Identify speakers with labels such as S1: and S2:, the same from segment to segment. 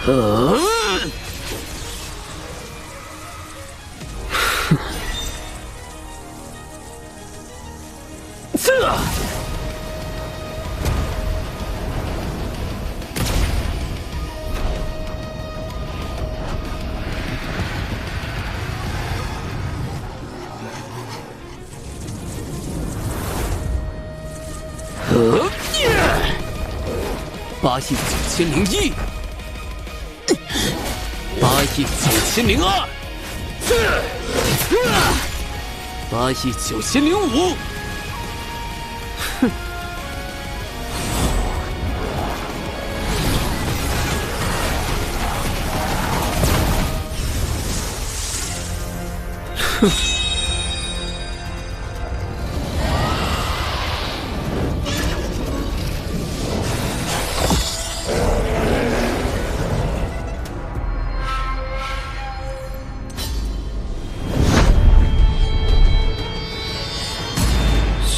S1: 89001，89002，89005。哼！哼！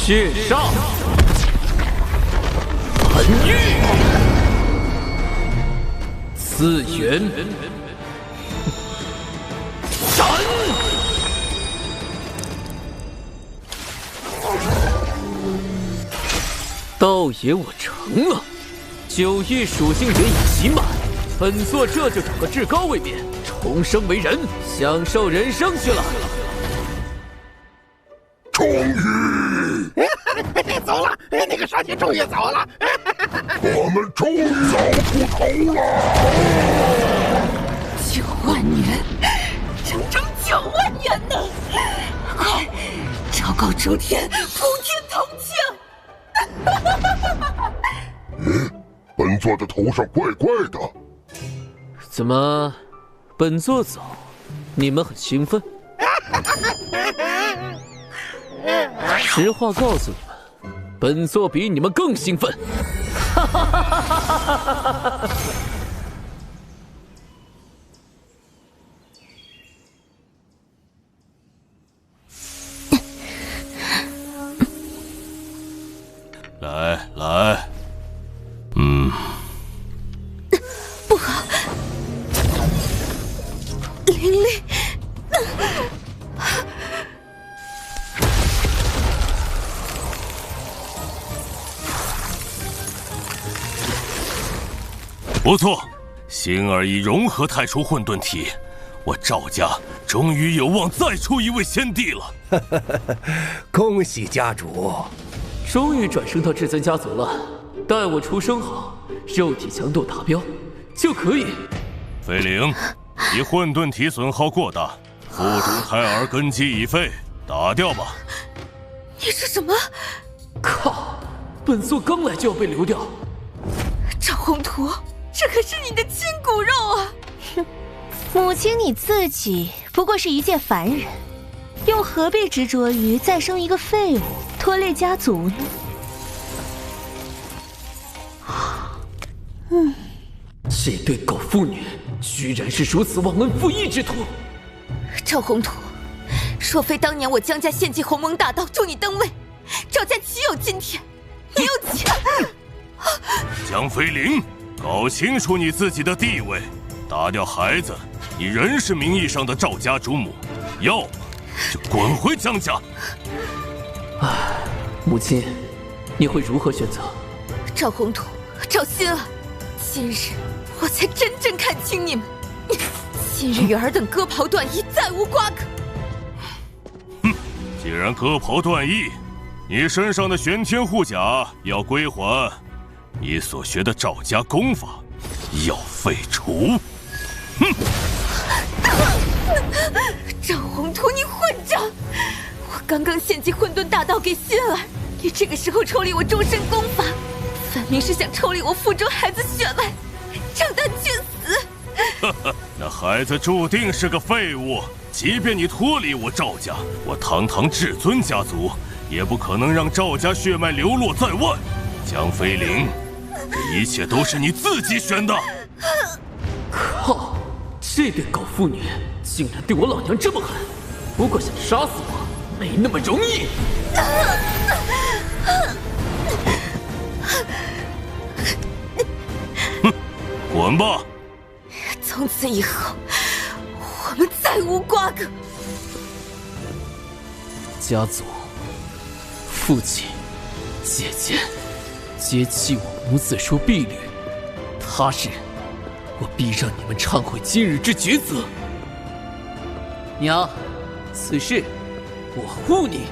S1: 血杀！寒玉！次元！斩！道爷，我成了9亿属性元已集满，本座这就找个至高位面，重生为人，享受人生去了。
S2: 终于。走了，那个杀气终于走了，我们终于熬出头了。
S3: 9万年，整整9万年呢！快，昭告诸天，普天同庆！
S2: 本座的头上怪怪的。
S1: 怎么，本座走，你们很兴奋？实话告诉你们。本座比你们更兴奋！哈哈哈哈哈哈！
S4: 来，
S3: 不好，灵力，
S4: 不错，星儿已融合太初混沌体，我赵家终于有望再出一位先帝了。
S5: 恭喜家主！
S1: 终于转生到至尊家族了，待我出生后，肉体强度达标，就可以。
S4: 飞灵，你混沌体损耗过大，腹中胎儿根基已废，打掉吧。
S3: 你是什么？
S1: 靠！本座刚来就要被流掉。
S3: 赵宏图。这可是你的亲骨肉啊！
S6: 哼，母亲你自己不过是一介凡人，又何必执着于再生一个废物，拖累家族呢？
S1: 这对狗妇女居然是如此忘恩负义之徒！
S3: 赵宏图，若非当年我江家献祭鸿蒙大道助你登位，赵家岂有今天？你又岂？
S4: 江飞灵。搞清楚你自己的地位，打掉孩子，你仍是名义上的赵家主母；要么就滚回江家。
S1: 唉，母亲，你会如何选择？
S3: 赵宏图，赵心儿，今日我才真正看清你们。今日与尔等割袍断义，再无瓜葛。
S4: 哼，既然割袍断义，你身上的玄天护甲要归还。你所学的赵家功法要废除。哼！
S3: 赵宏图，你混账！我刚刚献祭混沌大道给心儿，你这个时候抽离我终身功法，分明是想抽离我腹中孩子血脉，让他去死！
S4: 哈哈，那孩子注定是个废物。即便你脱离我赵家，我堂堂至尊家族，也不可能让赵家血脉流落在外。江飞灵，这一切都是你自己选的。
S1: 靠！这对狗妇女竟然对我老娘这么狠，不过想杀死我，没那么容易。
S4: 哼，滚吧！
S3: 从此以后，我们再无瓜葛。
S1: 家族、父亲、姐姐皆弃我母子如婢女，他日我必让你们忏悔今日之抉择。娘，此事我护你。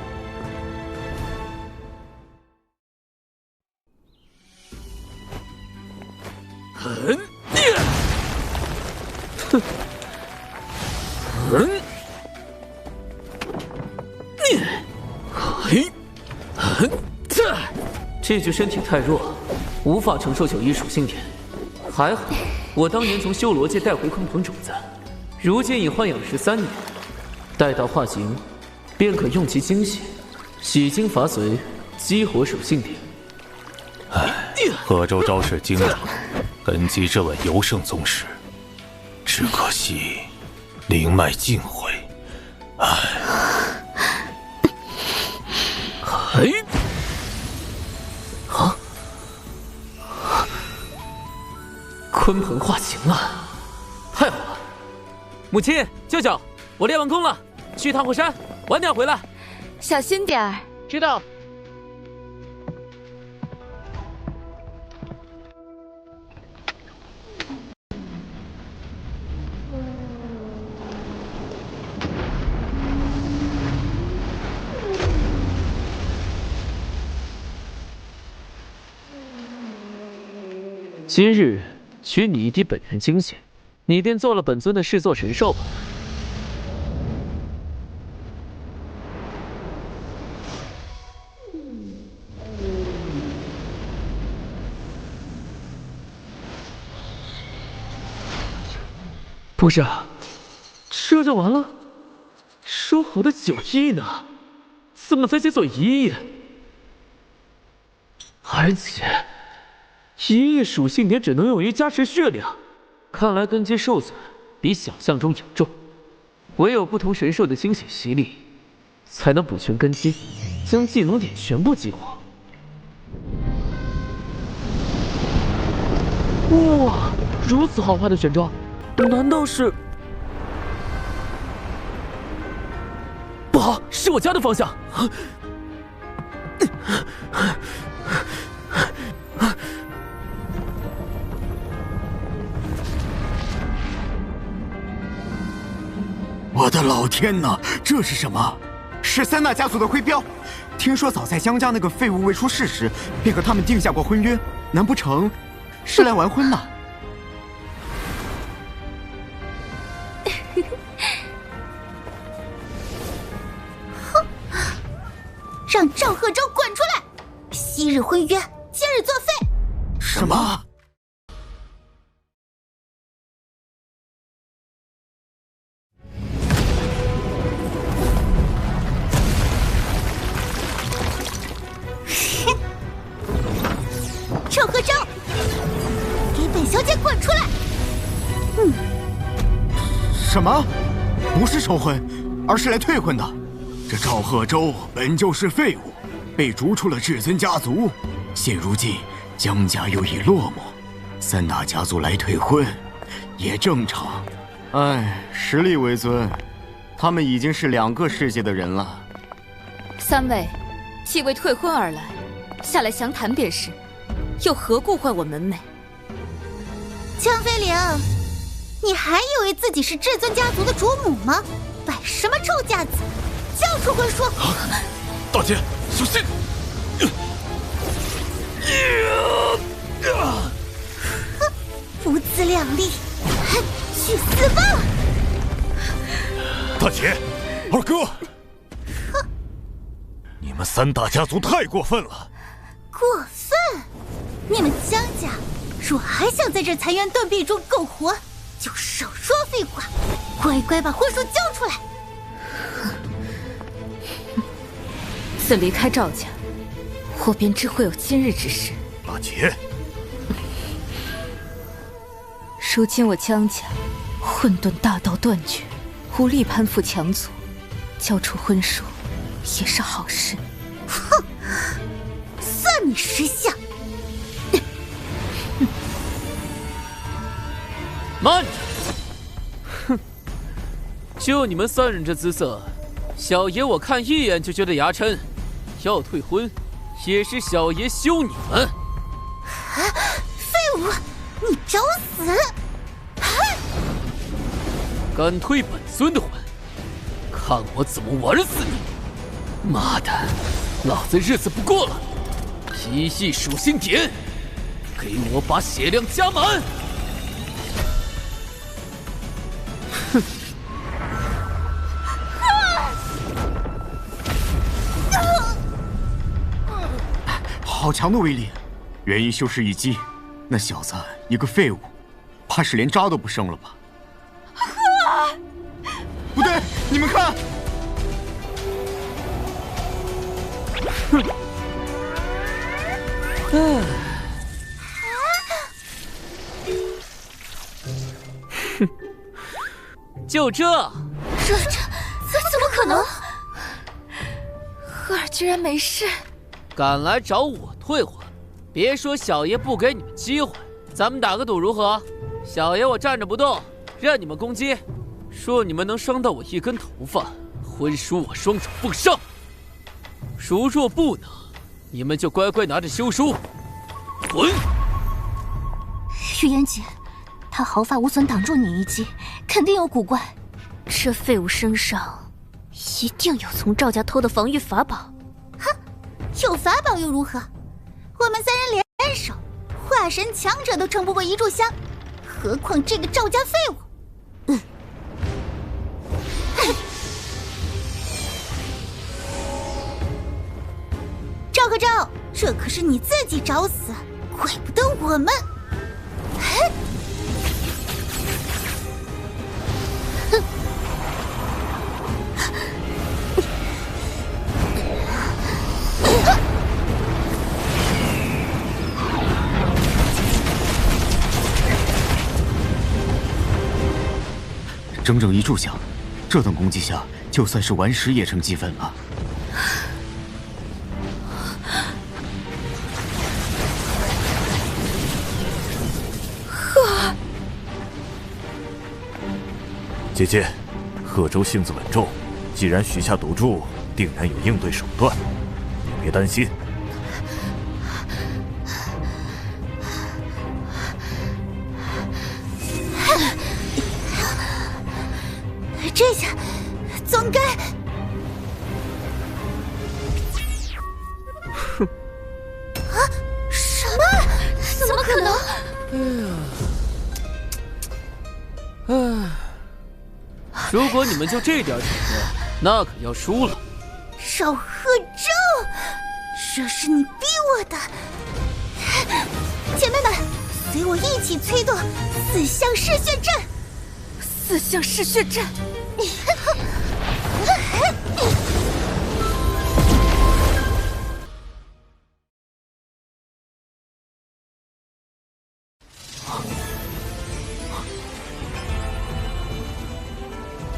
S1: 哼，这具身体太弱，无法承受91属性点。还好，我当年从修罗界带回鲲鹏种子，如今已豢养13年，待到化形，便可用其精血洗精伐髓，激活属性点。
S7: 贺州招式精良，根基这位尤胜宗师，只可惜灵脉尽毁。
S1: 鲲鹏化形了，太好了！母亲、舅舅，我练完功了，去趟火山，晚点回来。
S3: 小心点儿。
S1: 知道。今日取你一滴本源精血，你便做了本尊的侍座神兽吧。不是，这就完了？说好的9亿呢？怎么才解锁1亿？而且1亿属性点只能用于加持血量，看来根基受损比想象中严重。唯有不同神兽的精血洗礼，才能补全根基，将技能点全部激活。哇，如此豪华的选装，难道是？不好，是我家的方向。
S2: 我的老天哪，这是什么？
S8: 是3大家族的徽标。听说早在江家那个废物未出世时，便和他们定下过婚约，难不成是来完婚的？
S6: 哼！让赵贺州滚出来！昔日婚约，今日作废。
S2: 什么？
S6: 赵贺州，给本小姐滚出来！
S8: 什么？不是抽婚，而是来退婚的。
S2: 这赵贺州本就是废物，被逐出了至尊家族。现如今江家又已落寞，3大家族来退婚，也正常。
S8: 哎，实力为尊，他们已经是2个世界的人了。
S3: 3位既为退婚而来，下来详谈便是。又何故坏我门楣？
S6: 江飞凌，你还以为自己是至尊家族的主母吗？摆什么臭架子？交出婚书！
S4: 大姐，小心！
S6: 不自量力，去死吧！
S4: 大姐，二哥，你们3大家族太过分了！
S6: 过分？你们江家若还想在这残垣断壁中苟活，就少说废话，乖乖把婚书交出来。
S3: 自离开赵家，我便知会有今日之事。
S4: 大姐，
S3: 如今我江家混沌大道断绝，无力攀附强族，交出婚书也是好事。
S6: 哼，算你识相。
S1: 慢着！就你们3人这姿色，小爷我看一眼就觉得牙碜。要退婚，也是小爷休你们。
S6: 废物，你找死！
S1: 敢退本尊的婚，看我怎么玩死你！妈的，老子日子不过了！1亿属性点，给我把血量加满！哼！
S8: 好强的威力！元婴修士一击，那小子一个废物，怕是连渣都不剩了吧？不对，你们看！
S1: 哼！哼！就这？
S3: 这怎么可能？赫尔居然没事！
S1: 敢来找我退婚，别说小爷不给你们机会，咱们打个赌如何？小爷我站着不动，任你们攻击。若你们能伤到我1根头发，婚书我双手奉上；如若不能，你们就乖乖拿着休书滚。
S6: 玉妍姐，他毫发无损挡住你一击，肯定有古怪。
S3: 这废物身上一定有从赵家偷的防御法宝。
S6: 哼，有法宝又如何？我们3人联手，化神强者都撑不过一炷香，何况这个赵家废物？赵可赵，这可是你自己找死，怪不得我们。
S8: 整整1炷香，这等攻击下，就算是顽石也成齑粉了。
S4: 姐姐，贺州性子稳重，既然许下赌注，定然有应对手段，你别担心。
S6: 这下总该……
S1: 哼！
S6: 啊！什么？怎么可能？
S1: 唉，如果你们就这点手段，那可要输了。
S6: 赵贺州，这是你逼我的！姐妹们，随我一起催动4象嗜血阵！4象嗜血阵！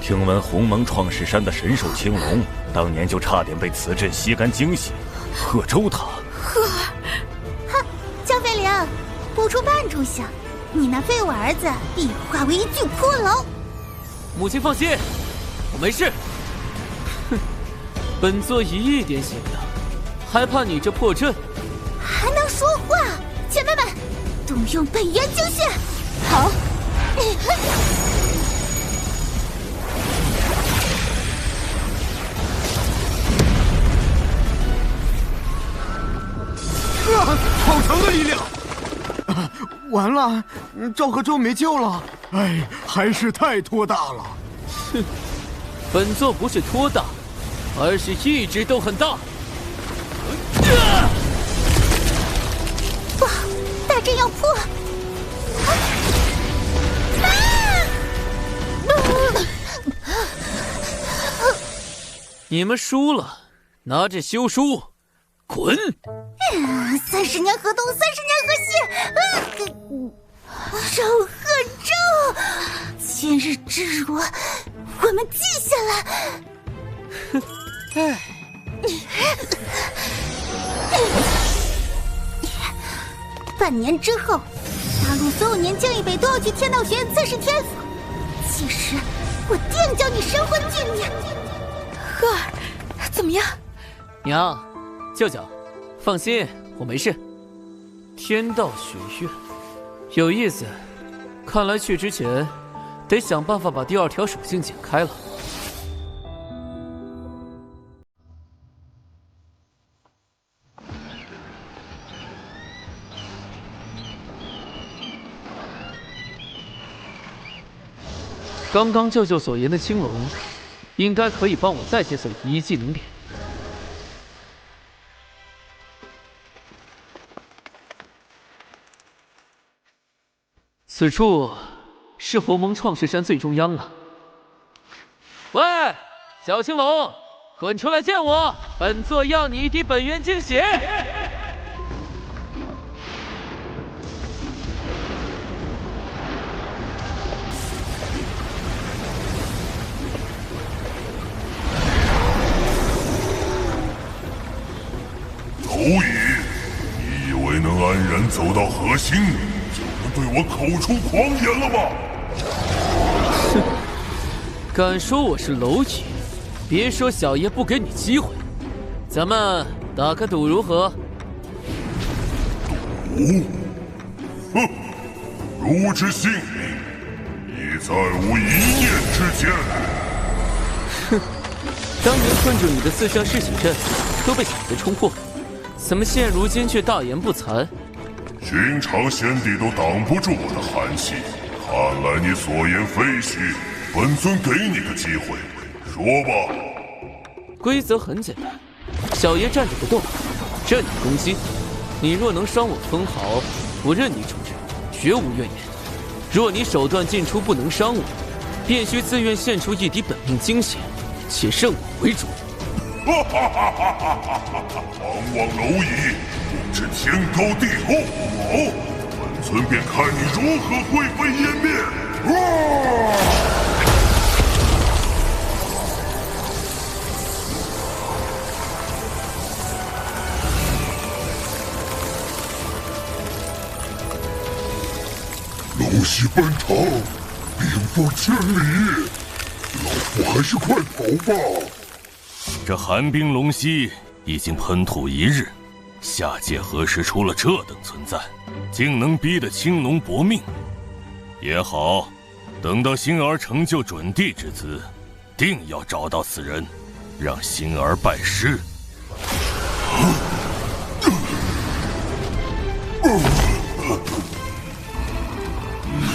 S4: 听闻鸿蒙创世山的神兽青龙，当年就差点被此阵吸干精血。贺州他，
S6: 贺儿，哼，江飞灵，不出半炷香，你那废物儿子必化为一具骷髅。
S1: 母亲放心，我没事。哼，本座以一点血量，还怕你这破阵？
S6: 还能说话？姐妹们，动用本源精血！
S3: 好。
S8: 好强的力量！完了，赵和周没救了。哎，还是太拖大了。
S1: 哼，本座不是拖大，而是一直都很大。
S6: 不好，大阵要破！
S1: 你们输了，拿着休书滚
S6: ！30年河东，30年河西。赵贺州，今日之辱，我们记下来。
S1: 唉，
S6: 半年之后，大陆所有年轻一辈都要去天道学院测试天赋，届时我定叫你神魂俱灭！
S3: 赫儿，怎么样？
S1: 娘，舅舅，放心，我没事。天道学院，有意思。看来去之前，得想办法把第2条属性解开了。刚刚舅舅所言的青龙，应该可以帮我再解锁1技能点。此处是鸿蒙创世山最中央啊！喂，小青龙，滚出来见我！本座要你一滴本源精血。
S4: 蝼蚁，你以为能安然走到核心，就能对我口出狂言了吗？
S1: 哼，敢说我是蝼蚁，别说小爷不给你机会。咱们打个赌如何？
S4: 赌？哼，汝之性命，已在吾一念之间。
S1: 哼，当年困住你的4象尸血阵都被小爷冲破，怎么现如今却大言不惭？
S4: 寻常先帝都挡不住我的寒气，看来你所言非虚。本尊给你个机会，说吧。
S1: 规则很简单，小爷站着不动，任你攻击。你若能伤我分毫，我任你处置，绝无怨言。若你手段尽出不能伤我，便须自愿献出1滴本命精血，且胜我为主。
S4: 哈哈哈哈哈哈！狂妄蝼蚁，不知天高地厚。好，本尊便看你如何灰飞烟灭！龙息奔腾，禀赋千里，老夫还是快跑吧。这寒冰龙息已经喷吐1日，下界何时出了这等存在，竟能逼得青龙搏命？也好，等到星儿成就准帝之姿，定要找到此人，让星儿拜师。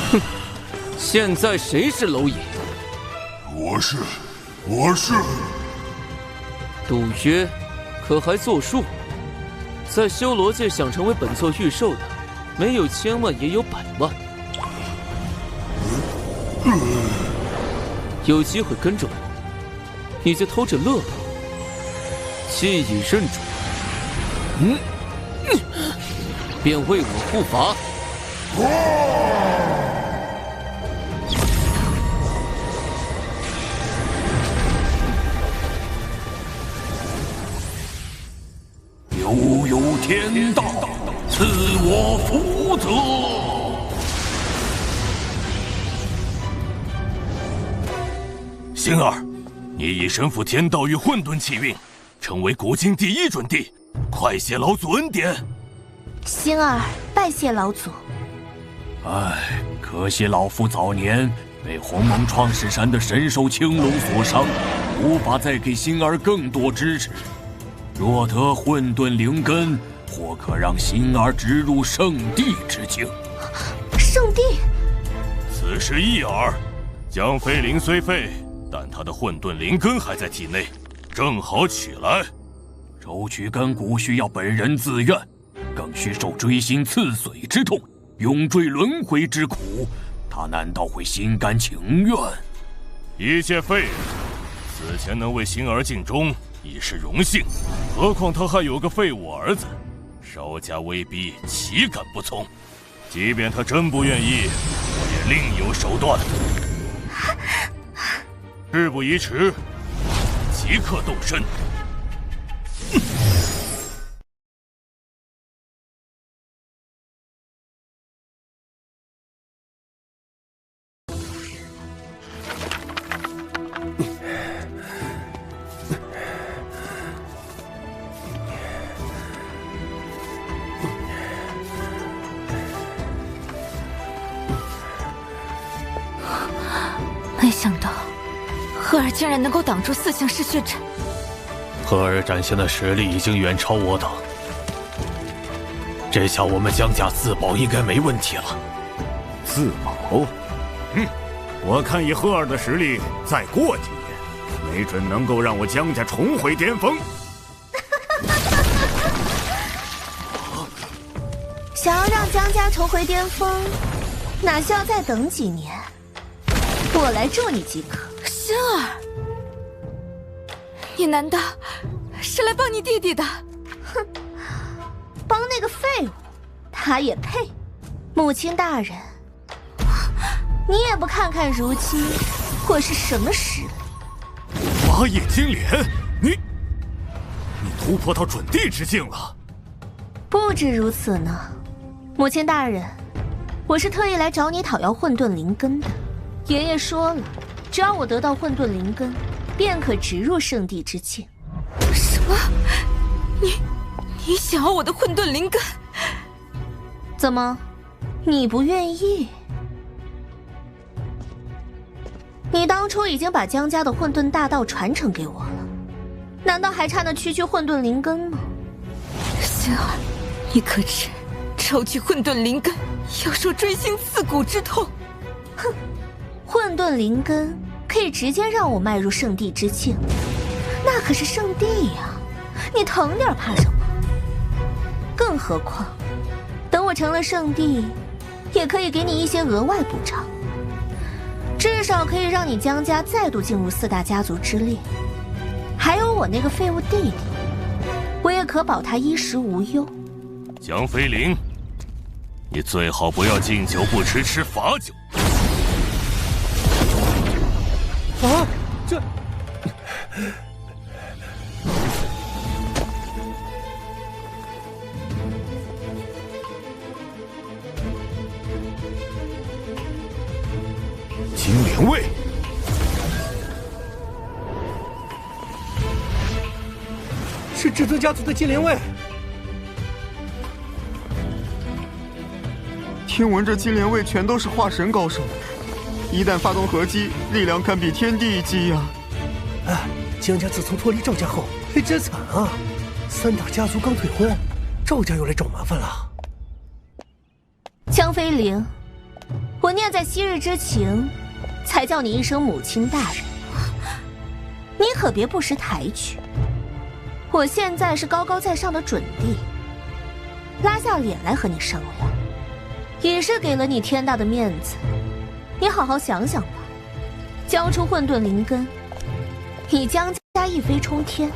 S1: 哼，现在谁是蝼蚁？
S4: 我是。
S1: 赌约，可还作数？在修罗界想成为本座御兽的，没有1000万也有100万。有机会跟着我，你就偷着乐吧。既已认主，便为我护法。
S7: 悠悠天道，赐我福泽。
S4: 星儿，你已身负天道与混沌气运，成为古今第1准帝，快谢老祖恩典。
S6: 星儿拜谢老祖。
S7: 唉，可惜老夫早年被鸿蒙创世山的神兽青龙所伤，无法再给星儿更多支持。若得混沌灵根，或可让星儿直入圣地之境。
S6: 圣地？
S4: 此事一耳。江飞灵虽废，但他的混沌灵根还在体内，正好取来。
S7: 抽取根骨需要本人自愿，更需受锥心刺髓之痛，永坠轮回之苦。他难道会心甘情愿？
S4: 一介废人，此前能为星儿尽忠已是荣幸，何况他还有个废物儿子，稍加威逼，岂敢不从？即便他真不愿意，我也另有手段。事不宜迟，即刻动身。
S3: 赫尔竟然能够挡住4项嗜血阵。
S7: 赫尔展现的实力已经远超我等，这下我们江家自保应该没问题了。
S4: 自保？我看以赫尔的实力，再过几年，没准能够让我江家重回巅峰。
S6: 想要让江家重回巅峰，哪需要再等几年？我来助你即可。
S3: 薰儿，你难道是来帮你弟弟的？
S6: 哼，帮那个废物，他也配？母亲大人，你也不看看如今我是什么实力
S4: 八叶金莲，你突破到准帝之境了。
S6: 不止如此呢，母亲大人，我是特意来找你讨要混沌灵根的。爷爷说了，只要我得到混沌灵根，便可直入圣地之境。
S3: 什么？你想要我的混沌灵根？
S6: 怎么，你不愿意？你当初已经把江家的混沌大道传承给我了，难道还差那区区混沌灵根吗？
S3: 薰儿，你可知抽取混沌灵根要受锥心刺骨之痛？
S6: 哼，混沌灵根可以直接让我迈入圣地之境，那可是圣地呀，你疼点怕什么？更何况，等我成了圣地，也可以给你一些额外补偿，至少可以让你江家再度进入4大家族之列。还有我那个废物弟弟，我也可保他衣食无忧。
S4: 江飞灵，你最好不要敬酒不吃吃罚酒。
S5: 啊，这
S4: 金莲卫，
S5: 是至尊家族的金莲卫。
S8: 听闻这金莲卫全都是化神高手，一旦发动合击，力量堪比天地一击呀！
S5: 江家自从脱离赵家后，真惨啊！3大家族刚退婚，赵家又来找麻烦了。
S6: 江飞灵，我念在昔日之情，才叫你一声母亲大人，你可别不识抬举。我现在是高高在上的准帝，拉下脸来和你商量，也是给了你天大的面子。你好好想想吧，交出混沌灵根，你江家一飞冲天；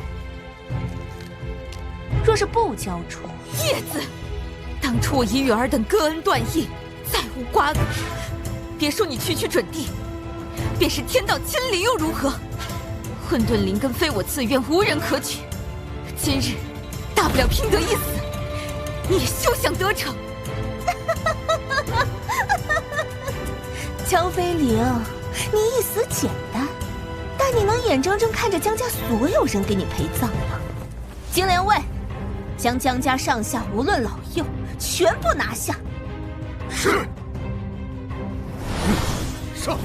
S6: 若是不交出，
S3: 叶子，当初我以雨儿等割恩断义，再无瓜葛。别说你区区准帝，便是天道亲临又如何？混沌灵根非我自愿，无人可取。今日大不了拼得一死，你也休想得逞。
S6: 江飞灵，你一死简单，但你能眼睁睁看着江家所有人给你陪葬吗？金莲卫，将江家上下无论老幼全部拿下。
S4: 是。上。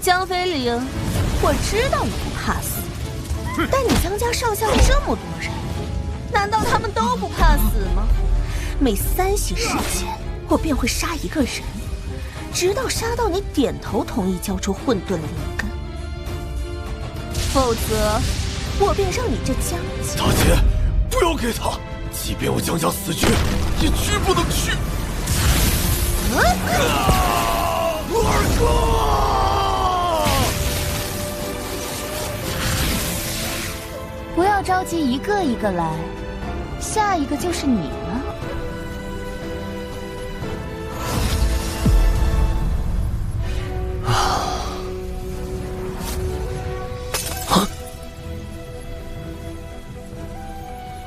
S6: 江飞灵，我知道你不怕死，但你江家上下这么多人，难道他们都不怕死吗？每3息时间，我便会杀一个人，直到杀到你点头同意交出混沌灵根，否则我便让你这江家……
S4: 大姐，不要给他，即便我江家死去，也绝不能去。二哥！
S6: 不要着急，一个一个来，下一个就是你了。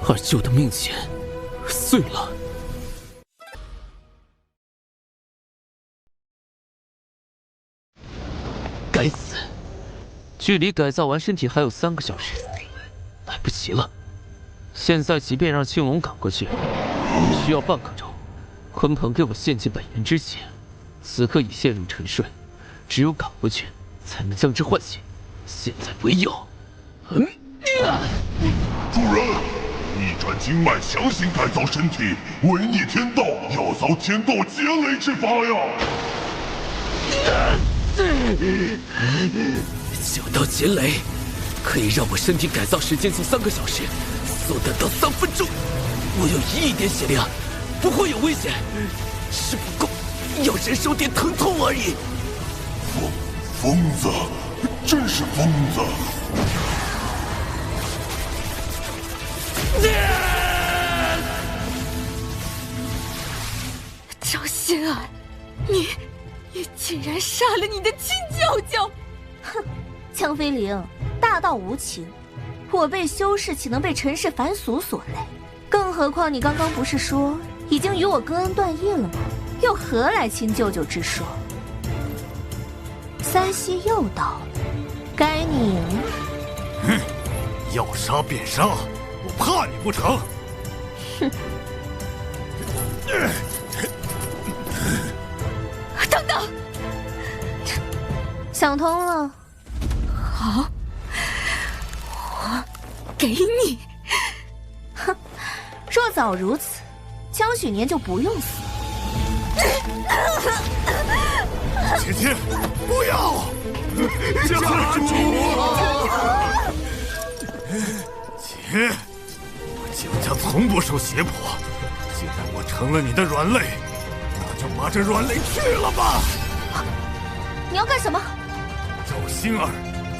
S1: 二舅的命弦碎了。该死！距离改造完身体还有3个小时，来不及了。现在即便让青龙赶过去，也需要半个周。鲲鹏给我献祭本源之血，此刻已陷入沉睡，只有赶过去才能将之唤醒。现在唯有……
S9: 主人，逆转经脉，强行改造身体，违逆天道，要遭天道劫雷之罚呀！
S1: 九道劫雷可以让我身体改造时间从3个小时缩短到3分钟。我有1亿点血量，不会有危险，只不过要忍受点疼痛而已。
S9: 疯子，真是疯子！
S3: 赵仙儿，你竟然杀了你的亲舅舅！
S6: 哼，江飞灵，大道无情，我被修士岂能被尘世凡俗所累？更何况你刚刚不是说已经与我割恩断义了吗？又何来亲舅舅之说？三息又到了，该你赢了。
S2: 哼，要杀便杀，我怕你不成？
S6: 哼！
S3: 等等，
S6: 想通了。
S3: 好，我给你。
S6: 哼，若早如此，江许年就不用死。
S2: 姐姐，不要！
S9: 家主！
S2: 姐，我江家从不受胁迫，既然我成了你的软肋，那就把这软肋去了吧！
S6: 你要干什么？
S2: 赵星儿，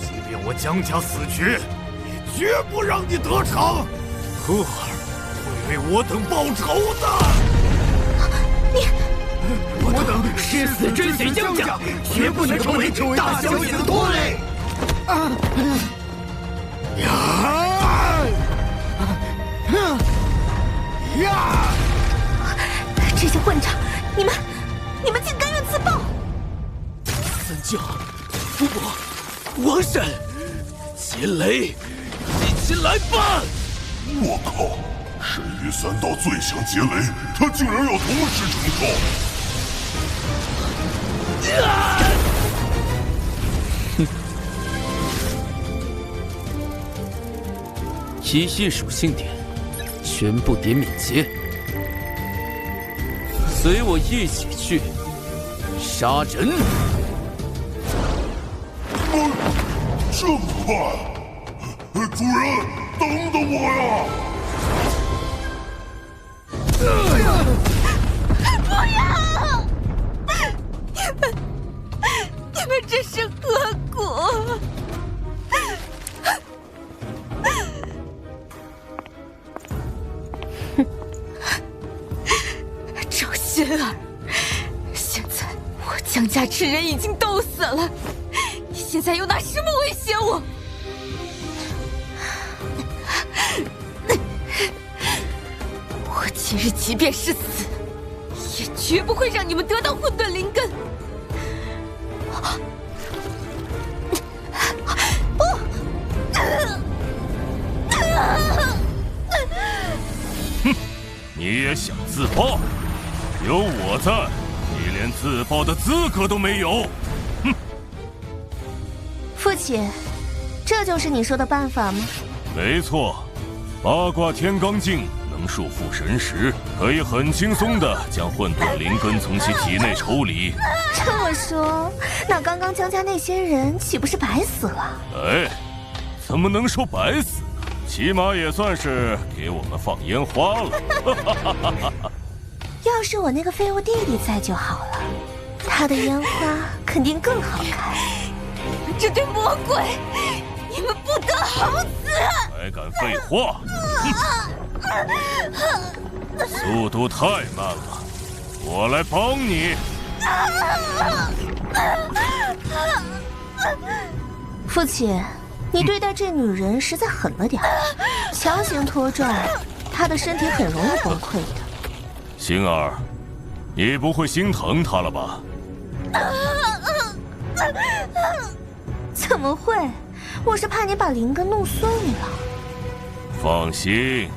S2: 即便我江家死绝，也绝不让你得逞。荷儿会为我等报仇的。我等誓死追随江家，绝不能成为大小姐的拖累。
S6: 这些混账，你们竟甘愿自爆！
S1: 三教、父母、王婶，劫雷，一起来吧！
S9: 我靠！神域3道最强劫雷，他竟然要同时承受！1
S1: 属性点，全部点敏捷，随我一起去杀人！
S9: 这么快？主人，等等我呀！
S3: 不要！你们这是何果？赵仙儿，现在我江家之人已经都死了，你现在又拿什么威胁我？我今日即便是死，也绝不会让你们得到混沌灵根。
S4: 哼，你也想自爆？有我在，你连自爆的资格都没有。哼！
S6: 父亲，这就是你说的办法吗？
S4: 没错，八卦天罡镜能束缚神识，可以很轻松地将混沌灵根从其体内抽离。
S6: 这么说，那刚刚江家那些人岂不是白死了？
S4: 哎，怎么能说白死呢？起码也算是给我们放烟花了。
S6: 要是我那个废物弟弟在就好了，他的烟花肯定更好看。
S3: 你们这对魔鬼，你们不得好死！
S4: 还敢废话！速度太慢了，我来帮你。
S6: 父亲，你对待这女人实在狠了点儿，强行拖拽，她的身体很容易崩溃的。
S4: 星儿，你不会心疼她了吧？
S6: 怎么会？我是怕你把灵根弄碎了。
S4: 放心，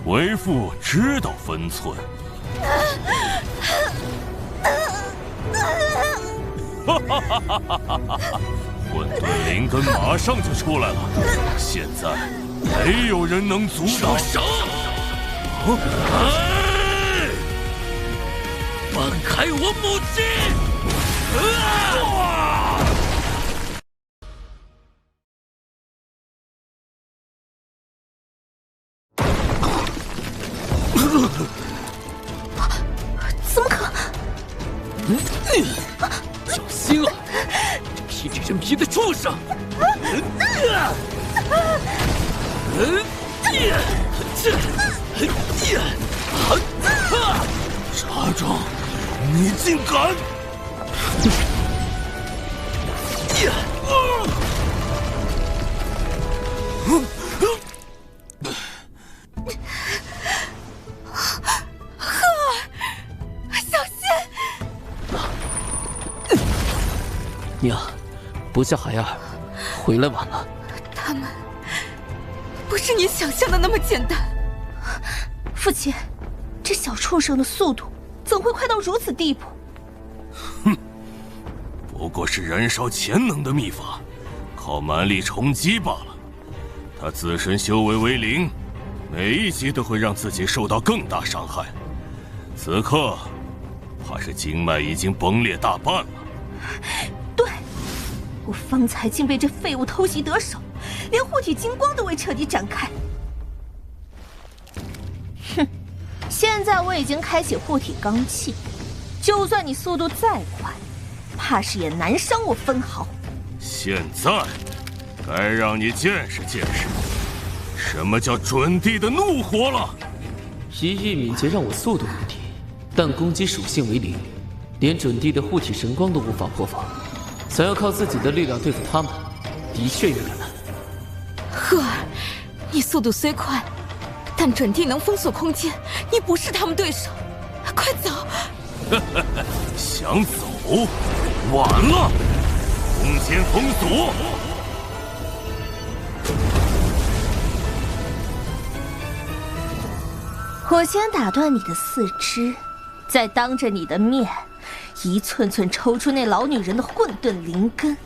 S4: 为父知道分寸。哈哈哈哈哈哈！混沌灵根马上就出来了，现在没有人能阻挡。
S7: 手！放开我母亲！
S6: 怎么可？
S7: 小心啊！披着人皮的畜生！
S4: 渣渣，你竟敢！
S3: 赫尔，小心！
S1: 娘，不叫孩儿，回来晚了。
S3: 他们不是你想象的那么简单。
S6: 父亲，这小畜生的速度怎会快到如此地步？
S4: 哼，不过是燃烧潜能的秘法，靠蛮力冲击罢了。他自身修为为零，每一击都会让自己受到更大伤害。此刻，怕是经脉已经崩裂大半了。
S6: 对，我方才竟被这废物偷袭得手，连护体金光都未彻底展开。哼，现在我已经开启护体罡气，就算你速度再快，怕是也难伤我分毫。
S4: 现在，该让你见识见识，什么叫准帝的怒火了。
S1: 一役敏捷让我速度无敌，但攻击属性为零，连准帝的护体神光都无法破防。想要靠自己的力量对付他们，的确有点难。
S3: 赫尔，你速度虽快，但准帝能封锁空间，你不是他们对手。快走！
S4: 想走？晚了！空间封锁！
S6: 我先打断你的四肢，再当着你的面，一寸寸抽出那老女人的混沌灵根。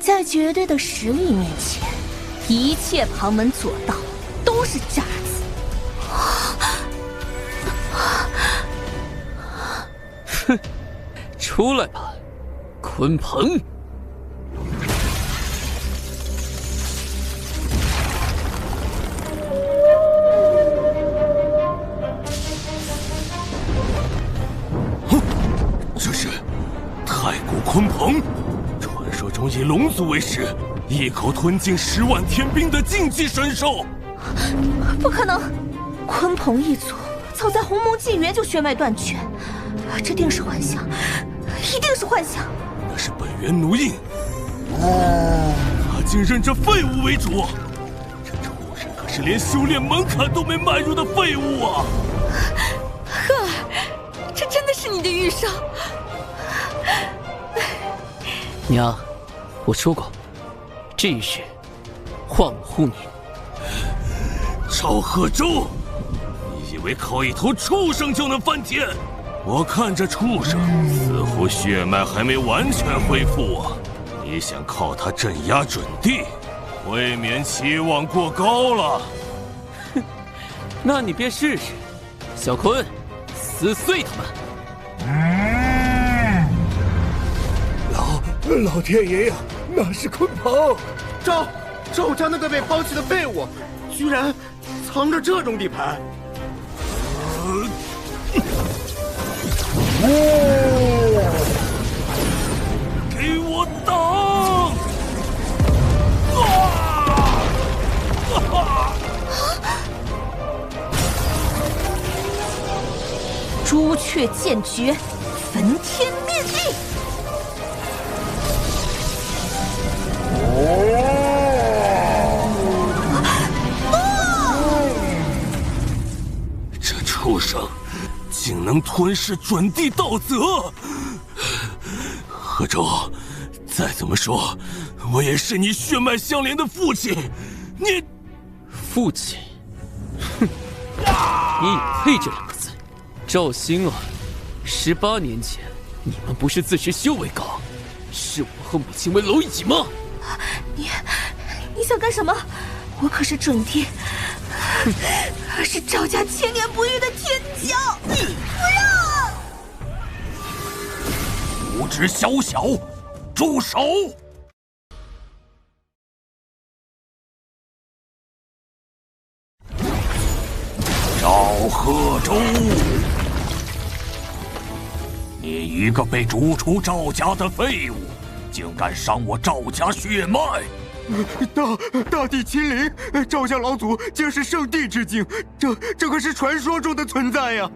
S6: 在绝对的实力面前，一切旁门左道都是渣子。
S1: 哼，出来吧，鲲鹏！
S4: 这是太古鲲鹏。传说中以龙族为食，一口吞尽10万天兵的禁忌神兽。
S6: 不可能，鲲鹏一族早在鸿蒙纪元就血脉断绝，这定是幻象，一定是幻象。
S4: 那是本源奴印，他竟认这废物为主，这畜生可是连修炼门槛都没迈入的废物啊！
S3: 赫尔，这真的是你的预兆？
S1: 娘，我说过，这一世换我护你。
S4: 赵贺州，你以为靠一头畜生就能翻天？我看这畜生似乎血脉还没完全恢复啊！你想靠他镇压准帝，未免期望过高了。
S1: 哼，那你便试试，小鲲，撕碎他们！
S5: 老天爷呀，那是鲲鹏！
S8: 赵家那个被抛弃的废物，居然藏着这种底牌！
S4: 给我挡！
S6: 朱雀剑诀，焚惊天灭地！
S4: 这畜生竟能吞噬准地道泽！何周，再怎么说，我也是你血脉相连的父亲，你
S1: 父亲？哼，你也配这2个字？赵兴儿，18年前你们不是自恃修为高，视我和母亲为蝼蚁吗？
S6: 你想干什么？我可是准帝，是赵家千年不遇的天骄！不让！
S7: 无知小小，住手！赵贺州，你一个被逐出赵家的废物，竟敢伤我赵家血脉！
S8: 大帝亲临，赵家老祖竟是圣帝之境，这可是传说中的存在呀！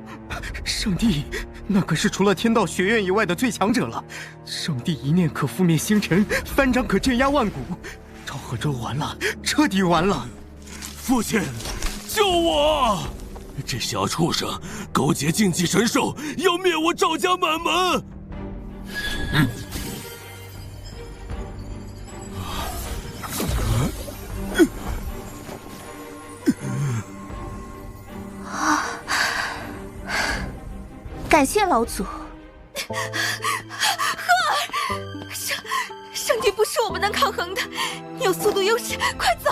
S8: 圣帝，那可是除了天道学院以外的最强者了。圣帝一念可覆灭星辰，翻掌可镇压万古。赵贺州完了，彻底完了！
S4: 父亲，救我！这小畜生勾结禁忌神兽，要灭我赵家满门！
S6: 感谢老祖。
S3: 鹤儿，圣帝不是我们能抗衡的，你有速度优势，快走！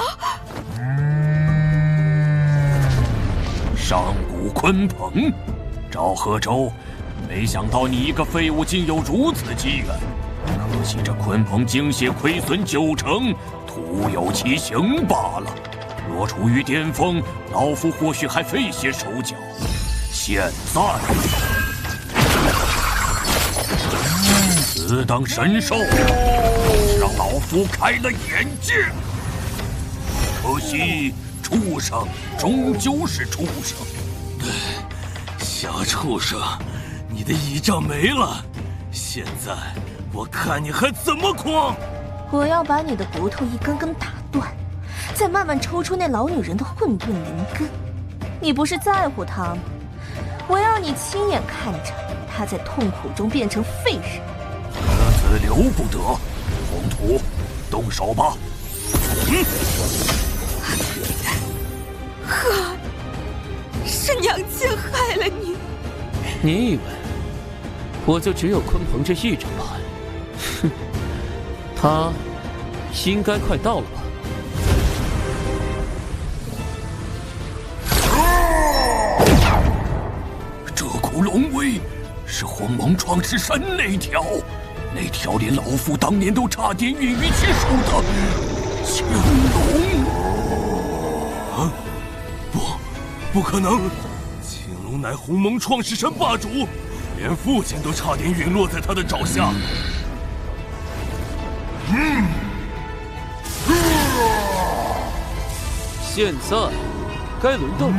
S7: 上古鲲鹏，赵贺州，没想到你一个废物竟有如此机缘。可惜这鲲鹏精血亏损90%，徒有其形罢了。若处于巅峰，老夫或许还费些手脚。现在，此等神兽，让老夫开了眼界。可惜，畜生终究是畜生。
S4: 小畜生，你的倚仗没了，现在我看你还怎么狂！
S6: 我要把你的骨头一根根打断，再慢慢抽出那老女人的混沌灵根。你不是在乎她吗？我要你亲眼看着她在痛苦中变成废人。
S7: 此留不得，红土，动手吧！
S3: 鹤儿，是娘亲害了你。
S1: 你以为我就只有鲲鹏这一种吧？哼，他应该快到了吧？
S7: 这股龙威是鸿蒙创世神那条连老夫当年都差点陨于其手的青龙。
S4: 啊！不可能！青龙乃鸿蒙创世神霸主，连父亲都差点陨落在他的爪下。
S1: 现在该轮到你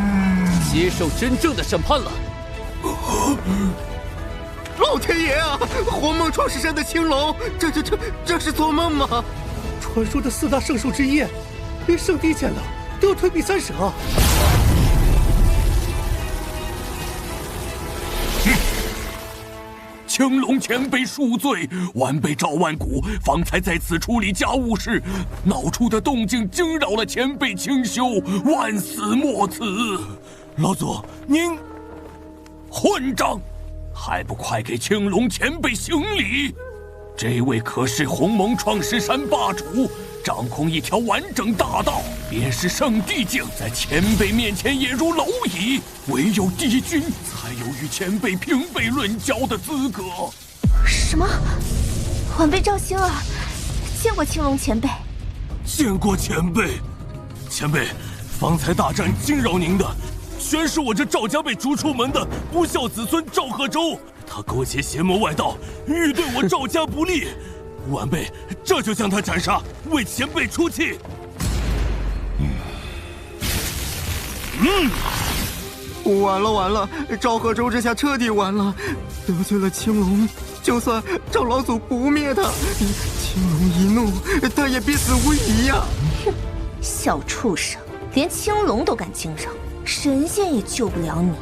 S1: 接受真正的审判了。
S8: 老天爷啊！鸿蒙创世神的青龙，这是做梦吗？
S5: 传说的4大圣兽之一，连圣帝见了都要退避3舍。
S7: 青龙前辈恕罪，晚辈赵万古方才在此处理家务事，闹出的动静惊扰了前辈清修，万死莫辞。
S4: 老祖，您
S7: 混账！还不快给青龙前辈行礼！这位可是鸿蒙创世山霸主，掌控一条完整大道，便是圣帝境，在前辈面前也如蝼蚁，唯有帝君才有与前辈平辈论交的资格。
S6: 什么？晚辈赵星儿见过青龙前辈。
S4: 见过前辈。前辈，方才大战惊扰您的，全是我这赵家被逐出门的不孝子孙赵贺州，他勾结邪魔外道，欲对我赵家不利。晚辈这就将他斩杀，为前辈出气。
S8: 完了，赵贺州这下彻底完了，得罪了青龙，就算赵老祖不灭他，青龙一怒，他也必死无疑呀！
S6: 哼，小畜生，连青龙都敢惊扰，神仙也救不了你。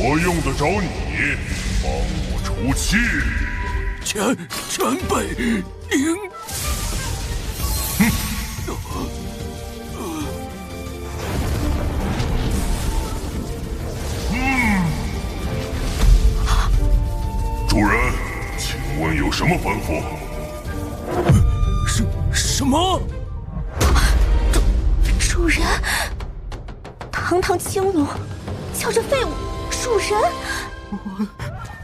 S9: 我用得着你帮我出气？
S7: 前辈，您。
S9: 主人，请问有什么吩咐？
S7: 什么？
S6: 主人，堂堂青龙，叫这废物主人？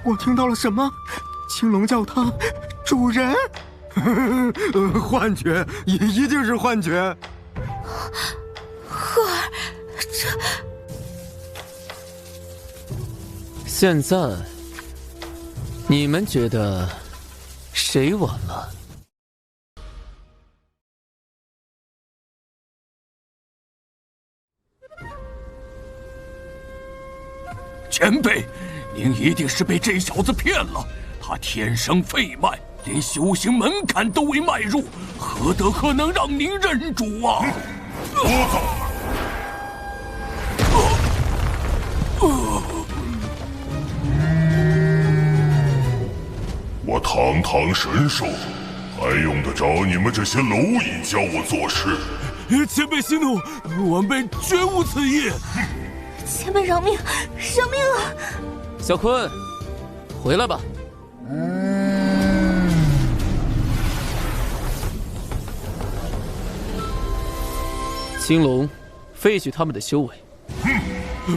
S8: 我听到了什么？青龙叫他主人？幻觉，一定是幻觉。
S3: 赫儿，这……
S1: 现在，你们觉得谁完了？
S7: 前辈，您一定是被这小子骗了。他天生废脉，连修行门槛都未迈入，何德何能让您认主啊？
S9: 多走！我堂堂神兽，还用得着你们这些蝼蚁教我做事？
S4: 前辈息怒，晚辈绝无此意。
S6: 前辈饶命，饶命啊！
S1: 小坤，回来吧。青龙，废去他们的修为。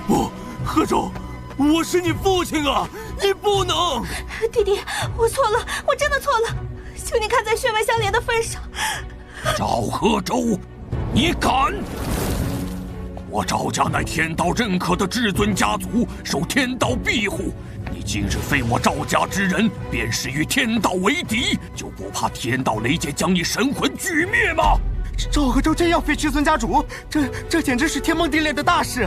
S4: 不，贺州，我是你父亲啊，你不能！
S6: 弟弟，我错了，我真的错了，求你看在血脉相连的份上。
S7: 赵贺州，你敢！我赵家乃天道认可的至尊家族，受天道庇护。你今日非我赵家之人，便是与天道为敌，就不怕天道雷劫将你神魂俱灭吗？
S8: 赵贺州真要废至尊家主，这简直是天崩地裂的大事！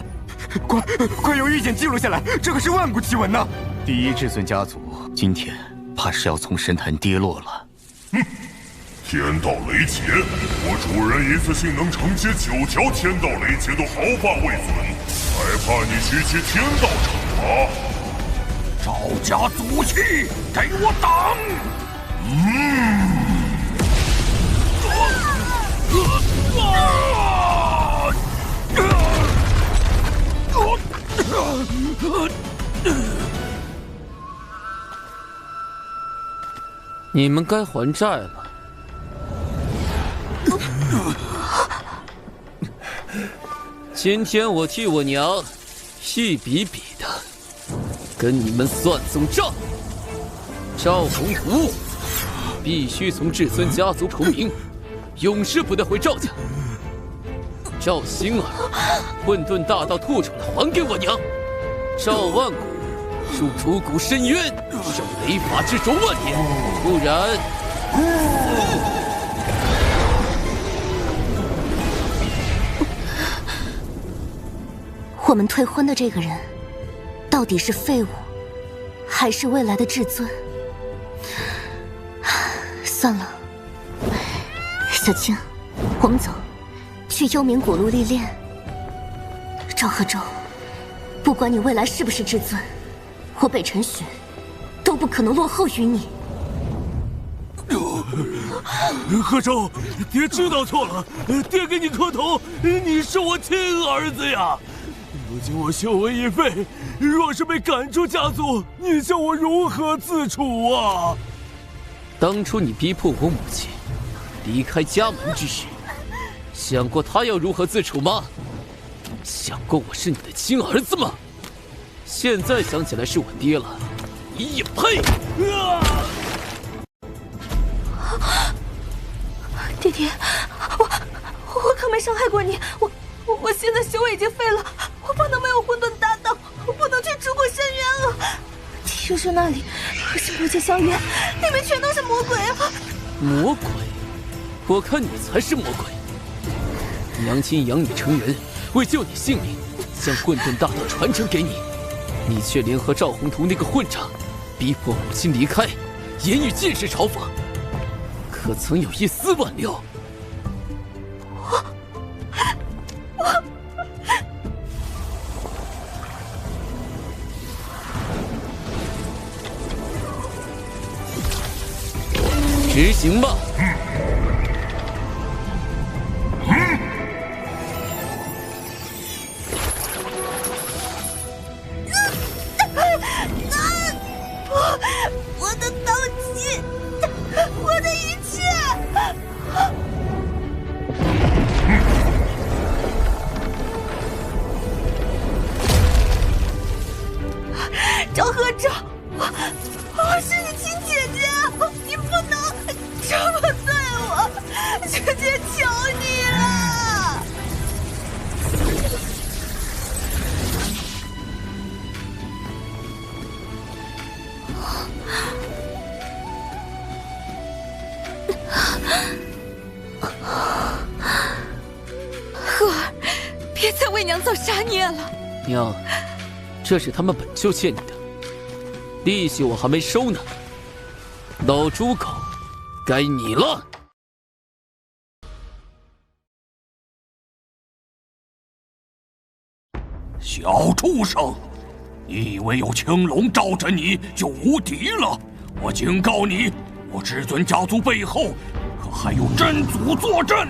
S8: 快用玉简记录下来，这可是万古奇闻呐！
S10: 第一至尊家族今天怕是要从神坛跌落了。
S9: 天道雷劫，我主人一次性能承接9条天道雷劫都毫发未损，还怕你虚其天道惩罚？
S7: 赵家祖气，给我挡！
S1: 你们该还债了。今天我替我娘一笔笔的跟你们算总账。赵宏图必须从至尊家族除名，永世不得回赵家。赵星儿，混沌大道吐出来还给我娘。赵万古，入主骨深渊，受雷法之重万年，不然。
S6: 我们退婚的这个人，到底是废物，还是未来的至尊？算了，小青，我们走，去幽冥古路历练。赵贺州，不管你未来是不是至尊，我北辰雪都不可能落后于你。
S4: 贺州，爹知道错了，爹给你磕头，你是我亲儿子呀。如今我修为已废，若是被赶出家族，你叫我如何自处啊？
S1: 当初你逼迫我母亲离开家门之时，想过她要如何自处吗？想过我是你的亲儿子吗？现在想起来是我爹了，你也配？
S6: 弟弟，我可没伤害过你，我现在修为已经废了，我不能没有混沌大道，我不能去出过深渊啊！听说那里和星罗界相连，里面全都是魔鬼啊！
S1: 魔鬼？我看你才是魔鬼。娘亲养你成人，为救你性命，将混沌大道传承给你，你却联合赵宏图那个混账，逼迫母亲离开，言语尽是嘲讽，可曾有一丝挽留？执行吧。
S6: 我的刀妻，我的一切。赵合照，我是你亲姐姐，你不能这么对我，姐姐求你了。
S3: 赫儿，别再为娘造杀孽了。
S1: 娘，这是他们本就欠你的，利息我还没收呢。老猪狗，该你了。
S7: 小畜生，你以为有青龙罩着你就无敌了？我警告你，我至尊家族背后可还有真祖坐镇。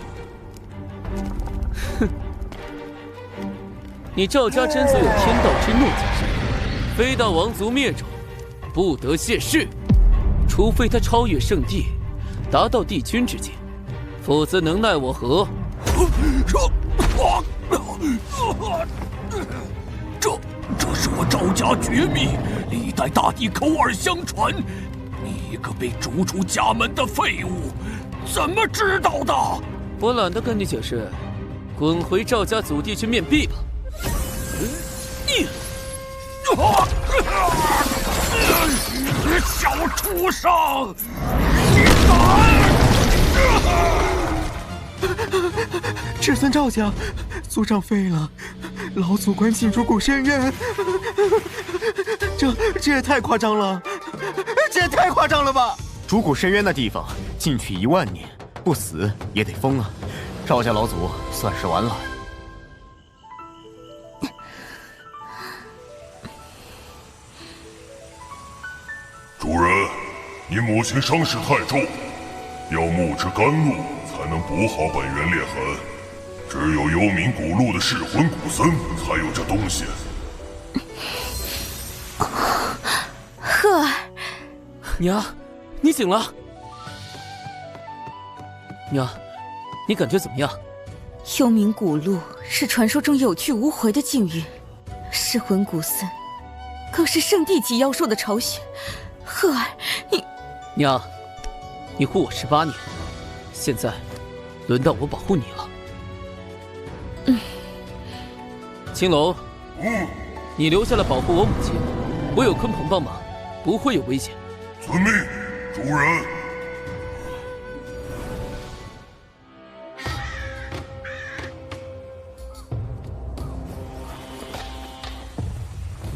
S1: 哼，你赵家真祖有天道之怒在身，非到王族灭种，不得谢世。除非他超越圣地，达到帝君之境，否则能奈我何？
S7: 这是我赵家绝密，历代大帝口耳相传。你一个被逐出家门的废物，怎么知道的？
S1: 我懒得跟你解释，滚回赵家祖地去面壁吧。
S7: 小畜生，你敢！
S8: 至尊赵家，族长废了，老祖官进主骨深渊，这也太夸张了，这也太夸张了吧！
S11: 主骨深渊那地方，进去1万年，不死也得疯啊！赵家老祖算是完了。
S9: 主人，你母亲伤势太重，要木之甘露才能补好本源裂痕。只有幽冥古路的噬魂古森才有这东西。
S3: 赫儿，
S1: 娘，你醒了。娘，你感觉怎么样？
S3: 幽冥古路是传说中有去无回的境遇，噬魂古森更是圣地级妖兽的巢穴。赫儿，你……
S1: 娘，你护我18年，现在轮到我保护你了。青龙，你留下来保护我母亲，我有鲲鹏帮忙，不会有危险。
S9: 遵命，主人。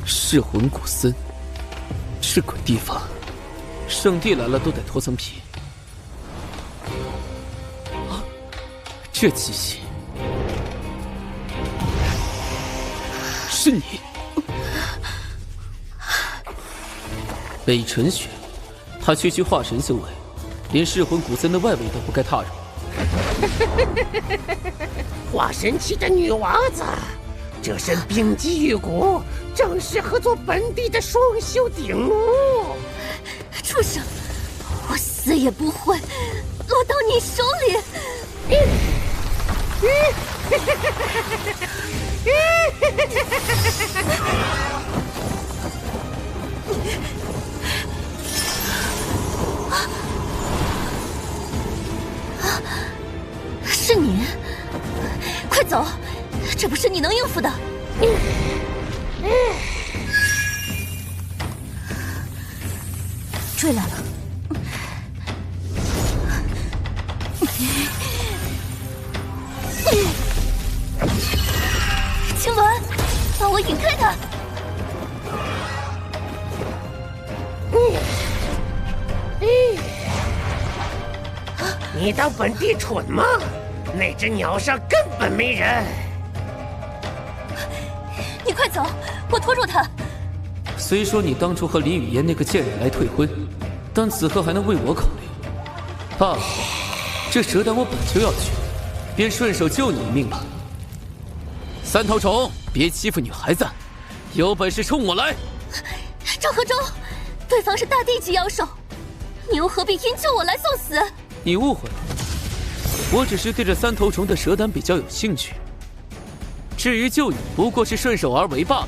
S1: 噬魂古森，是鬼地方，圣地来了都得脱层皮。啊，这气息是你，北辰雪，他区区化神修为，连噬魂古森的外围都不该踏入。
S12: 化神期的女娃子，这身冰肌玉骨，正适合做本地的双修顶目。
S6: 畜生，我死也不会落到你手里。是你，快走！这不是你能应付的。追来了。
S12: 你当本地蠢吗？那只鸟上根本没人。
S3: 你快走，我拖住他。
S1: 虽说你当初和李雨嫣那个贱人来退婚，但此刻还能为我考虑。罢了，这蛇胆我本就要去，便顺手救你一命吧。三头虫，别欺负女孩子，有本事冲我来！
S3: 赵河州，对方是大地级妖兽，你又何必因救我来送死？
S1: 你误会了，我只是对这三头虫的蛇胆比较有兴趣。至于救你，不过是顺手而为罢了。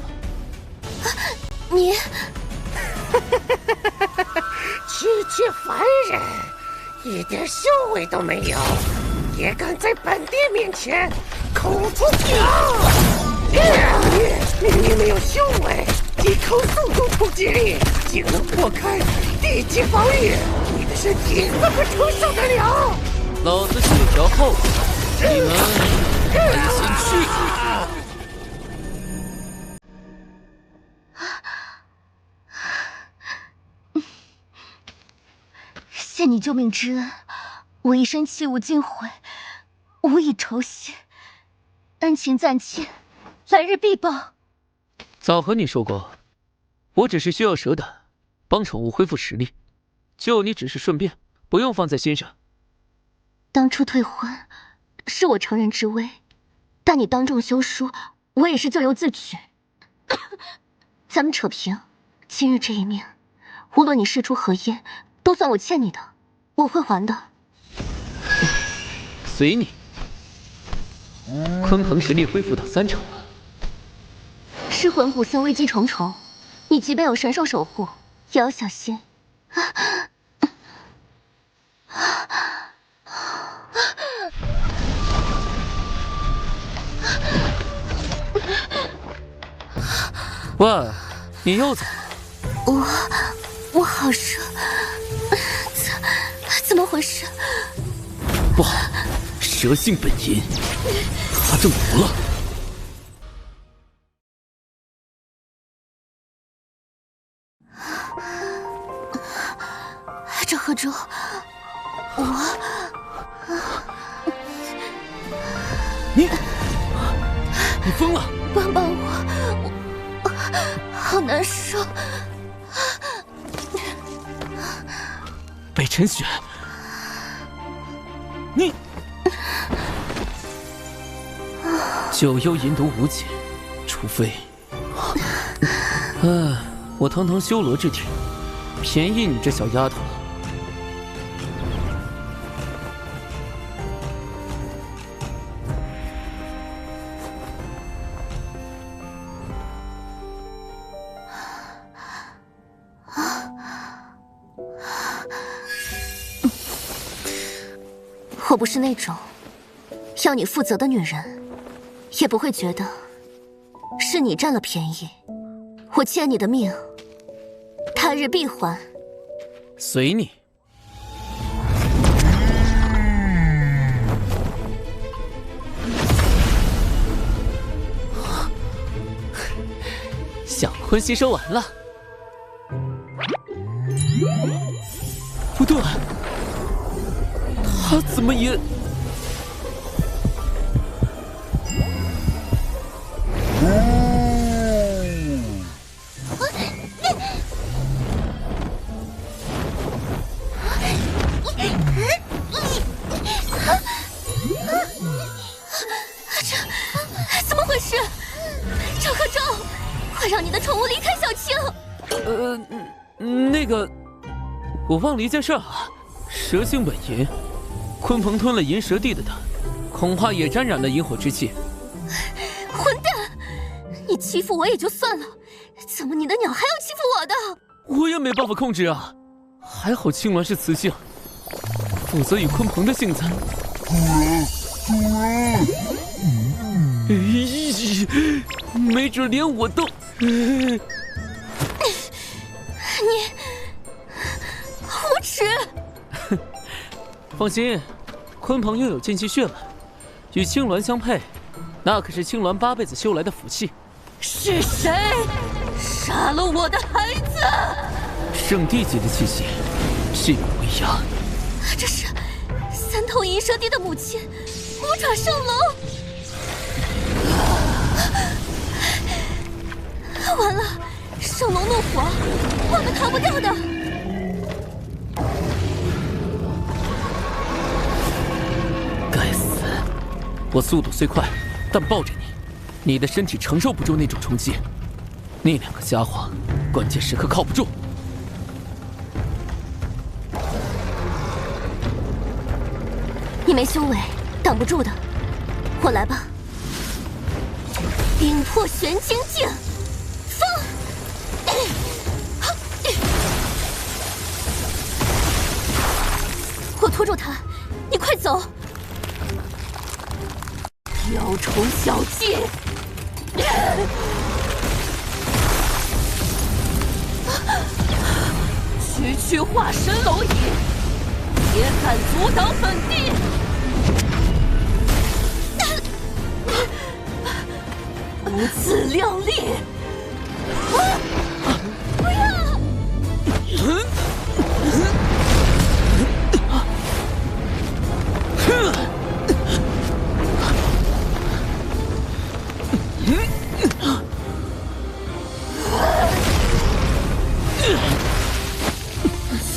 S3: 你，
S12: 区区凡人，一点修为都没有，也敢在本帝面前口出狂言！你明明没有修为，一口速度突击力竟能破开地级防御，你的身体怎么承受得了？
S1: 老子写条后路，你们赶紧去！
S6: 谢你救命之恩，我一生弃物尽毁，无以酬谢，恩情暂欠，来日必报。
S1: 早和你说过，我只是需要蛇胆，帮宠物恢复实力，救你只是顺便，不用放在心上。
S6: 当初退婚是我乘人之危，但你当众休书，我也是咎由自取。咱们扯平，今日这一命，无论你事出何因，都算我欠你的，我会还的。
S1: 随你。鲲鹏实力恢复到3成了。
S6: 尸魂古森危机重重，你即便有神兽守护，也要小心。
S1: 喂，你又怎么了？
S6: 我好热，怎么回事？
S1: 不好，蛇性本淫，他中毒了。
S6: 赵河州，
S1: 你疯了！
S6: 帮帮我好难受。
S1: 北辰雪，你九幽银毒无解，除非……我堂堂修罗之体，便宜你这小丫头了。
S6: 我不是那种要你负责的女人，也不会觉得是你占了便宜。我欠你的命，他日必还。
S1: 随你。小坤吸收完了。不对，他怎么也……
S6: 怎么回事？赵河州，快让你的宠物离开小青！
S1: 那个，我忘了一件事啊，蛇性本淫，鲲鹏吞了银蛇地的胆，恐怕也沾染了银火之气。
S6: 混蛋！你欺负我也就算了，怎么你的鸟还要欺负我的？
S1: 我也没办法控制啊，还好青鸾是雌性，否则以鲲鹏的性子，没准连我都……
S6: 你无耻！
S1: 放心，鲲鹏拥有剑气血脉，与青鸾相配，那可是青鸾8辈子修来的福气。
S3: 是谁杀了我的孩子？
S1: 圣地级的气息，这不一样。
S6: 这是
S3: 三头银蛇蝶的母亲，五爪圣龙。完了，圣龙怒火，我们逃不掉的。
S1: 该死！我速度虽快，但抱着你的身体承受不住那种冲击。那两个家伙，关键时刻靠不住。
S3: 你没修为，挡不住的。我来吧。冰魄玄精境，风！我拖住他，你快走！雕虫小技！区区化神蝼蚁，也敢阻挡本帝！如此靓丽！不要！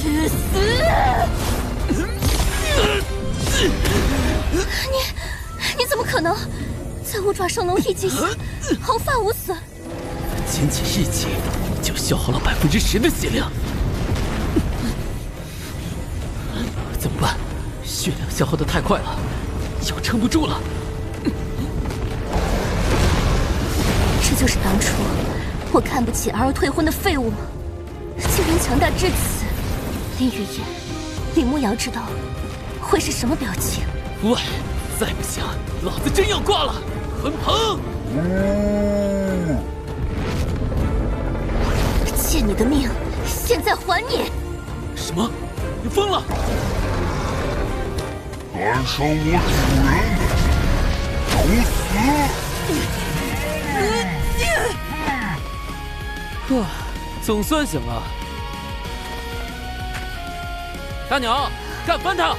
S3: 去死！你怎么可能在五爪圣龙一击下毫发无损？
S1: 仅仅一击就消耗了10%的血量，怎么办？血量消耗的太快了，要撑不住了。
S3: 这就是当初我看不起儿退婚的废物吗？竟然强大至此，林雨言、李慕瑶知道会是什么表情？
S1: 喂，再不行，老子真要挂了！鲲鹏，
S3: 借你的命，现在还你！
S1: 什么？你疯了？
S9: 敢伤我主人，找死！
S1: 总算醒了。大鸟，干翻他！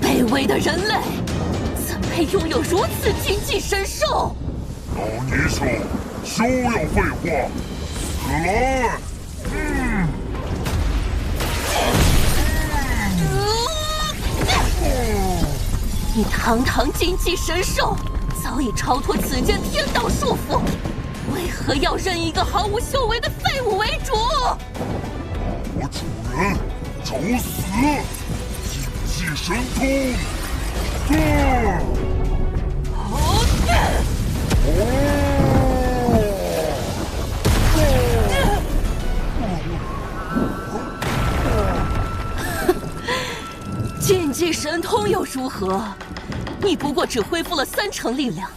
S3: 卑微的人类，怎配拥有如此精气神兽？
S9: 老泥鳅，休要废话，死来！
S3: 你堂堂精气神兽，早已超脱此间天道束缚，为何要认一个毫无修为的废物为主？
S9: 我主人，找死！精气神通！
S3: 禁忌神通又如何？你不过只恢复了30%力量，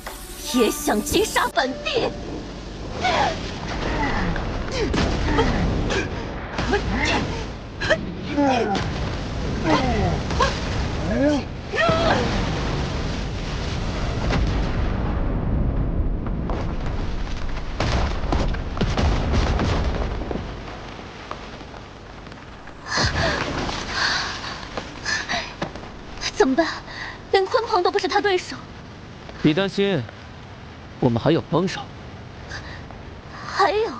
S3: 也想击杀本帝？怎么办？连鲲鹏都不是他对手。
S1: 别担心，我们还有帮手。
S3: 还有，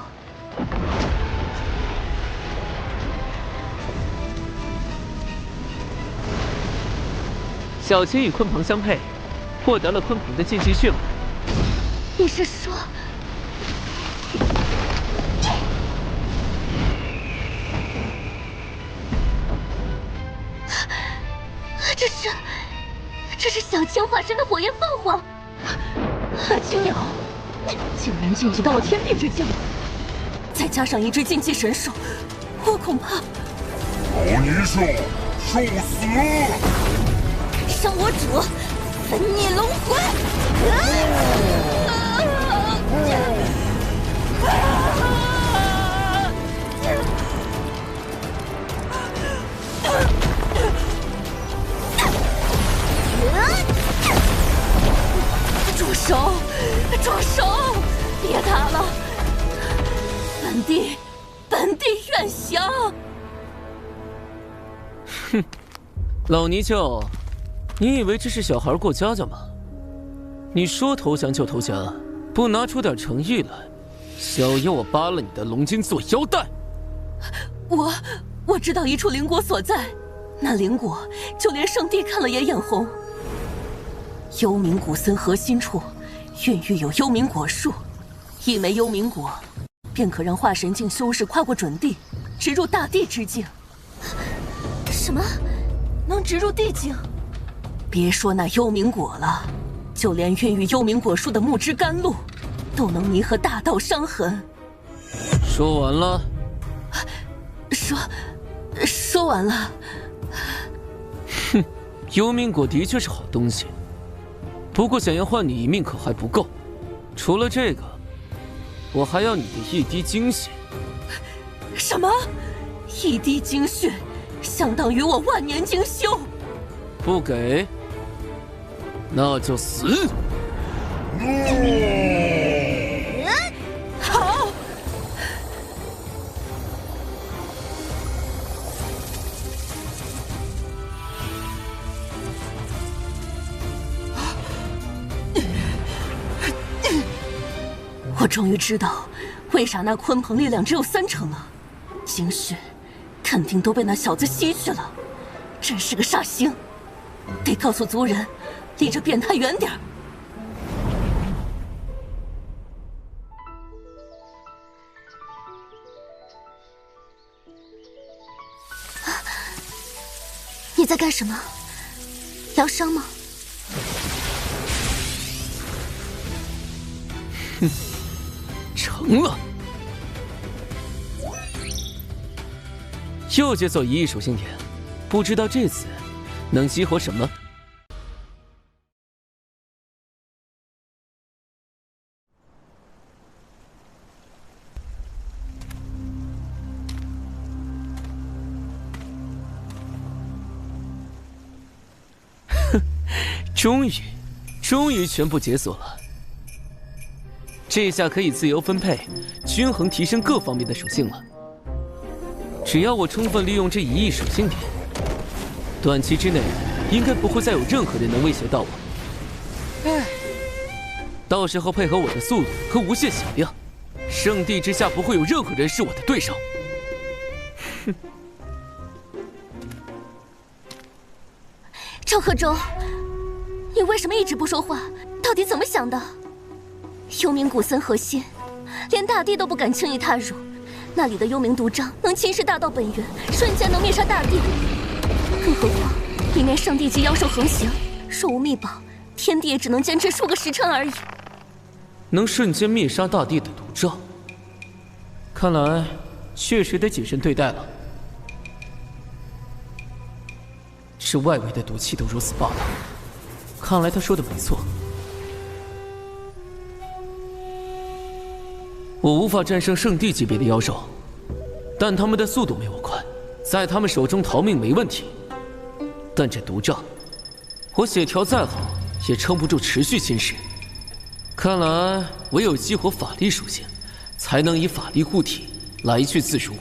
S1: 小青与鲲鹏相配，获得了鲲鹏的禁忌血脉。
S3: 你是说？这是小青化身的火焰凤凰，青鸟竟然晋级到了天地之境，再加上一只禁忌神兽，我恐怕……
S9: 老泥鳅，受死！
S3: 伤我主，焚逆龙魂！住手！住手！别打了！本地愿降！
S1: 哼，老泥鳅，你以为这是小孩过家家吗？你说投降就投降，不拿出点诚意来，小爷我扒了你的龙筋做腰带！
S3: 我知道一处灵果所在，那灵果就连圣地看了也眼红。幽冥古森核心处孕育有幽冥果树，一枚幽冥果便可让化神境修士跨过准地，直入大地之境。什么？能直入地境？别说那幽冥果了，就连孕育幽冥果树的木之甘露，都能弥合大道伤痕。
S1: 说完了？
S3: 说完了。
S1: 哼，幽冥果的确是好东西，不过想要换你一命可还不够。除了这个，我还要你的一滴精血。
S3: 什么？一滴精血，相当于我万年精修。
S1: 不给，那就死。
S3: 好。我终于知道，为啥那鲲鹏力量只有3成了，精血肯定都被那小子吸去了，真是个煞星！得告诉族人，离这变态远点儿。
S6: 你在干什么？疗伤吗？
S1: 哼，成了。又解锁1亿属性点，不知道这次能激活什么？哼，终于全部解锁了。这下可以自由分配，均衡提升各方面的属性了。只要我充分利用这1亿属性点，短期之内应该不会再有任何人能威胁到我。到时候配合我的速度和无限血量，圣地之下不会有任何人是我的对手。哼！
S6: 赵贺州，你为什么一直不说话？到底怎么想的？幽冥古森核心，连大地都不敢轻易踏入。那里的幽冥毒瘴能侵蚀大道本源，瞬间能灭杀大地。更何况里面圣地级妖兽横行，若无秘宝，天地也只能坚持数个时辰而已。
S1: 能瞬间灭杀大地的毒瘴，看来确实得谨慎对待了。是外围的毒气都如此霸道，看来他说的没错。我无法战胜圣地级别的妖兽，但他们的速度没我快，在他们手中逃命没问题。但这毒瘴，我血条再好也撑不住持续侵蚀。看来唯有激活法力属性，才能以法力护体，来去自如。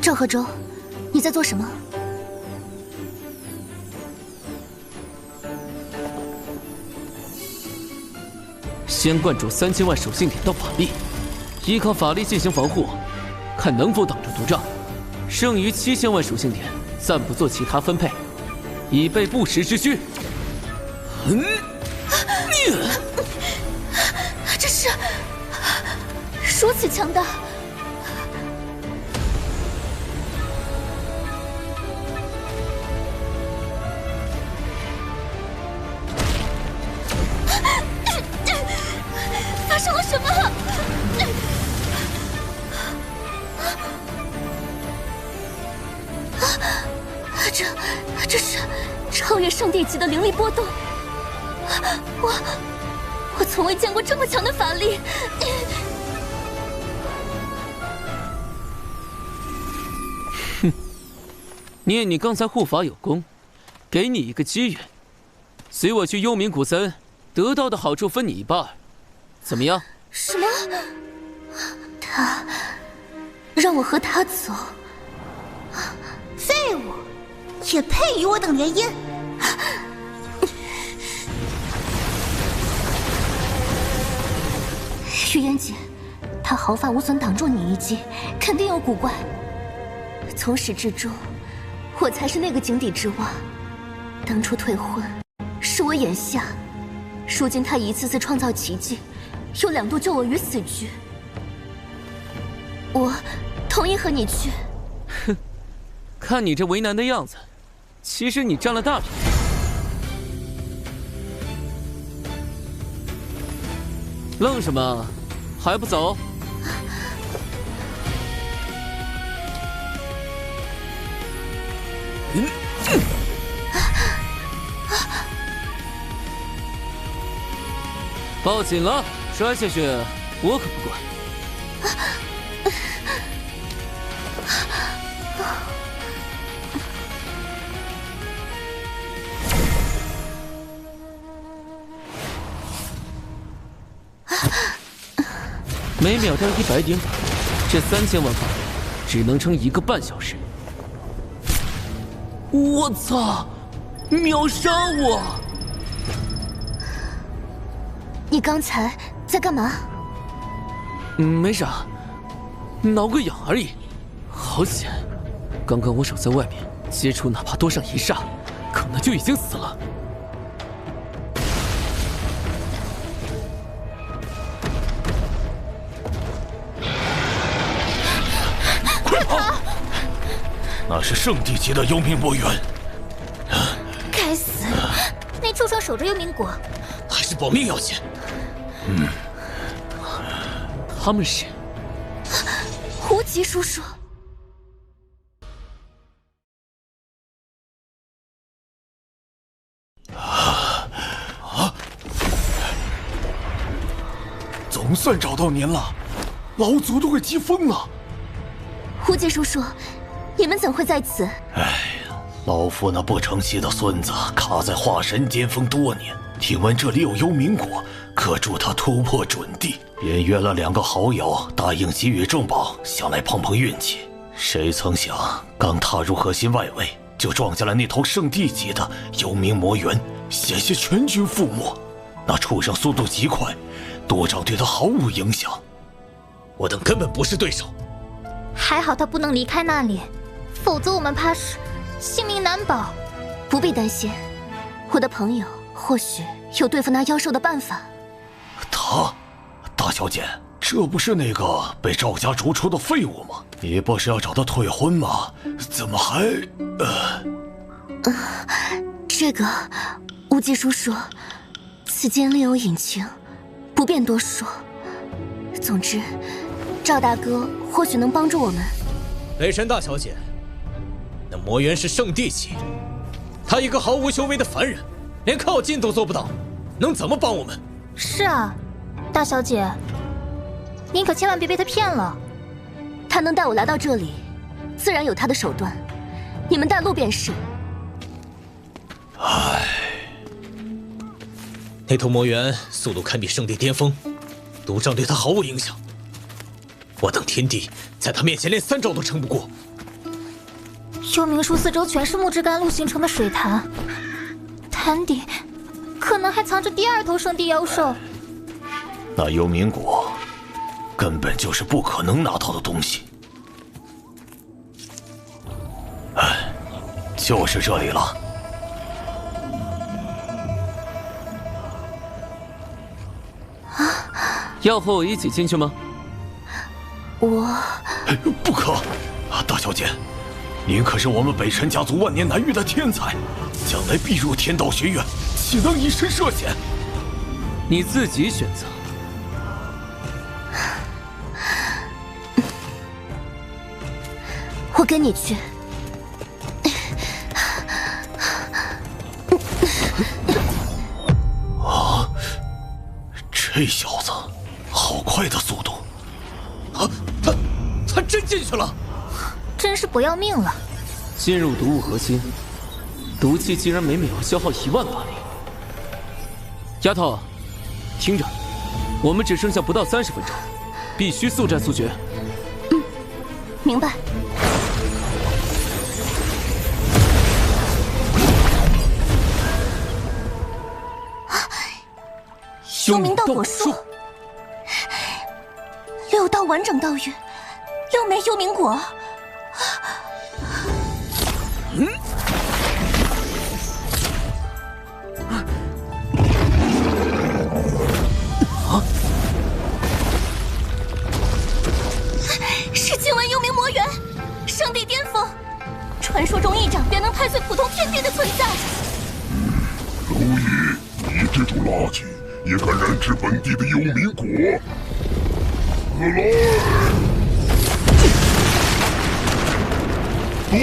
S6: 赵贺州，你在做什么？
S1: 先灌注3000万属性点到法力，依靠法力进行防护，看能否挡住毒瘴。剩余7000万属性点暂不做其他分配，以备不时之需。
S6: 这是如此强大！
S3: 这是超越圣地级的灵力波动，我从未见过这么强的法力。
S1: 哼，念你刚才护法有功，给你一个机缘，随我去幽冥古森，得到的好处分你一半，怎么样？
S3: 什么？他让我和他走？
S6: 废物！也配与我等联姻？
S3: 玉烟姐，他毫发无损挡住你一击，肯定有古怪。从始至终，我才是那个井底之蛙。当初退婚是我眼下，如今他一次次创造奇迹，又2度救我于死局。我同意和你去。
S1: 哼，看你这为难的样子，其实你占了大便宜。愣什么？还不走？抱紧了，摔下去我可不管。每秒掉100点法，这3000万法只能撑1个半小时。我操！秒杀我！
S3: 你刚才在干嘛？
S1: 没啥，挠个痒而已。好险！刚刚我守在外面，接触哪怕多上1刹，可能就已经死了。
S7: 那是圣地级的幽冥魔猿。
S6: 该死！那畜生守着幽冥果，
S7: 还是保命要紧。
S1: 他们是
S3: 无极叔叔。
S8: 总算找到您了，老祖都快急疯了。
S3: 无极叔叔，你们怎会在此？
S7: 老夫那不成器的孙子卡在化神巅峰多年，听闻这里有幽冥果，可助他突破准地，便约了2个好友，答应给予重宝，想来碰碰运气。谁曾想，刚踏入核心外围，就撞见了那头圣地级的幽冥魔猿，险些全军覆没。那畜生速度极快，多招对他毫无影响。我等根本不是对手。
S6: 还好他不能离开那里，否则我们怕是性命难保。
S3: 不必担心，我的朋友或许有对付那妖兽的办法。
S7: 他，大小姐，这不是那个被赵家逐出的废物吗？你不是要找他退婚吗？怎么还……
S3: 这个，无极叔叔，此间另有隐情，不便多说。总之，赵大哥或许能帮助我们。
S13: 雷神大小姐，那魔猿是圣地级，他一个毫无修为的凡人，连靠近都做不到，能怎么帮我们？
S6: 是啊，大小姐，您可千万别被他骗了。
S3: 他能带我来到这里，自然有他的手段，你们带路便是。
S13: 那头魔猿速度堪比圣地巅峰，毒瘴对他毫无影响。我等天帝在他面前连3招都撑不过。
S6: 幽冥树4周全是木质甘露形成的水潭，潭底可能还藏着第2头圣地妖兽。
S7: 那幽冥果根本就是不可能拿到的东西。就是这里了。
S1: 要和我一起进去吗？
S7: 不可！大小姐，您可是我们北辰家族万年难遇的天才，将来必入天道学院，岂能以身涉险？
S1: 你自己选择。
S6: 我跟你去。
S7: 啊，这小子，好快的速度！
S13: 啊，他真进去了，
S6: 真是不要命了。
S1: 进入毒物核心，毒气竟然每秒消耗1万法力。丫头，听着，我们只剩下不到30分钟，必须速战速决。
S6: 明白。幽冥道果树，6道完整道玉，6枚幽冥果。是今晚幽冥魔猿，圣地巅峰，传说中一掌便能拍碎普通天地的存在。
S9: 蝼蚁，你这种垃圾也敢染指本地的幽冥果？来！躲！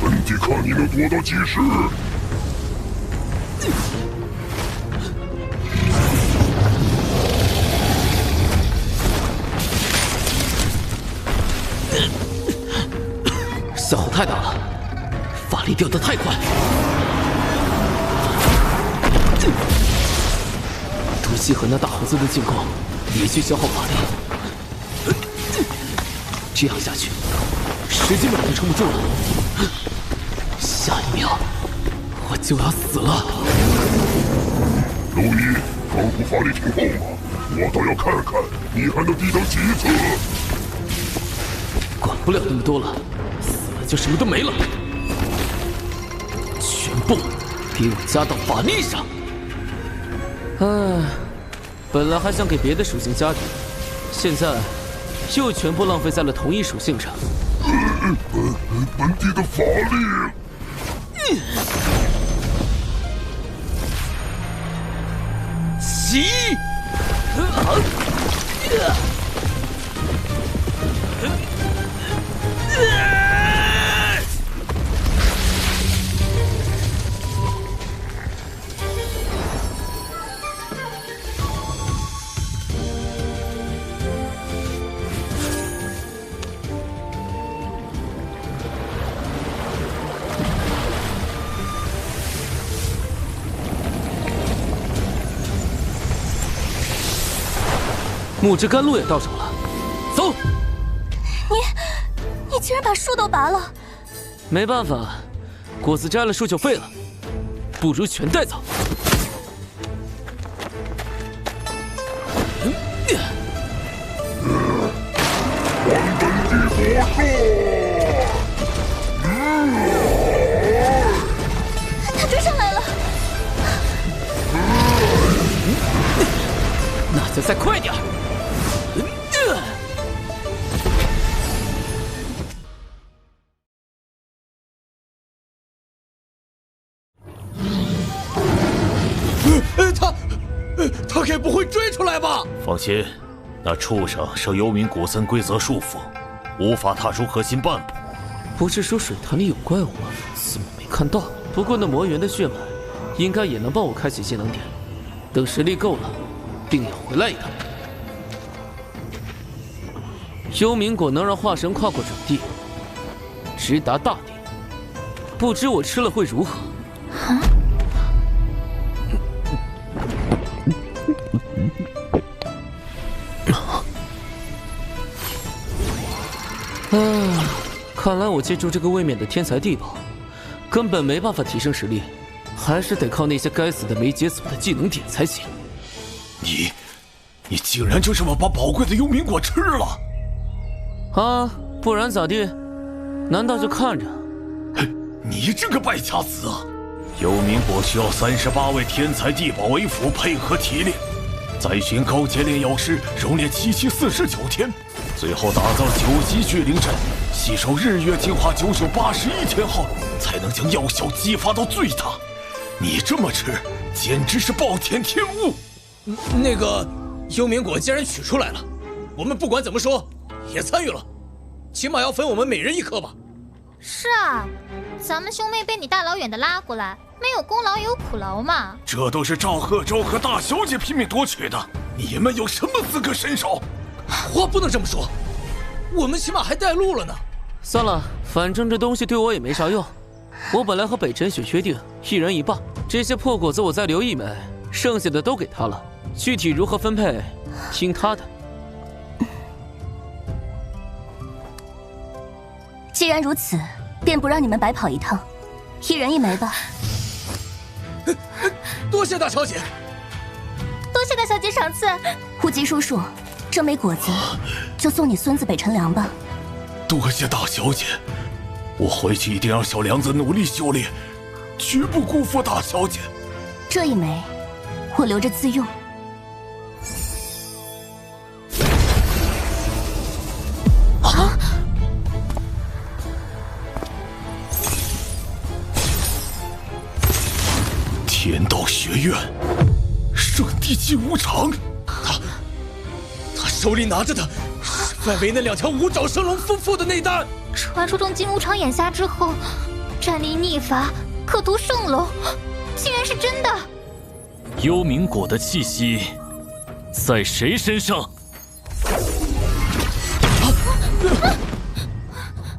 S9: 本地看你能躲到几时！
S1: 消耗太大了，法力掉得太快。毒气和那大猴子的进攻也去消耗法力，这样下去，10几秒都撑不住了。下一秒，我就要死了。
S9: 蝼蚁，防护法力挺厚嘛，我倒要看看你还能抵挡几次。
S1: 管不了那么多了，死了就什么都没了，全部给我加到法力上。本来还想给别的属性加点，现在又全部浪费在了同一属性上。
S9: 本地的法力。
S1: 急！木之甘露也到手了，走！
S6: 你竟然把树都拔了！
S1: 没办法，果子摘了树就废了，不如全带走。
S9: 还本地果树！
S6: 他追上来了！
S1: 那就再快点！
S13: 他该不会追出来吧？
S7: 放心，那畜生受幽冥古森规则束缚，无法踏出核心半步。
S1: 不是说水潭里有怪物吗？怎么没看到？不过那魔猿的血脉，应该也能帮我开启技能点。等实力够了，定要回来一趟。幽冥果能让化神跨过准地，直达大地。不知我吃了会如何？看来我借助这个卫冕的天才地宝，根本没办法提升实力，还是得靠那些该死的没解锁的技能点才行。
S7: 你竟然就这么把宝贵的幽冥果吃了？
S1: 啊，不然咋地？难道就看着？
S7: 你这个败家子啊！幽冥果需要38位天才地宝为辅配合提炼，再寻高阶炼药师熔炼7749天，最后打造9级聚灵阵，吸收日月净化9981天后，才能将药效激发到最大。你这么吃，简直是暴殄天物！
S13: 那个幽冥果既然取出来了，我们不管怎么说也参与了。起码要分我们每人1颗吧？
S6: 是啊，咱们兄妹被你大老远的拉过来，没有功劳也有苦劳嘛。
S7: 这都是赵贺州和大小姐拼命夺取的，你们有什么资格伸手？
S13: 话不能这么说，我们起码还带路了呢。
S1: 算了，反正这东西对我也没啥用。我本来和北辰雪约定1人1半，这些破果子我再留1枚，剩下的都给他了。具体如何分配，听他的。
S14: 既然如此，便不让你们白跑一趟，1人1枚吧。
S13: 多谢大小姐，
S6: 多谢大小姐赏赐。
S14: 胡吉叔叔，这枚果子就送你孙子北辰良吧。
S7: 多谢大小姐，我回去一定让小梁子努力修炼，绝不辜负大小姐。
S14: 这1枚，我留着自用。
S7: 啊！天道学院，圣地纪无常，
S13: 他手里拿着的是外围那2条5爪神龙夫妇的内丹。
S6: 传说中金无常眼瞎之后，战力逆乏，可屠圣龙，竟然是真的。
S7: 幽冥果的气息在谁身上？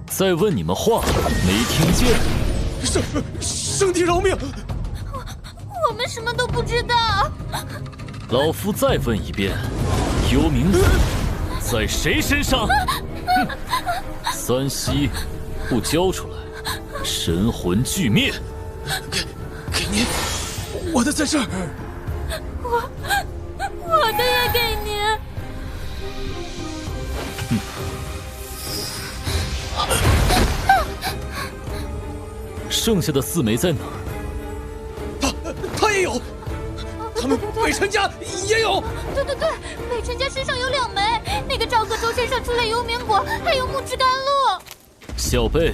S7: 再问你们话，没听见？
S13: 圣帝饶命！
S6: 我们什么都不知道。
S7: 老夫再问一遍，幽冥果在谁身上？3息不交出来，神魂俱灭。
S13: 给您，我的在这儿。
S6: 我的也给您。
S7: 剩下的4枚在哪儿？
S13: 他也有，他们北辰家也有。
S6: 对，北辰家身上有2枚，那个赵贺州身上出来幽冥果，还有木之甘露。
S7: 小辈，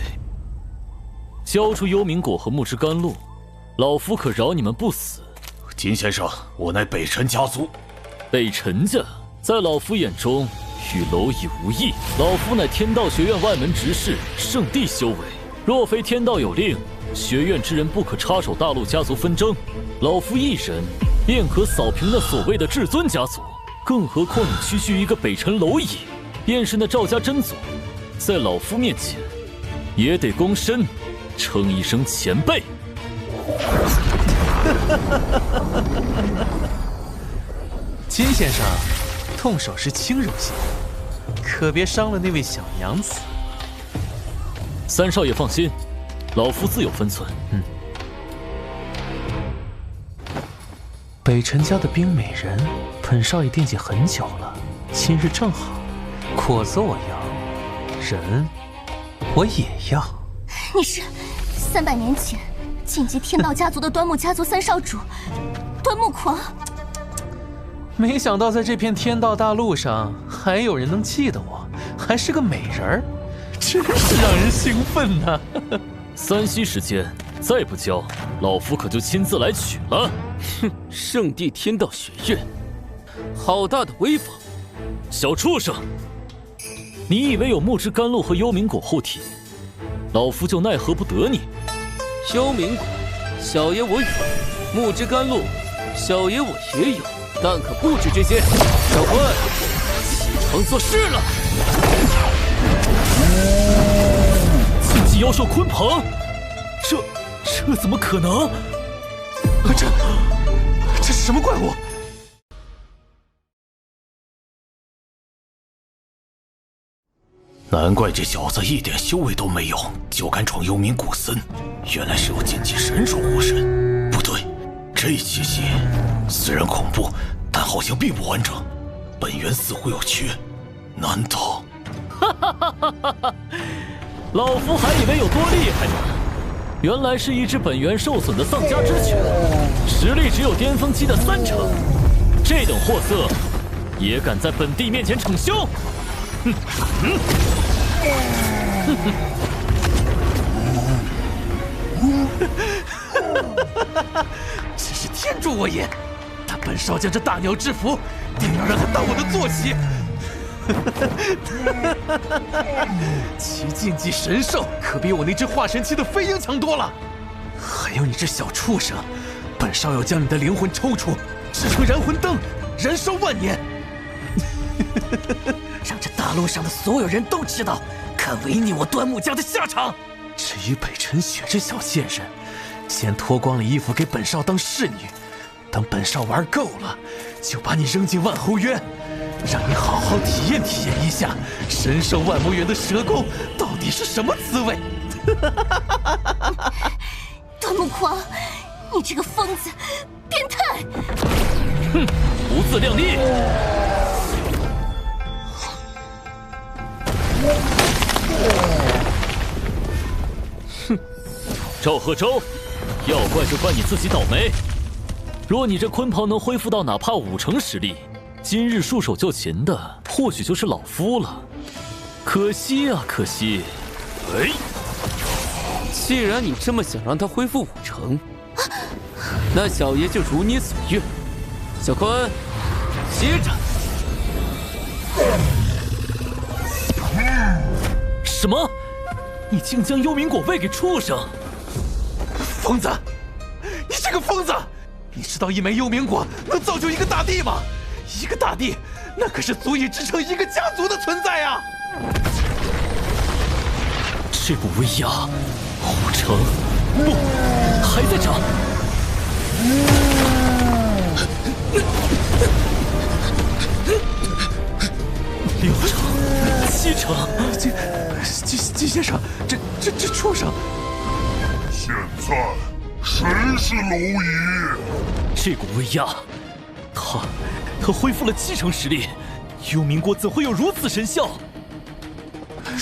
S7: 交出幽冥果和木之甘露，老夫可饶你们不死。金先生，我乃北辰家族。北辰家在老夫眼中与蝼蚁无异。老夫乃天道学院外门执事，圣地修为。若非天道有令，学院之人不可插手大陆家族纷争。老夫一人便可扫平那所谓的至尊家族，更何况你区区一个北辰蝼蚁，便是那赵家真祖，在老夫面前也得躬身，称一声前辈。
S15: 金先生，动手是轻柔些，可别伤了那位小娘子。
S7: 三少爷放心，老夫自有分寸。
S15: 北辰家的冰美人，本少爷惦记很久了，今日正好，果子我要，人我也要。
S14: 你是300年前晋级天道家族的端木家族3少主，端木狂。
S15: 没想到在这片天道大陆上，还有人能记得我，还是个美人儿，真是让人兴奋呐
S7: ！3息时间，再不交，老夫可就亲自来取了。
S1: 哼，圣地天道学院，好大的威风！
S7: 小畜生，你以为有木之甘露和幽冥果护体，老夫就奈何不得你？
S1: 幽冥果，小爷我有；木之甘露，小爷我也有。但可不止这些，小混，起床做事了！
S7: 禁忌妖兽鲲鹏，这怎么可能？
S15: 这是什么怪物？
S7: 难怪这小子一点修为都没有，就敢闯幽冥古森，原来是有禁忌神兽护身。不对，这气息虽然恐怖，但好像并不完整，本源似乎有缺，难道？老夫还以为有多厉害呢，原来是一只本源受损的丧家之犬，实力只有巅峰期的3成，这等货色也敢在本地面前逞凶？
S15: 真是天助我也！他本少将这大鸟制服，定要让他当我的坐骑！其禁忌神兽可比我那只化神期的飞鹰强多了。还有你这小畜生，本少要将你的灵魂抽出，制成燃魂灯，燃烧万年。
S16: 让这大陆上的所有人都知道，看违逆我端木家的下场。
S15: 至于北辰雪这小贱人，先脱光了衣服给本少当侍女，等本少玩够了，就把你扔进万侯渊，让你好好体验体验一下神兽万魔园的蛇宫到底是什么滋味。
S14: 端木狂，你这个疯子，变态！
S4: 哼，不自量力！哼，赵贺州，要怪就怪你自己倒霉。若你这鲲袍能恢复到哪怕50%实力，今日束手就擒的或许就是老夫了。可惜啊，可惜。哎，
S1: 既然你这么想让他恢复50%，那小爷就如你所愿。小鲲，接着。
S4: 什么？你竟将幽冥果喂给畜生！
S15: 疯子，你这个疯子！你知道一枚幽冥果能造就一个大帝吗？一个大帝，那可是足以支撑一个家族的存在啊！
S4: 这股威压，50%不，还在涨。6%、7%，
S15: 金先生，这畜生！
S9: 现在谁是蝼蚁？
S4: 这股威压，他恢复了70%实力，幽冥果怎会有如此神效？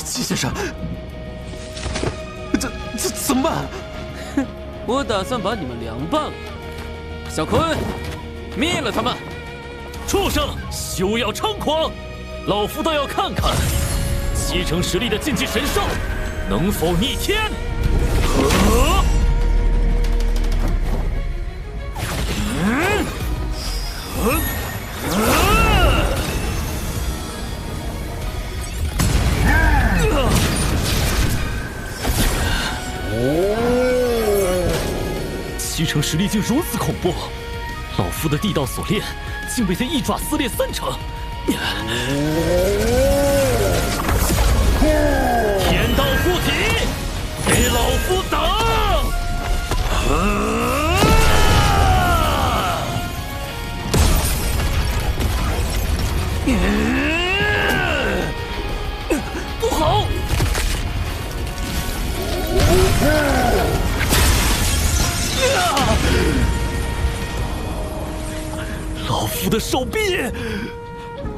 S15: 金先生，这怎么办？
S1: 哼，我打算把你们凉拌了。小鲲，灭了他们！
S4: 畜生，休要猖狂！老夫倒要看看70%实力的禁忌神兽能否逆天！70%实力竟如此恐怖，老夫的地道锁链竟被他一爪撕裂30%。天道附体，给老夫等！不好！老夫的手臂！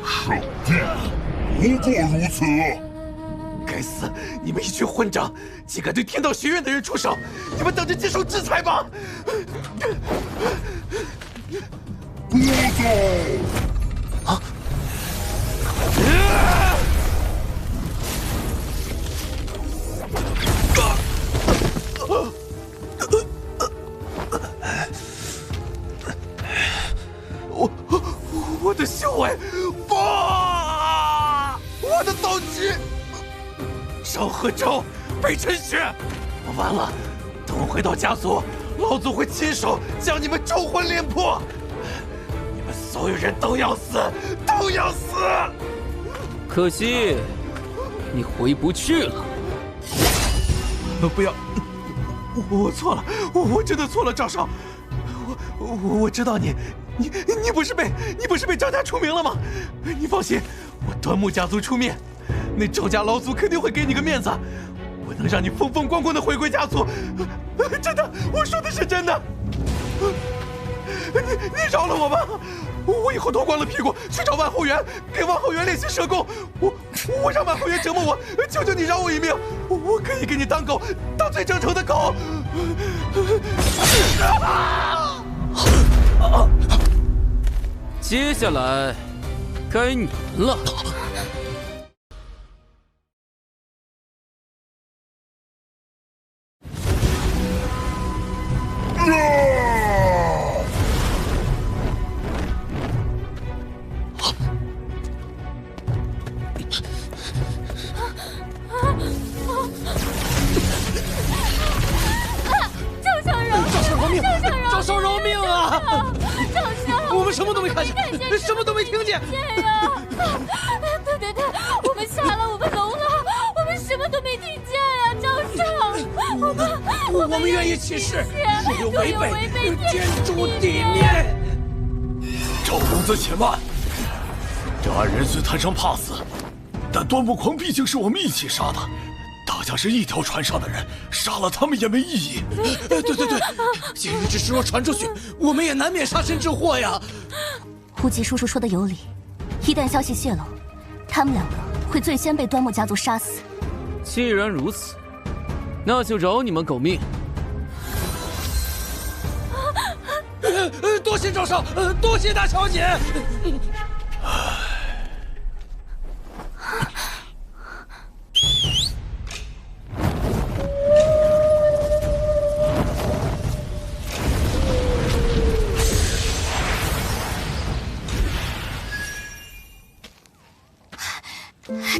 S9: 圣地，不过如此。
S15: 该死！你们一群混账，竟敢对天道学院的人出手！你们等着接受制裁吧！
S9: 聒噪！
S15: 啊！我的修为，不！我的早期！赵贺州，北辰雪，完了！等我回到家族，老祖会亲手将你们招魂炼魄，你们所有人都要死，都要死！
S1: 可惜，你回不去了。
S15: 不要！我错了，我真的错了，赵少。我知道你不是被赵家除名了吗？你放心，我端木家族出面，那赵家老祖肯定会给你个面子，我能让你风风光光的回归家族。真的，我说的是真的。你饶了我吧！我以后脱光了屁股去找万后元，给万后元练习蛇功。我让万后元折磨我，求求你饶我一命！我可以给你当狗，当最正诚的狗。
S1: 接下来，该你们了。
S15: 剑！
S14: 剑呀！对，我们杀了，我们聋了，我们什么都没听见呀，赵少。
S15: 我们愿意起誓，若有违背，天诛地灭。
S7: 赵公子且慢，这2人虽贪生怕死，但端木肱毕竟是我们一起杀的。大家是一条船上的人，杀了他们也没意义。
S15: 对，今日之事若传出去，我们也难免杀身之祸呀。
S14: 胡吉叔叔说的有理，一旦消息泄露，他们2个会最先被端木家族杀死。
S1: 既然如此，那就饶你们狗命。
S15: 多谢赵少，多谢大小姐。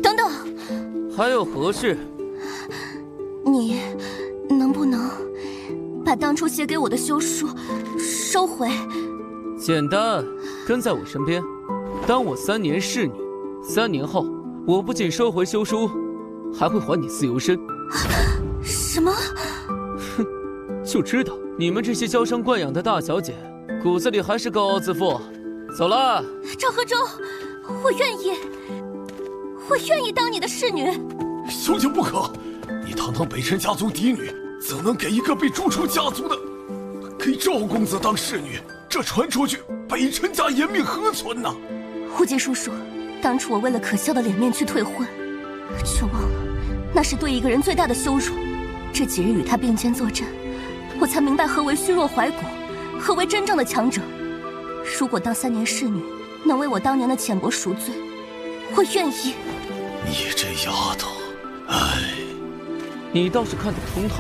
S14: 等等，
S1: 还有何事？
S14: 你能不能把当初写给我的休书收回？
S1: 简单，跟在我身边，当我3年侍女。3年后，我不仅收回休书，还会还你自由身。
S14: 什么？
S1: 哼，就知道你们这些娇生惯养的大小姐，骨子里还是高傲自负。走了。
S14: 赵河州，我愿意当你的侍女。
S7: 兄弟不可！你堂堂北辰家族嫡女，怎能给一个被逐出家族的，给赵公子当侍女？这传出去，北辰家颜面何存呢？
S14: 胡吉叔叔，当初我为了可笑的脸面去退婚，却忘了那是对一个人最大的羞辱。这几日与他并肩作战，我才明白何为虚弱怀古，何为真正的强者。如果当3年侍女能为我当年的浅薄赎罪，我愿意。
S7: 你这丫头，哎，
S1: 你倒是看得通透。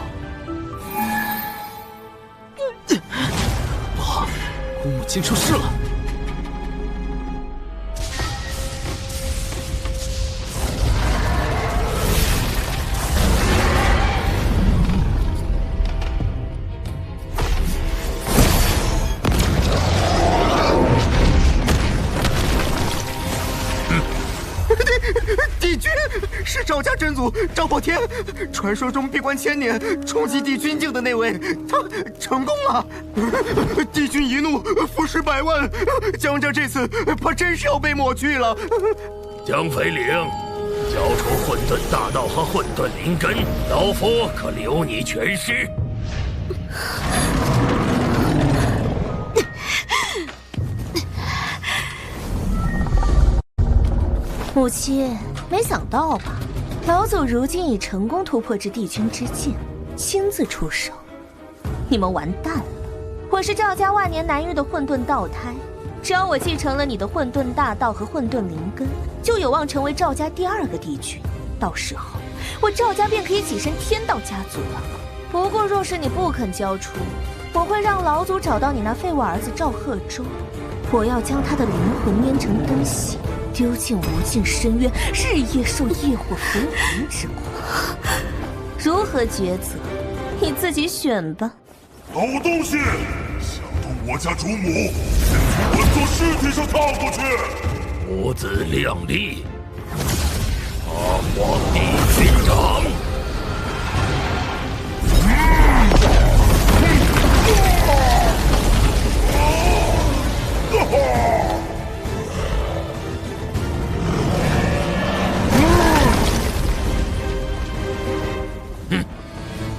S15: 不好，姑母亲出事了。
S8: 帝君是赵家真祖赵破天，传说中闭关1000年冲击帝君境的那位，他成功了。帝君一怒，腐蚀100万，江家这次怕真是要被抹去了。
S2: 江飞岭，交出混沌大道和混沌灵根，老夫可留你全尸。
S6: 母亲，没想到吧？老祖如今已成功突破至帝君之境，亲自出手，你们完蛋了！我是赵家万年难遇的混沌道胎，只要我继承了你的混沌大道和混沌灵根，就有望成为赵家第2个帝君。到时候，我赵家便可以跻身天道家族了。不过，若是你不肯交出，我会让老祖找到你那废物儿子赵贺州，我要将他的灵魂捏成东西，丢进无尽深渊，日夜受业火焚魂之苦。如何抉择，你自己选吧。
S9: 狗东西，想动我家主母，先从本座尸体上踏过去！
S2: 母子量力，八荒帝君掌。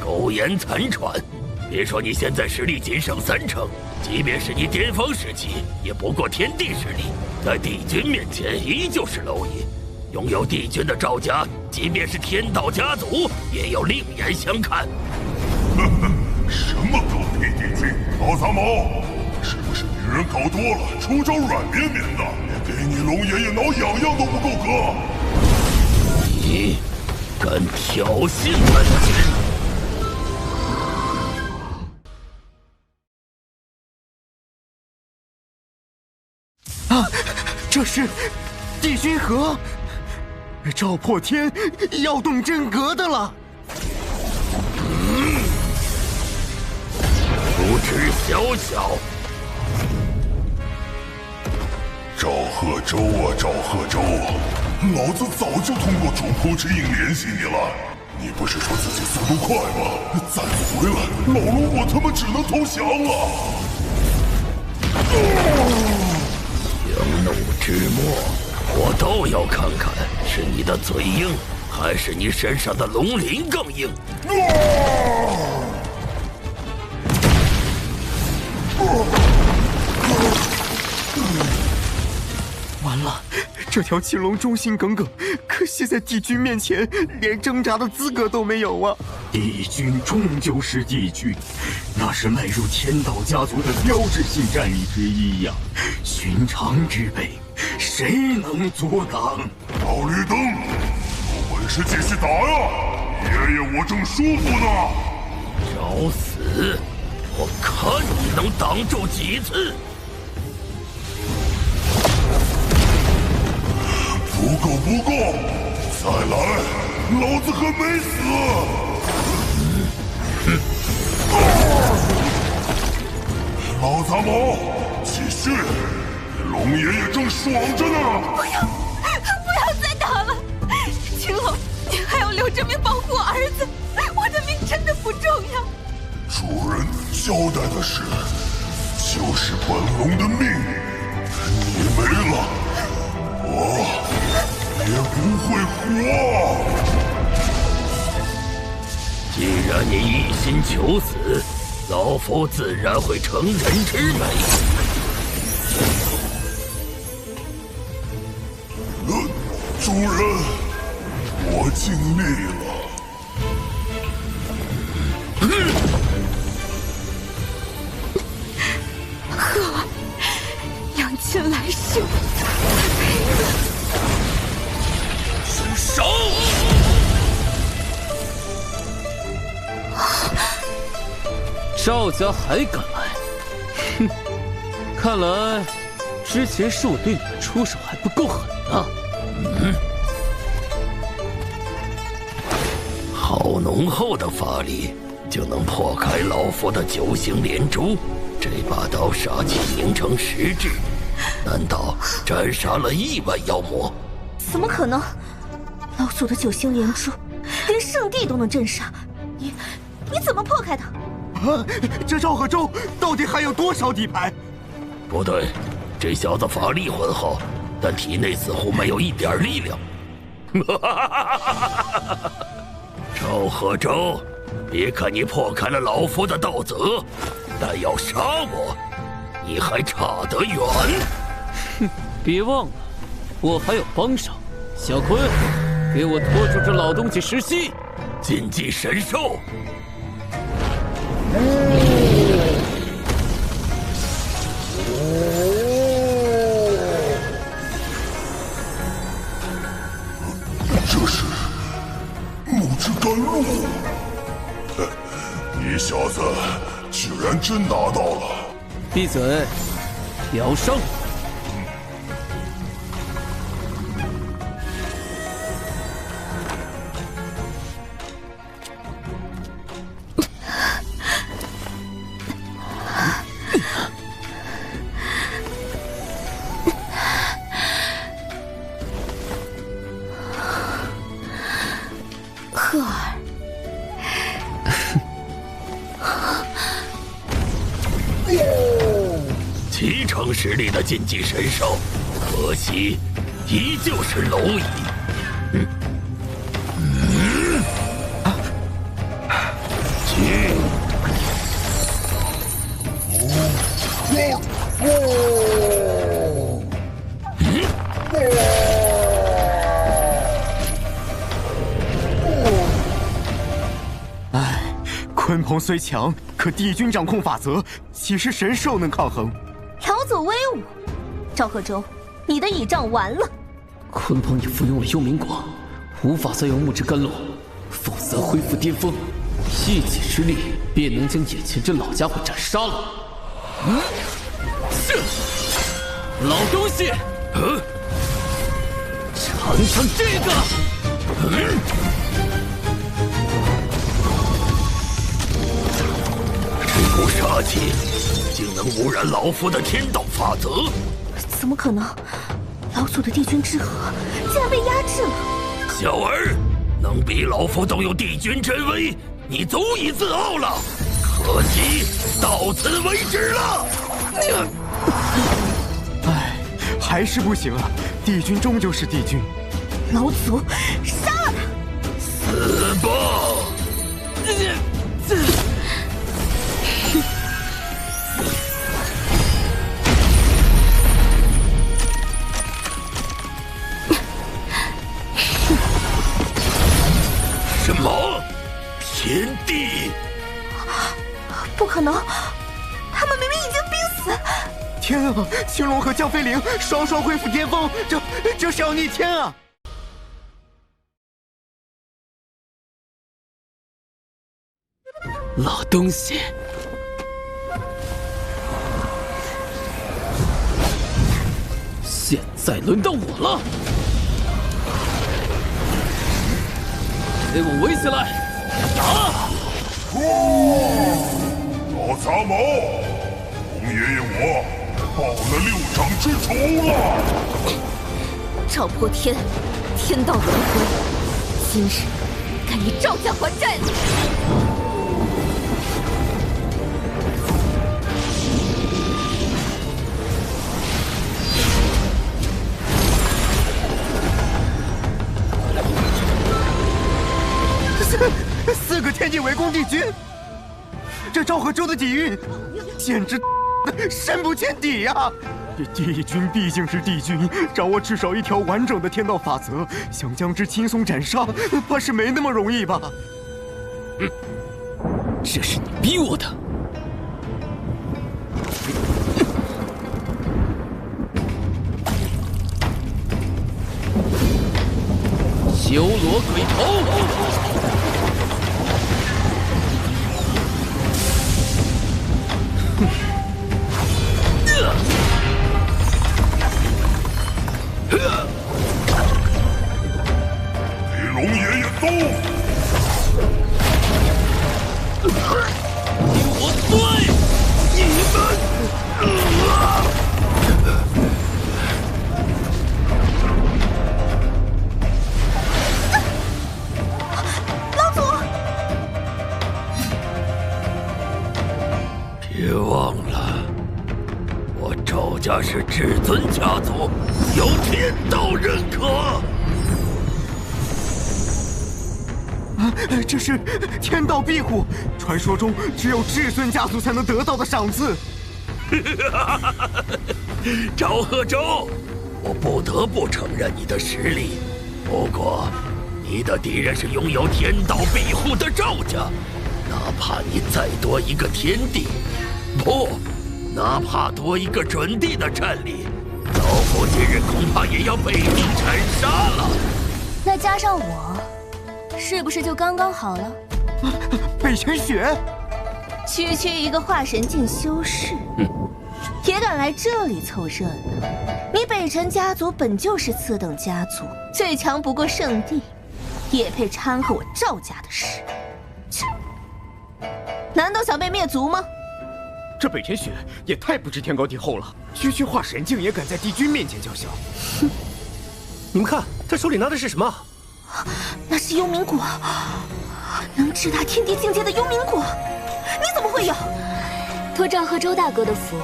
S2: 苟延残喘，别说你现在实力仅剩3成，即便是你巅峰时期，也不过天地实力，在帝君面前依旧是蝼蚁。拥有帝君的赵家，即便是天道家族，也要另眼相看。
S9: 什么狗屁帝君，老杂毛，是不是女人搞多了，出招软绵绵的，给你龙爷爷挠痒痒都不够格？
S2: 你敢挑衅本君？
S8: 啊，这是帝君和赵破天要动真格的了。
S2: 无知小小，
S9: 赵贺州啊，赵贺州，老子早就通过主仆之印联系你了。你不是说自己速度快吗？再不回来，老龙我他妈只能投降了。
S17: 强弩之末，我倒要看看是你的嘴硬，还是你身上的龙鳞更硬。
S8: 完了，这条青龙忠心耿耿，可惜在帝君面前连挣扎的资格都没有啊！
S7: 帝君终究是帝君，那是迈入天道家族的标志性战役之一呀。寻常之辈，谁能阻挡？
S9: 老绿灯，有本事继续打呀！爷爷我正舒服呢。
S17: 找死！我看你能挡住几次！
S9: 不够，不够！再来，老子还没死！老杂毛，继续！龙爷爷正爽着呢！
S3: 不要再打了！青龙，你还要留着命保护我儿子，我的命真的不重要。
S9: 主人交代的事，就是本龙的命，你没了，我也不会活。
S17: 既然你一心求死，老夫自然会成人之美。
S9: 主人，我尽力了。
S3: 贺儿，娘亲来世，
S17: 住手！
S1: 赵家还敢来？哼，看来之前是我对你们出手还不够狠啊！
S17: 好浓厚的法力，就能破开老夫的9星连珠。这把刀杀气凝成实质，难道斩杀了1万妖魔？
S14: 怎么可能？老祖的9星连珠，连圣地都能镇杀，你怎么破开的？
S8: 啊，这赵贺州到底还有多少底牌？
S17: 不对，这小子法力浑厚，但体内似乎没有一点力量。赵贺州，别看你破开了老夫的道则，但要杀我，你还差得远。
S1: 哼，别忘了，我还有帮手。小坤，给我拖住这老东西10息。
S17: 禁忌神兽。
S9: 这是木之甘露，你小子居然真拿到了！
S1: 闭嘴，疗伤。
S3: 贺儿，7
S17: 成实力的禁忌神兽，可惜依旧是蝼蚁。去！
S8: 鲲鹏虽强，可帝君掌控法则，岂是神兽能抗衡？
S14: 条左威武，赵贺州，你的倚仗完了。
S1: 鲲鹏已服用了幽冥果，无法再用木之甘露，否则恢复巅峰，一己之力便能将眼前这老家伙斩杀了。是，老东西，尝尝这个。
S17: 这股杀气竟能污染老夫的天道法则！
S14: 怎么可能？
S6: 老祖的帝君之河竟然被压制了。
S17: 小儿，能比老夫都有帝君真威，你足以自傲了。可惜到此为止了。
S8: 唉，还是不行啊！帝君终究是帝君。
S6: 老祖，杀了他！
S17: 死吧！什么？天地？
S6: 不可能！他们明明已经濒死。
S8: 天啊！青龙和江飞灵双双恢复巅峰，这是要逆天啊！
S1: 老东西，现在轮到我了！给我围起来，打！
S9: 老杂毛，龙爷爷我报了6掌之仇了。
S3: 赵破天，天道轮回，今日该你赵家还债了。
S8: 4个天地围攻帝君，这赵和周的底蕴简直深不见底呀！帝君毕竟是帝君，掌握至少一条完整的天道法则，想将之轻松斩杀，怕是没那么容易吧？
S1: 这是你逼我的。修罗鬼头！
S9: 给龙爷爷揍！
S17: 给我对！你们！
S6: 老祖！
S17: 别忘了，我赵家是至尊家族，有天道认可。
S8: 这是天道庇护，传说中只有至尊家族才能得到的赏赐。
S17: 赵贺州，我不得不承认你的实力，不过你的敌人是拥有天道庇护的赵家，哪怕你再多一个天地，不，哪怕多一个准帝的战力，老夫今日恐怕也要被你斩杀了。
S14: 那加上我，是不是就刚刚好了？
S8: 北辰雪，
S6: 区区一个化神境修士，也敢来这里凑热闹？你北辰家族本就是次等家族，最强不过圣地，也配掺和我赵家的事？切！难道想被灭族吗？
S8: 这北辰雪也太不知天高地厚了，区区化神境也敢在帝君面前叫嚣。
S5: 哼！你们看，他手里拿的是什么？
S6: 那是幽冥果，能直达天地境界的幽冥果，你怎么会有？
S14: 托赵贺周大哥的福，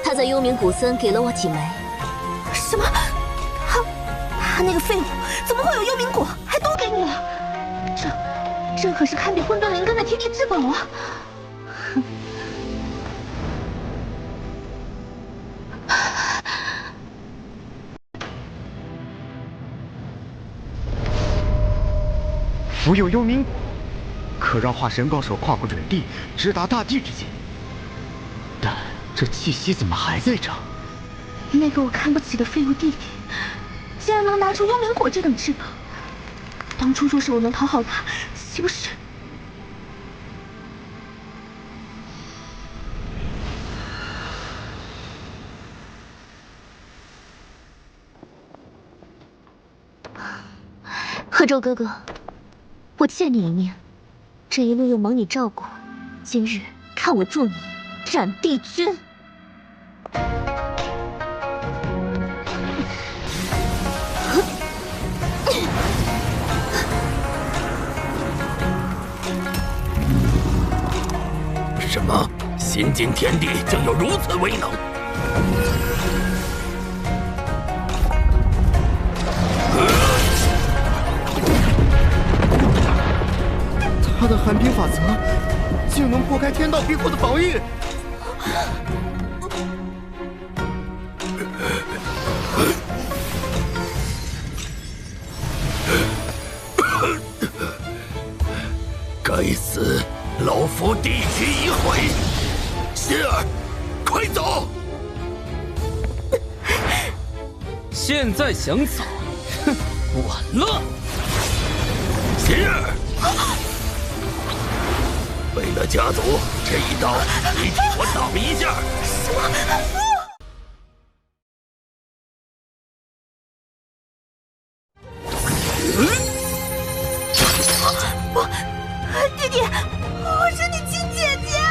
S14: 他在幽冥古森给了我几枚。
S6: 什么？他那个废物怎么会有幽冥果，还都给你了？这可是堪比混沌灵根的天地至宝啊！哼！
S8: 福有幽冥果，可让化神高手跨过准地，直达大地之间。但这气息怎么还在这？
S6: 那个我看不起的废物弟弟，竟然能拿出幽冥果这等至宝。当初若是我能讨好他，岂不是……
S14: 贺州哥哥，我欠你一面，这一路又蒙你照顾，今日看我助你斩帝君！
S17: 新晋天帝竟有如此威能！
S5: 他的寒冰法则竟能破开天道庇护的防御。
S17: 该死！老夫地区已毁，希儿，快走！
S1: 现在想走，哼，晚了。
S17: 希儿，为了家族，这一刀你替我挡一下。
S6: 什么？弟弟，我是你亲姐姐啊！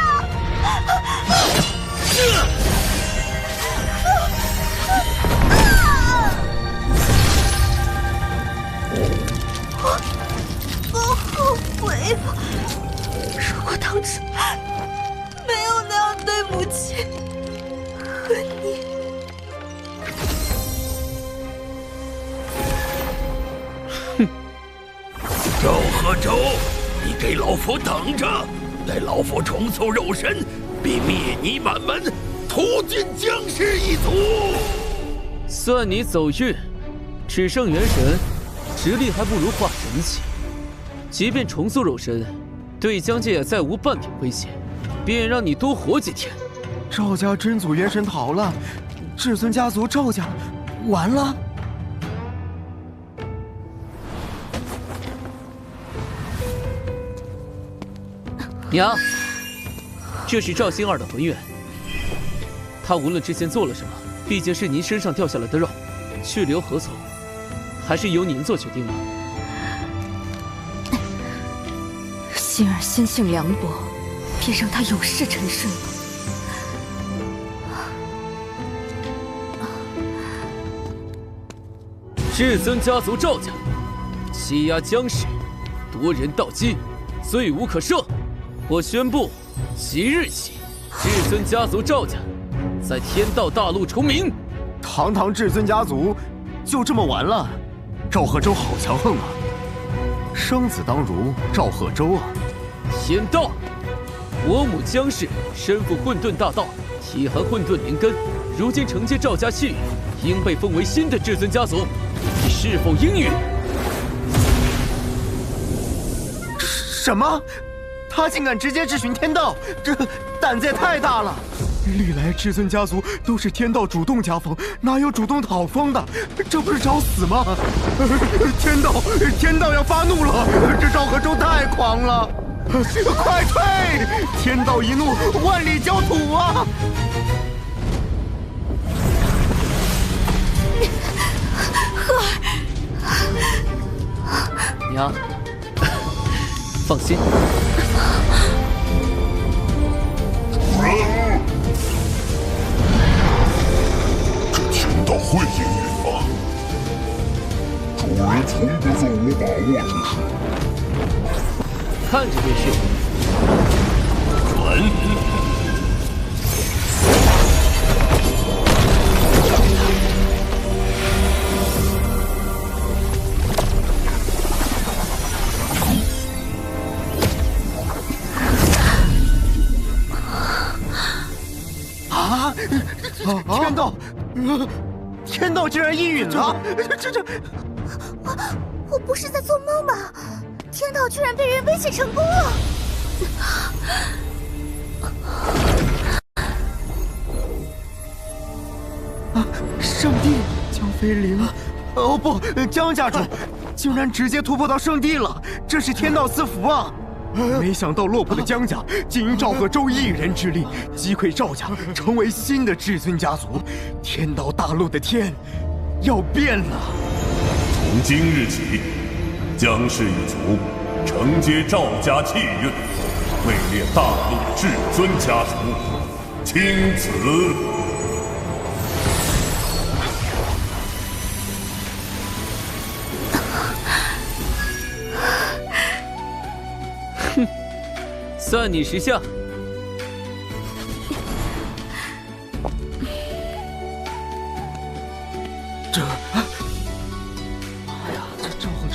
S6: 我后悔了，如果当初没有那样对母亲和你。
S17: 哼，赵贺州。你给老夫等着！待老夫重塑肉身，必灭你满门，屠尽姜氏一族。
S1: 算你走运，只剩元神，实力还不如化神期。即便重塑肉身，对姜界也再无半点威胁，便让你多活几天。
S5: 赵家真祖元神逃了，至尊家族赵家完了。
S1: 娘，这是赵星儿的魂元。他无论之前做了什么，毕竟是您身上掉下来的肉，去留何从，还是由您做决定吧。
S3: 星儿心性凉薄，便让他永世沉睡吧。
S1: 至尊家族赵家欺压姜氏，夺人道基，罪无可赦。我宣布，即日起，至尊家族赵家在天道大陆重名。
S11: 堂堂至尊家族就这么完了？赵贺州好强横啊！生子当如赵贺州啊！
S1: 天道，我母姜氏身负混沌大道，体含混沌灵根，如今承接赵家气运，应被封为新的至尊家族，你是否应允？
S5: 什么？他竟敢直接质询天道，这胆子也太大了！历来至尊家族都是天道主动加封，哪有主动讨封的？这不是找死吗？天道要发怒了！这赵贺州太狂了！快退！天道一怒，万里焦土啊！
S3: 贺
S1: 儿，娘，放心。
S9: 这天道会应允吗？主人从不做无把握之事。
S1: 看着便是。
S4: 准。
S5: 天道竟然应允了！
S6: 我不是在做梦吧？天道居然被人威胁成功了！
S5: 圣地江飞灵，哦不，江家主竟然直接突破到圣地了，这是天道赐福啊！没想到落魄的江家竟因赵贺州一人之力击溃赵家，成为新的至尊家族。天道大陆的天要变了。
S4: 从今日起，江氏一族承接赵家气运，位列大陆至尊家族，钦此。
S1: 算你识相。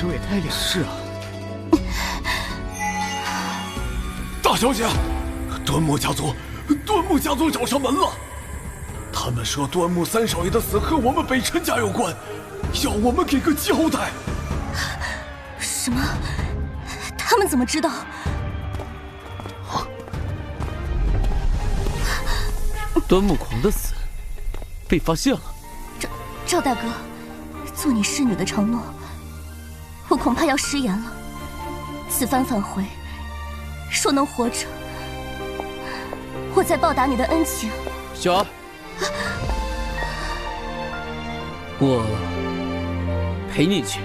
S8: 州也太亮。
S11: 是啊。
S15: 大小姐，端木家族找上门了。他们说端木三少爷的死和我们北辰家有关，要我们给个交代。
S14: 什么？他们怎么知道？
S1: 端木狂的死被发现了。
S14: 赵大哥，做你侍女的承诺，我恐怕要食言了。此番返回，若能活着，我再报答你的恩情。
S1: 雪儿，我陪你去。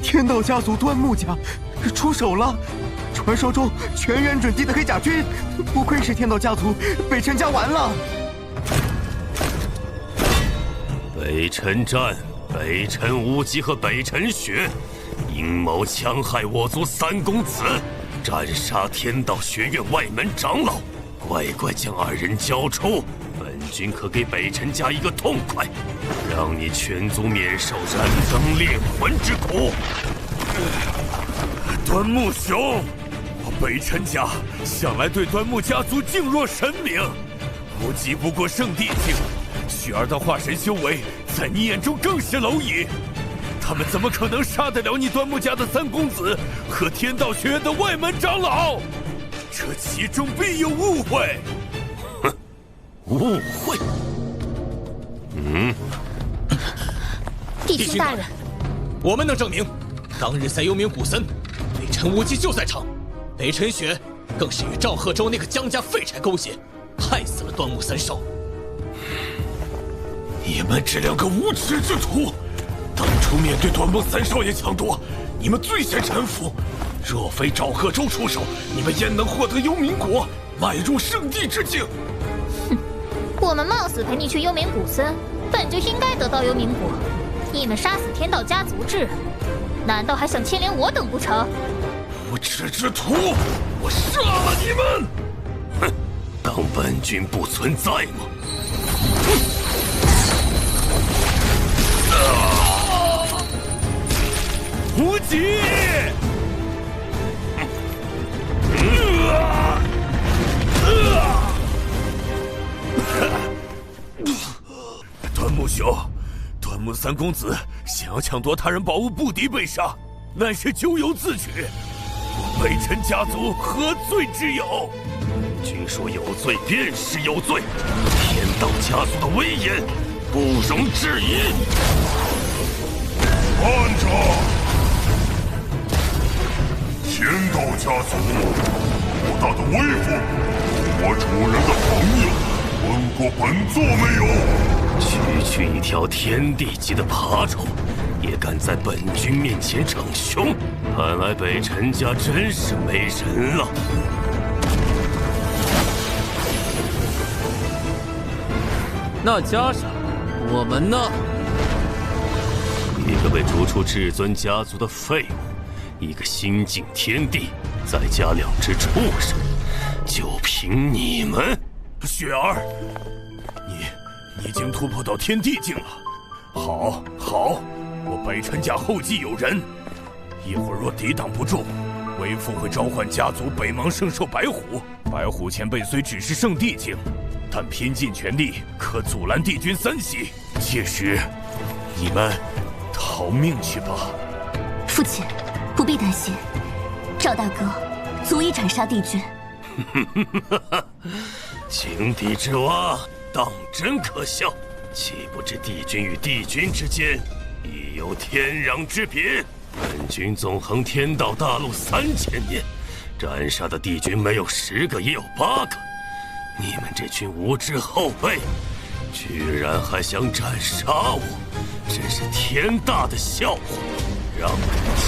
S8: 天道家族端木家出手了，传说中全员准地的黑甲军，不愧是天道家族，北辰家完了。
S4: 北辰战、北辰无极和北辰雪阴谋戕害我族三公子，斩杀天道学院外门长老，乖乖将二人交出，本君可给北辰家一个痛快，让你全族免受燃灯炼魂之苦。
S2: 端木兄，北辰家向来对端木家族敬若神明，无极不过圣地境，雪儿的化神修为在你眼中更是蝼蚁，他们怎么可能杀得了你端木家的三公子和天道学院的外门长老？这其中必有误会。
S4: 哼，误会？
S13: 弟兄大人，我们能证明，当日在幽冥古森，北辰无极就在场，北辰雪更是与赵贺州那个江家废柴勾结，害死了端木三少。
S15: 你们这两个无耻之徒，当初面对端木三少爷抢夺，你们最先臣服。若非赵贺州出手，你们焉能获得幽冥国，迈入圣地之境？
S6: 哼，我们冒死陪你去幽冥古森，本就应该得到幽冥国。你们杀死天道家族之人，难道还想牵连我等不成？
S15: 无耻之徒，我杀了你们！
S4: 哼，当本君不存在吗？
S2: 无极！端木兄，端木三公子想要抢夺他人宝物，不敌被杀，乃是咎由自取。我北辰家族何罪之有？
S4: 君说有罪便是有罪，天道家族的威严不容置疑。
S9: 慢着！天道家族多大的威风，我主人的朋友闻过本座没有？
S4: 区一条天地级的爬虫，也敢在本君面前逞凶，看来北辰家真是没人了。
S1: 那加上我们呢？
S4: 一个被逐出至尊家族的废物，一个心境天地，再加两只畜生，就凭你们？
S2: 雪儿，你已经突破到天地境了。好，我北辰家后继有人，一会儿若抵挡不住，为父会召唤家族北芒圣兽白虎。白虎前辈虽只是圣地境，但拼尽全力可阻拦帝君三袭。届时，你们逃命去吧。
S14: 父亲，不必担心，赵大哥足以斩杀帝君。
S4: 井底之蛙，当真可笑。岂不知帝君与帝君之间已有天壤之别？本君纵横天道大陆3000年，斩杀的帝君没有10个也有8个。你们这群无知后辈，居然还想斩杀我，真是天大的笑话！让我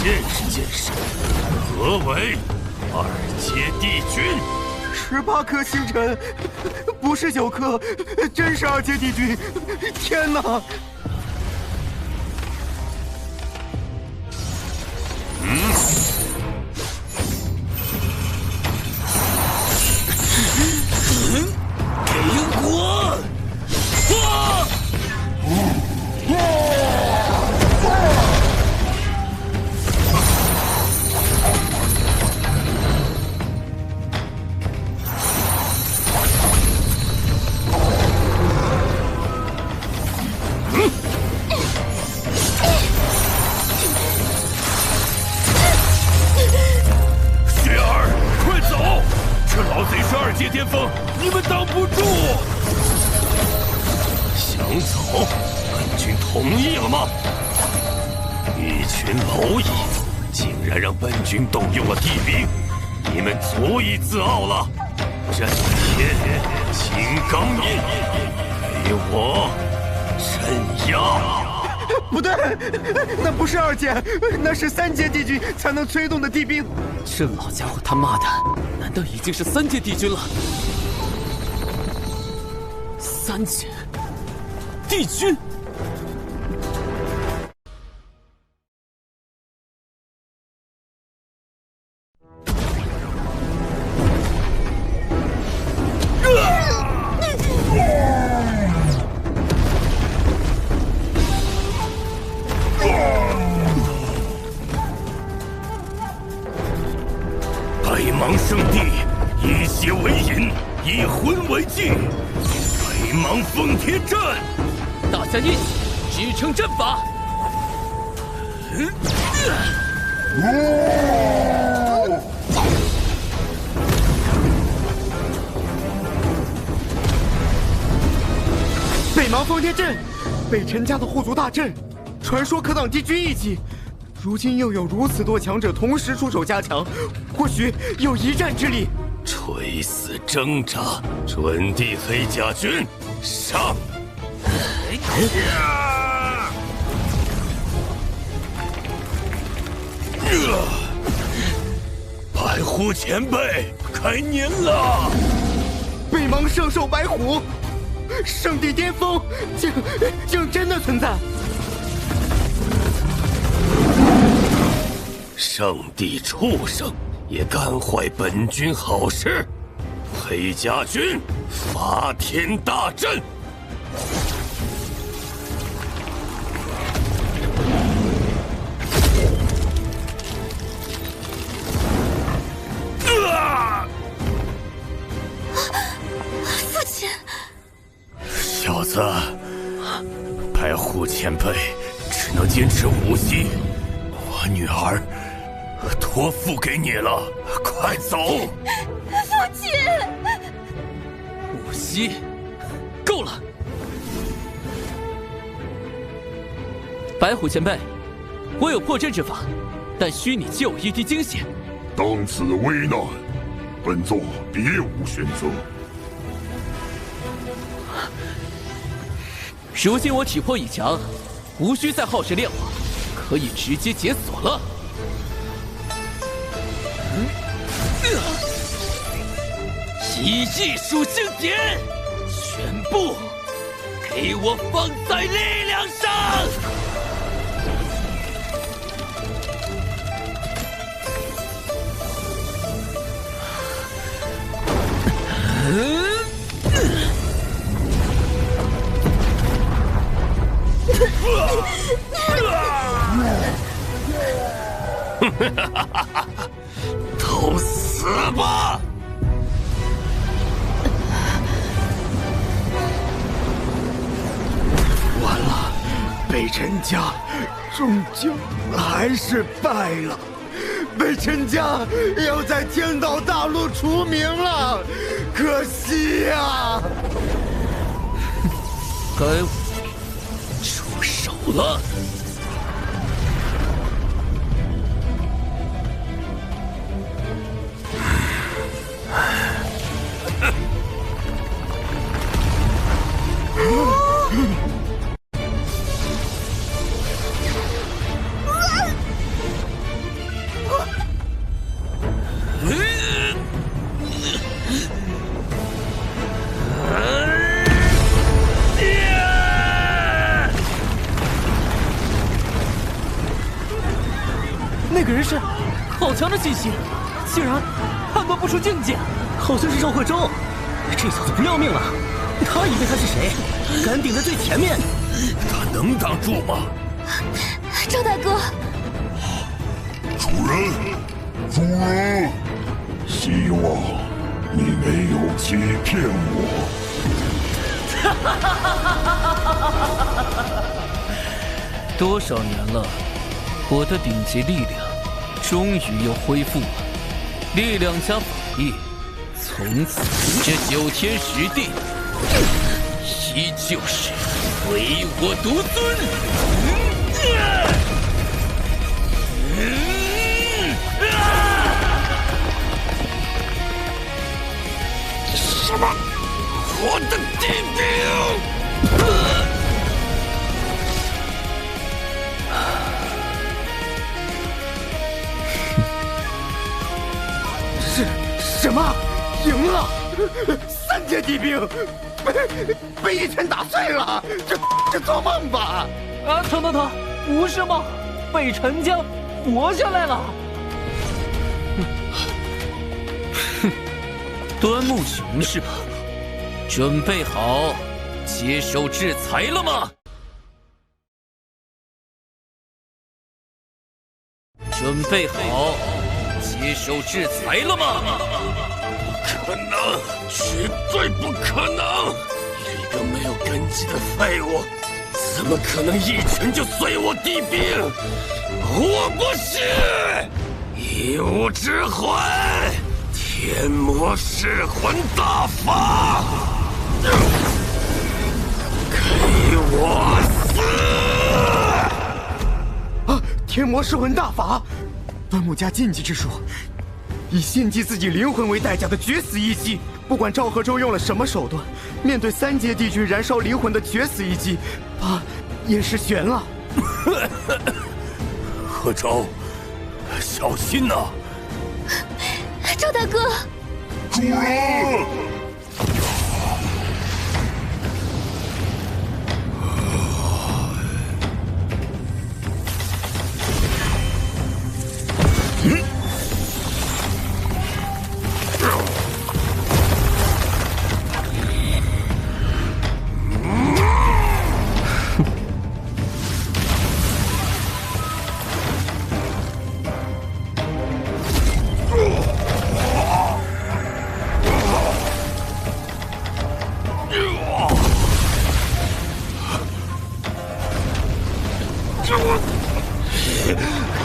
S4: 见识见识，何为二阶帝君！
S8: 18颗星辰，不是9颗，真是2阶帝君！天哪！
S17: 给我！
S4: 雪儿，快走！这老贼是2阶巅峰，你们挡不住！想走，本君同意了吗？一群蝼蚁，竟然让本君动用了地兵，你们足以自傲了。震天金刚印，给我镇压！
S8: 不对，那不是2阶，那是3阶帝君才能催动的地兵。
S1: 这老家伙他妈的，难道已经是3阶帝君了？3阶帝君。
S4: 白芒圣地，以血为引，以魂为祭。白芒奉天阵，
S1: 大家一起支撑阵法。
S8: 北芒奉天阵，北辰家的护族大阵，传说可挡帝君1级。如今又有如此多强者同时出手加强，或许有一战之力。
S4: 垂死挣扎，准地黑甲军上！白虎前辈，开年了！
S8: 北芒圣兽白虎，圣地巅峰，竟真的存在。
S4: 圣地畜生也干坏本君好事！黑甲军发天大阵！
S3: 父亲，
S4: 小子，白虎前辈只能坚持无息。我女儿托付给你了，快走！
S3: 父亲，
S1: 无息，够了！白虎前辈，我有破阵之法，但需你救我一滴精血。
S9: 当此危难，本座别无选择。
S1: 如今我体魄已强，无需再耗时炼化，可以直接解锁了。奇迹属性点，全部给我放在力量上！
S4: 都死吧！
S8: 完了，北辰家终究还是败了。北辰家要在天道大陆除名了，可惜呀！
S1: 该我出手了。
S16: 个人是好强的气息，竟然判断不出境界。
S18: 好像是赵贺州，这小子不要命了。他以为他是谁？敢顶在最前面？
S4: 他能挡住吗？
S14: 赵大哥，
S9: 主人，主人，希望你没有欺骗我。
S1: 多少年了，我的顶级力量终于又恢复了，力量加法力，从此这9天10地，依旧是唯我独尊。
S4: 什么？我的地兵！
S8: 什么？赢了？3阶地兵被一拳打碎了？这做梦吧？
S16: 啊，腾，不是梦，被陈家活下来了。
S1: 哼，端木琼是吧？准备好接受制裁了吗？准备好接受制裁了吗？
S4: 不可能，绝对不可能！一个没有根基的废物，怎么可能一拳就碎我地兵？我不是一物之魂，天魔噬魂大法，给我
S8: 死！啊！天魔噬魂大法，端木家禁忌之术。以献祭自己灵魂为代价的绝死一击，不管赵贺州用了什么手段，面对3阶地军燃烧灵魂的绝死一击，怕也是悬了。
S4: 贺州，小心呐！
S14: 赵大哥，
S9: 主人。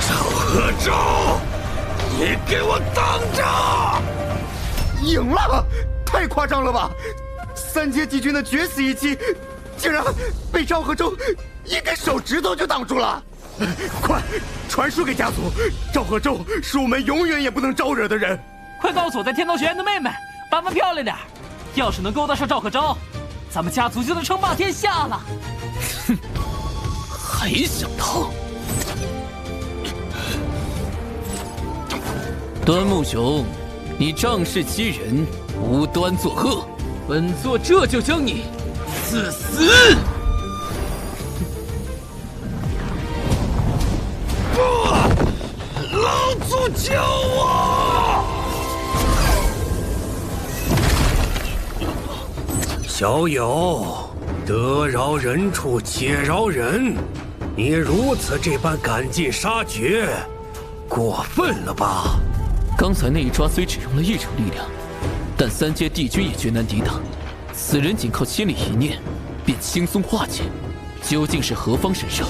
S4: 赵贺州，你给我等着！
S8: 赢了！太夸张了吧！3阶地军的绝死一击，竟然被赵贺州一根手指头就挡住了！快传输给家族，赵贺州是我们永远也不能招惹的人。
S16: 快告诉我在天道学院的妹妹，打扮漂亮点，要是能勾搭上赵贺州，咱们家族就能称霸天下了。
S1: 哼，还想逃？端木雄，你仗势欺人，无端作恶，本座这就将你赐死！
S4: 不，老祖救我！小友，得饶人处且饶人，你如此这般赶尽杀绝，过分了吧？
S1: 刚才那一抓虽只用了1成力量，但3阶帝君也绝难抵挡。此人仅靠心里一念，便轻松化解，究竟是何方神圣？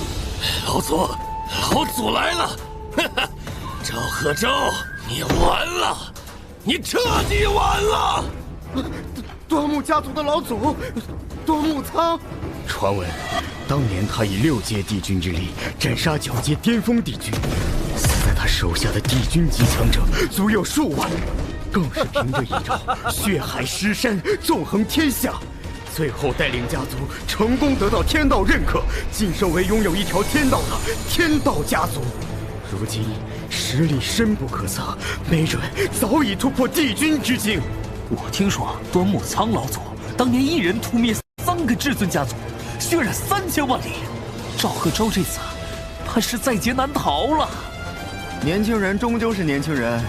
S4: 老祖来了！哈哈，赵贺州，你完了，你彻底完了！
S8: 端木家族的老祖，端木苍。
S11: 传闻，当年他以6阶帝君之力斩杀9阶巅峰帝君，死在他手下的帝君级强者足有数万，更是凭着一招血海尸山，纵横天下。最后带领家族成功得到天道认可，晋升为拥有一条天道的天道家族。如今实力深不可测，没准早已突破帝君之境。
S16: 我听说端木苍老祖当年一人屠灭3个至尊家族，血染3000万里。赵贺州这次怕是在劫难逃了。
S5: 年轻人终究是年轻人，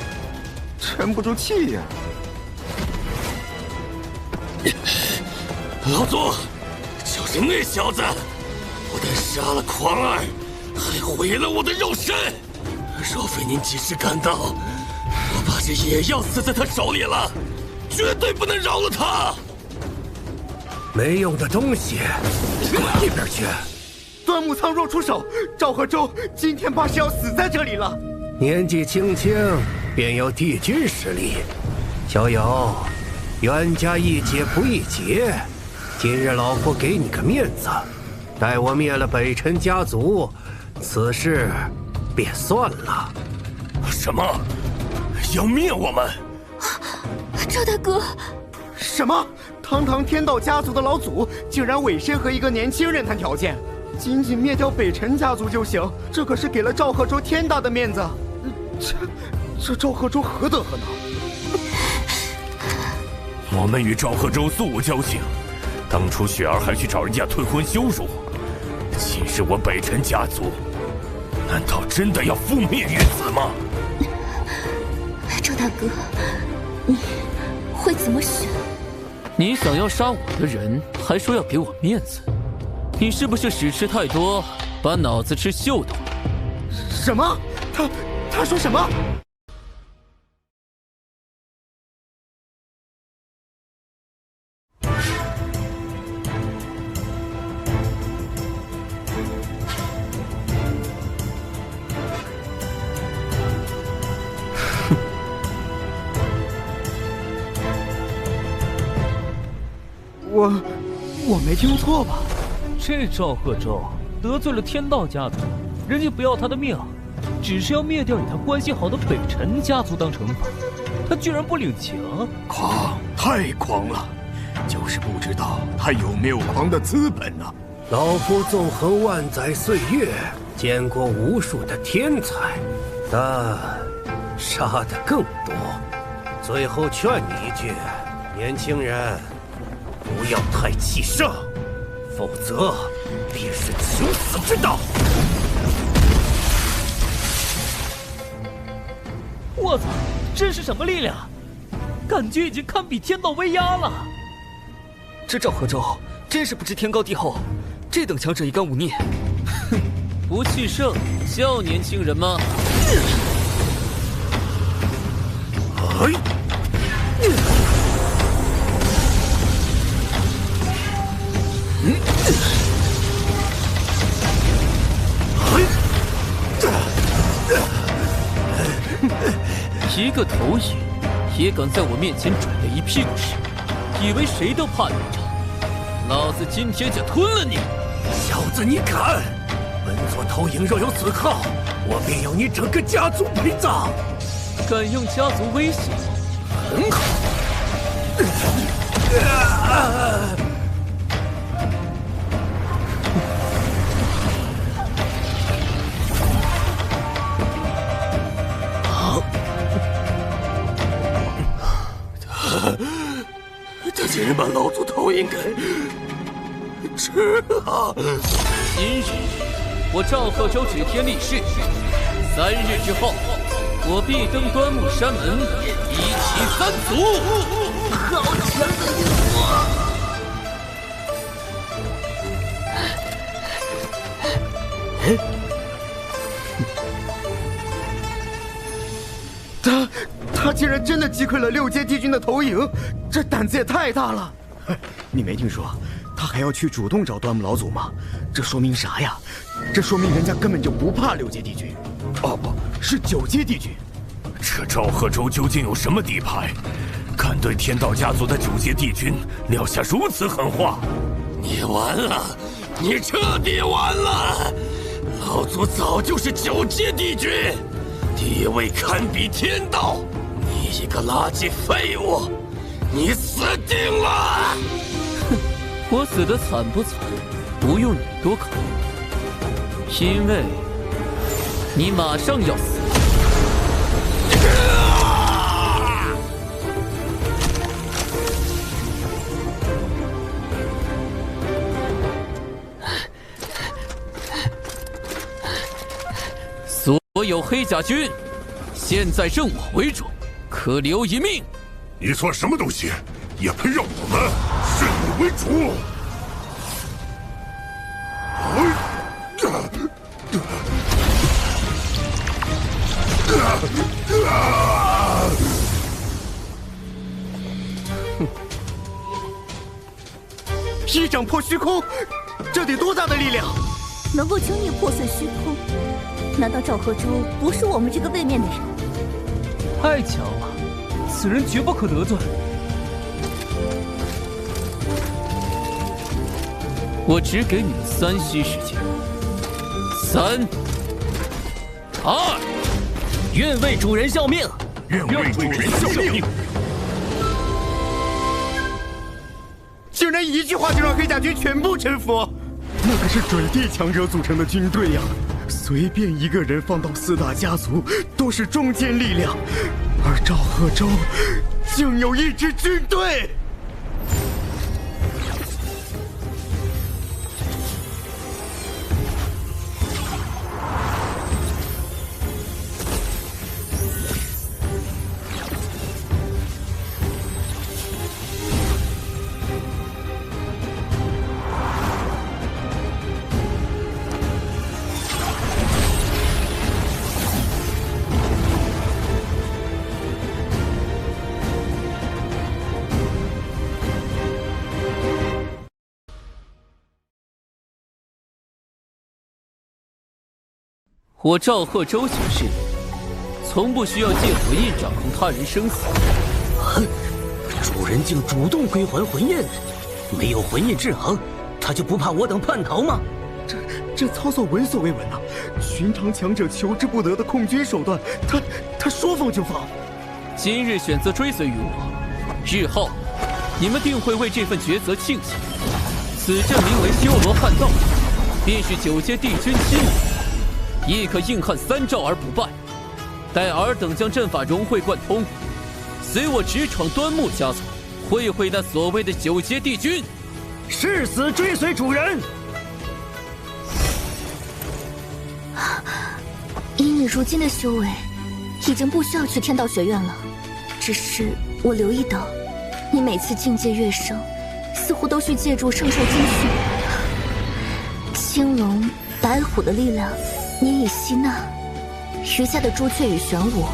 S5: 沉不住气呀。
S4: 老祖，就是那小子，不但杀了狂儿，还毁了我的肉身。若非您及时赶到，我怕是也要死在他手里了，绝对不能饶了他。
S12: 没用的东西，滚一边去！
S5: 端木苍若出手，赵贺州今天怕是要死在这里了。
S12: 年纪轻轻便有帝君实力，小友，冤家宜解不宜结。今日老夫给你个面子，待我灭了北辰家族，此事便算了。
S4: 什么？要灭我们？
S3: 赵大哥！
S5: 什么？堂堂天道家族的老祖，竟然委身和一个年轻人谈条件，仅仅灭掉北辰家族就行？这可是给了赵贺州天大的面子。这赵贺州何德何能？
S4: 我们与赵贺州素无交情，当初雪儿还去找人家退婚羞辱，今日我北辰家族，难道真的要覆灭于此吗？
S3: 赵大哥，你会怎么选？
S1: 你想要杀我的人，还说要给我面子，你是不是屎吃太多，把脑子吃锈掉了？
S5: 什么？他说什么？我没听错吧？
S16: 这赵贺州得罪了天道家族，人家不要他的命，只是要灭掉与他关系好的北辰家族当惩罚，他居然不领情！
S11: 狂，太狂了！就是不知道他有没有狂的资本呢？
S12: 老夫纵横万载岁月，见过无数的天才，但杀的更多。最后劝你一句，年轻人，不要太气盛，否则便是求死之道。
S16: 我操，这是什么力量？感觉已经堪比天道威压了。
S18: 这赵贺州真是不知天高地厚，这等强者一干忤逆。
S1: 哼，不气盛叫年轻人吗？
S12: 哎！
S1: 一个投影也敢在我面前拽了一屁股屎，以为谁都怕你着？老子今天就吞了你！
S12: 小子，你敢！本座投影若有此号，我便要你整个家族陪葬！
S1: 敢用家族威胁？
S12: 很好。
S4: 他竟然把老祖投影给吃了！
S1: 今日我赵贺州指天立誓，3日之后，我必登端木山门，一起3族。
S6: 好强的欲望！
S5: 他竟然真的击溃了6阶帝君的投影，这胆子也太大了！你没听说他还要去主动找端木老祖吗？这说明啥呀？这说明人家根本就不怕6阶帝君，哦不是9阶帝君。
S4: 这赵贺州究竟有什么底牌，敢对天道家族的9阶帝君撂下如此狠话？你完了，你彻底完了！老祖早就是9阶帝君，地位堪比天道。你一个垃圾废物，你死定了！
S1: 哼，我死得惨不惨，不用你多考虑，因为你马上要死。所所有黑甲军，现在任我为主，可留一命。
S9: 你算什么东西，也配让我们视你为主？
S5: 一掌破虚空，这得多大的力量？
S6: 能够轻易破碎虚空，难道赵贺州不是我们这个位面的人？
S16: 太强了，此人绝不可得罪。
S1: 我只给你们3息时间。3、2，
S18: 愿为主人效命。
S9: 愿为主人效命。
S5: 竟然一句话就让黑甲军全部臣服，
S8: 那可是准地强者组成的军队呀！随便一个人放到4大家族都是中坚力量，而赵贺州竟有一支军队。
S1: 我赵贺州行事，从不需要借魂印掌控他人生死。
S18: 主人竟主动归还魂印，没有魂印制衡，他就不怕我等叛逃吗？
S8: 这操作闻所未闻呐！寻常强者求之不得的控军手段，他说放就放。
S1: 今日选择追随于我，日后你们定会为这份抉择庆幸。此阵名为修罗汉道，便是9阶帝君亲临。亦可硬汉3招而不败。待尔等将阵法融会贯通，随我直闯端木家族，会会那所谓的9阶帝君。
S18: 誓死追随主人。
S6: 以你如今的修为，已经不需要去天道学院了。只是我留意到，你每次境界跃升，似乎都需借助圣兽精训。青龙、白虎的力量你已吸纳，余下的朱雀与玄武，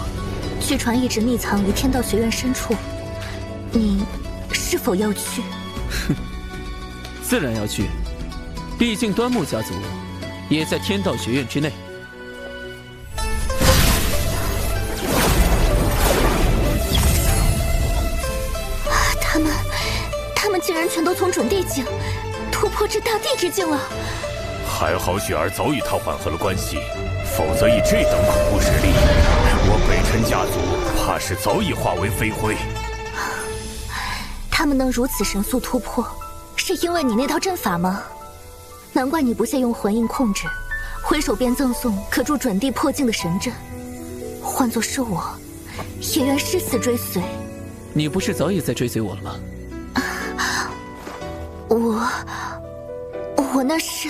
S6: 据传一直匿藏于天道学院深处。你是否要去？
S1: 哼，自然要去，毕竟端木家族也在天道学院之内。
S6: 他们竟然全都从准地境突破至大地之境了。
S7: 还好雪儿早与他缓和了关系，否则以这等恐怖实力，我北辰家族怕是早已化为飞灰。
S6: 他们能如此神速突破，是因为你那套阵法吗？难怪你不屑用魂印控制，挥手便赠送可助准地破境的神阵。换作是我，也愿誓死追随。
S1: 你不是早已在追随我了吗？
S6: 我那是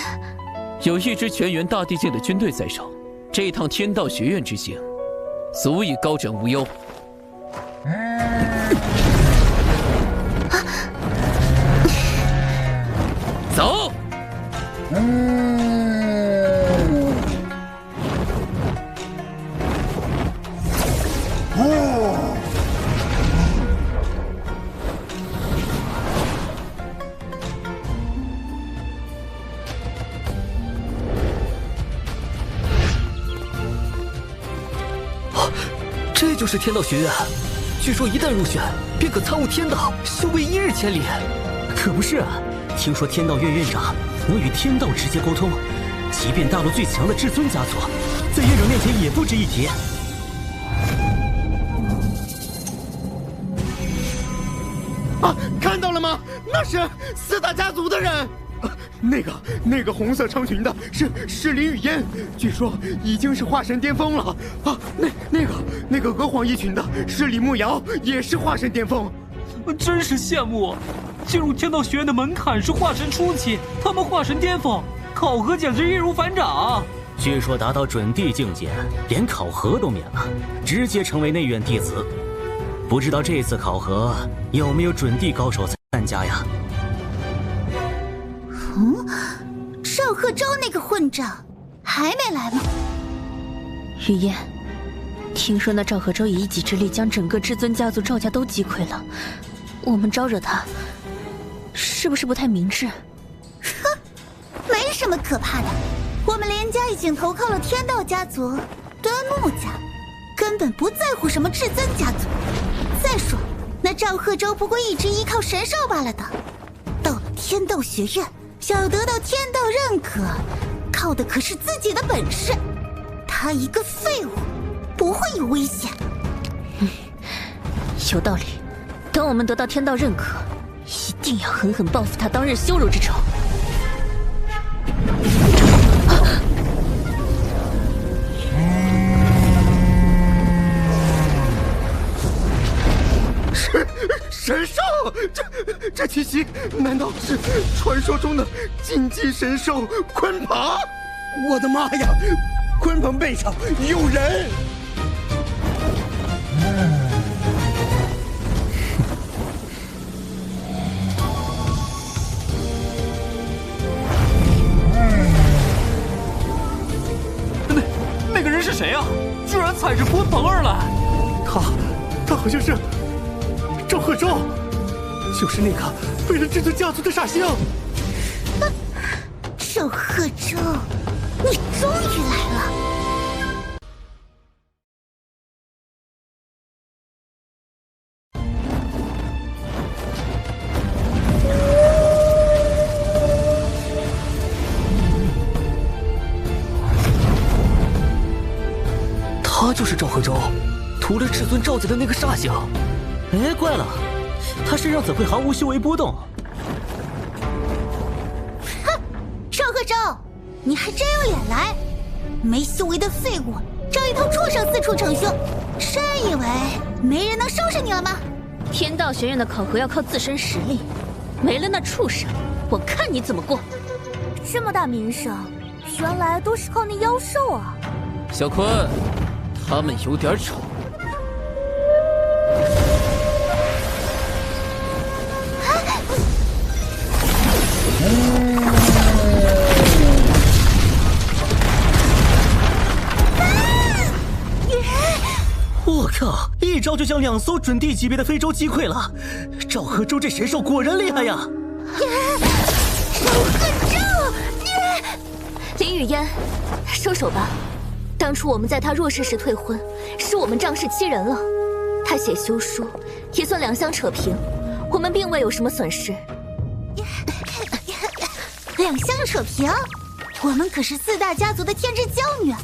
S1: 有一支全员大地境的军队在手，这趟天道学院之行，足以高枕无忧。走。
S18: 这就是天道学院，据说一旦入选，便可参悟天道，修为1日千里。可不是啊，听说天道院院长能与天道直接沟通，即便大陆最强的至尊家族，在院长面前也不值一提。
S8: 啊，看到了吗？那是4大家族的人。那个红色长裙的是林雨嫣，据说已经是化神巅峰了啊！那个鹅黄衣裙的是李慕瑶，也是化神巅峰。
S16: 真是羡慕，进入天道学院的门槛是化神初期，他们化神巅峰，考核简直易如反掌。
S18: 据说达到准帝境界，连考核都免了，直接成为内院弟子。不知道这次考核有没有准帝高手参加呀？
S6: 赵贺州那个混账还没来吗？
S3: 雨嫣，听说那赵贺州以一己之力将整个至尊家族赵家都击溃了，我们招惹他，是不是不太明智？
S6: 哼，没什么可怕的，我们连家已经投靠了天道家族、端木家，根本不在乎什么至尊家族。再说，那赵贺州不过一直依靠神兽罢了的，到了天道学院，想要得到天道认可，靠的可是自己的本事。他一个废物，不会有危险。
S3: 有道理。等我们得到天道认可，一定要狠狠报复他当日羞辱之仇。
S8: 神兽，这气息难道是传说中的禁忌神兽鲲鹏？
S12: 我的妈呀！鲲鹏背上有人！
S16: 那个人是谁啊？居然踩着鲲鹏而来！
S8: 他好像是赵贺州，就是那个为了至尊家族的煞星。
S6: 赵贺州，你终于来了！
S18: 他就是赵贺州，屠了至尊赵家的那个煞星。哎，怪了，他身上怎会毫无修为波动？
S6: 哼，赵贺州，你还真有脸来！没修为的废物，找一头畜生四处逞凶，真以为没人能收拾你了吗？
S3: 天道学院的考核要靠自身实力，没了那畜生，我看你怎么过！
S6: 这么大名声，原来都是靠那妖兽啊！
S1: 小坤，他们有点丑。
S18: 我靠！一招就将2艘准帝级别的非洲击溃了，赵贺州这神兽果然厉害呀！
S6: 赵贺州，
S3: 林雨嫣，收手吧。当初我们在他弱势时退婚，是我们仗势欺人了。他写休书，也算两相扯平，我们并未有什么损失。
S6: 两相扯平？我们可是4大家族的天之骄女，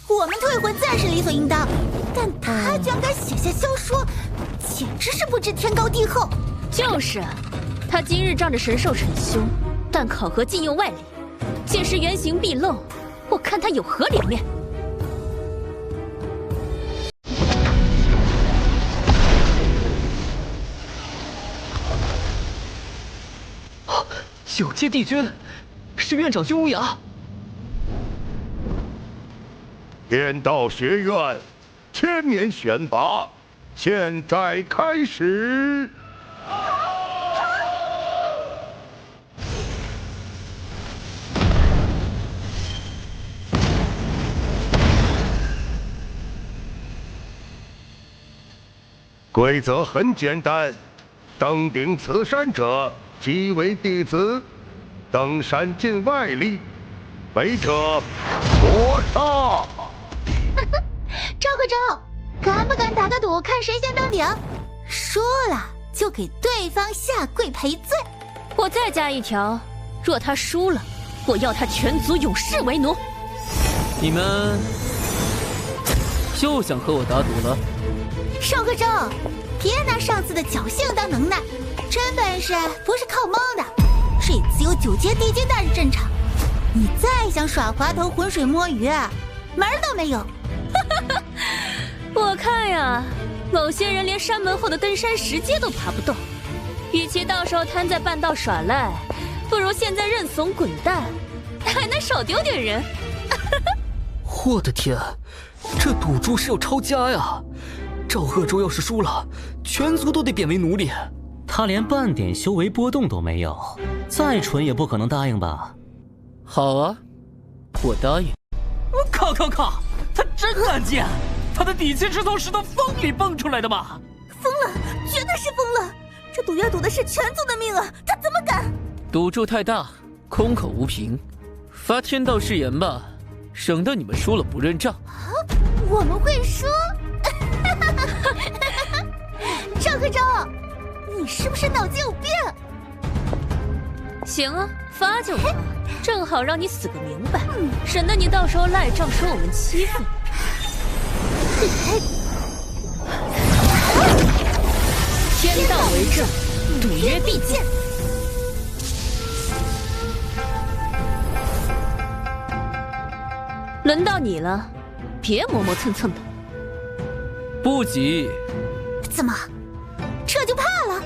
S6: 我们退婚自然是理所应当。但他居然敢写下休书，简直是不知天高地厚。
S3: 就是，他今日仗着神兽逞凶，但考核禁用外力，届时原形毕露，我看他有何脸面？9
S16: 阶帝君，是院长君无涯。
S9: 天道学院千年选拔，现在开始。规则很简单，登顶此山者即为弟子，登山禁外力，违者夺杀。
S6: 赵贺州，敢不敢打个赌，看谁先登顶？输了就给对方下跪赔罪。
S3: 我再加一条，若他输了，我要他全族永世为奴。
S1: 你们又想和我打赌了？
S6: 赵贺州，别拿上次的侥幸当能耐，真本事不是靠蒙的。这次有9阶帝君大人镇场，你再想耍滑头浑水摸鱼，门儿都没有。
S3: 我看呀，某些人连山门后的登山石阶都爬不动，与其到时候瘫在半道耍赖，不如现在认怂滚蛋，还能少丢点人。
S18: 我的天，这赌注是要抄家呀！赵贺州要是输了，全族都得贬为奴隶。
S19: 他连半点修为波动都没有，再蠢也不可能答应吧？
S1: 好啊，我答应。
S16: 我靠！他真敢贱！他的底气是从石头缝里蹦出来的吗？
S6: 疯了，绝对是疯了！这赌约赌的是全族的命啊，他怎么敢？
S1: 赌注太大，空口无凭，发天道誓言吧，省得你们输了不认账。
S6: 啊，我们会输？赵科长，你是不是脑筋有病？
S3: 行啊，发就发，正好让你死个明白，省得你到时候赖账说我们欺负你。天道为证，赌约必见。轮到你了，别磨磨蹭蹭的。
S1: 不急。
S6: 怎么，这就怕了？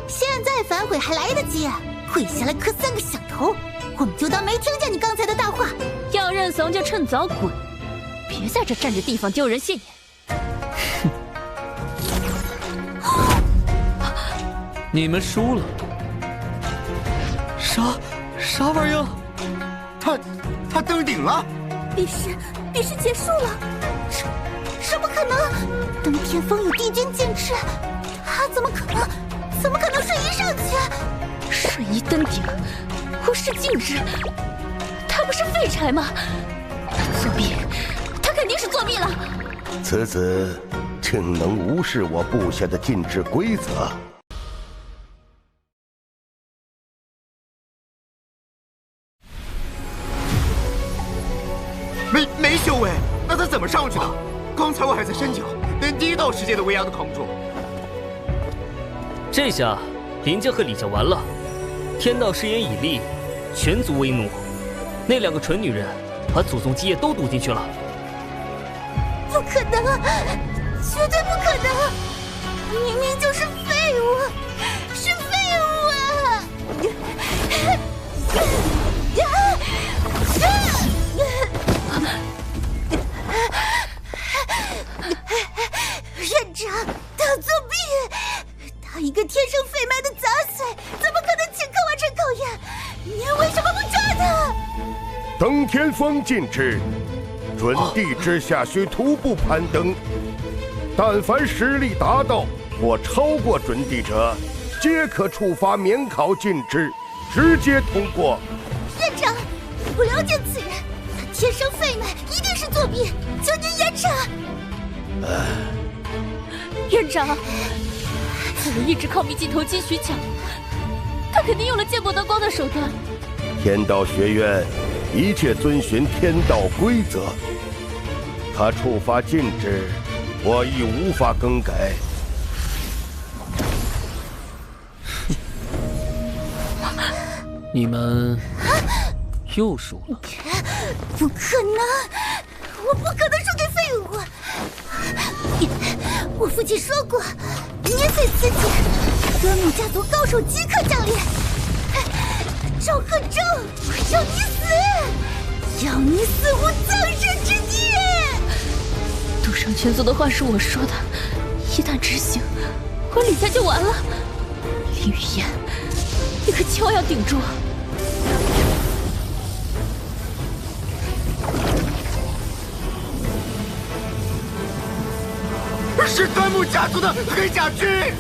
S6: 现在反悔还来得及，跪下来磕3个响头，我们就当没听见你刚才的大话。
S3: 要认怂就趁早滚，别在这占着地方丢人现眼。
S1: 你们输了。
S5: 啥玩意儿？他登顶了？
S6: 比试结束了？这不可能！登天峰有帝君监制，他怎么可能瞬移上去？
S3: 瞬移登顶，无视禁制，他不是废柴吗？作弊，他肯定是作弊了。
S20: 此子竟能无视我布下的禁制规则。
S5: 没修为，那他怎么上去的？刚才我还在山脚，连第1道世界的威压都扛不住。
S18: 这下林家和李家完了，天道誓言已立，全族为奴。那2个蠢女人把祖宗基业都赌进去了。
S6: 不可能，绝对不可能！明明就是废物，是废物啊！院长，他作弊！他一个天生废脉的杂碎，怎么可能顷刻完成考验？您为什么不抓他？
S20: 登天峰禁制，准地之下需徒步攀登，但凡实力达到或超过准地者，皆可触发免考禁制，直接通过。
S6: 院长，你不了解此人，他天生废脉，一定是作弊，求您严查。
S3: 院长，此人一直靠秘籍投机取巧，他肯定用了见不得光的手段。
S20: 天道学院一切遵循天道规则，他触发禁制，我亦无法更改。
S1: 你们又输了。
S6: 不可能，我不可能输给废物。我父亲说过，年岁此景，端木家族高手即刻降临。赵贺州，要你死！要你死无葬身之地！
S3: 赌上全族的话是我说的，一旦执行，我李家就完了。林雨嫣，你可千万要顶住！
S5: 是端木家族的黑甲军！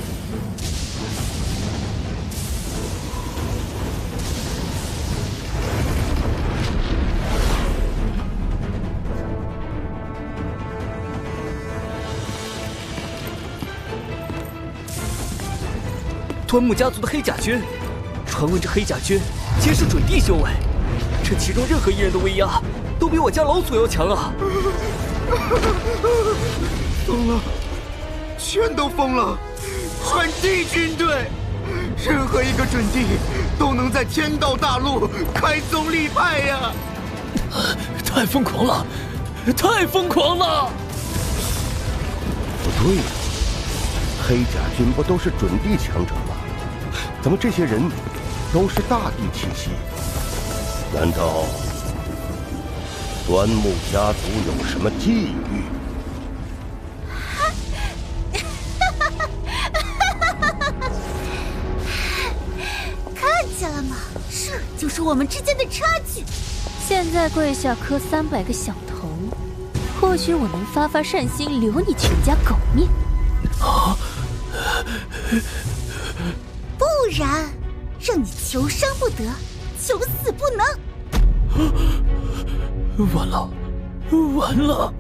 S18: 端木家族的黑甲军，传闻这黑甲军皆是准地修为，这其中任何一人的威压都比我家老祖要强啊！
S5: 疯了，全都疯了！准地军队，任何一个准地都能在天道大陆开宗立派呀！
S18: 太疯狂了，太疯狂了！
S20: 不对呀，黑甲军不都是准地强者吗？怎么这些人都是大地气息？难道端木家族有什么际遇？
S6: 看见了吗？这就是我们之间的差距。
S14: 现在跪下磕300个响头，或许我能发发善心，留你全家狗命。
S6: 不然，让你求生不得，求死不能。
S16: 完了，完了！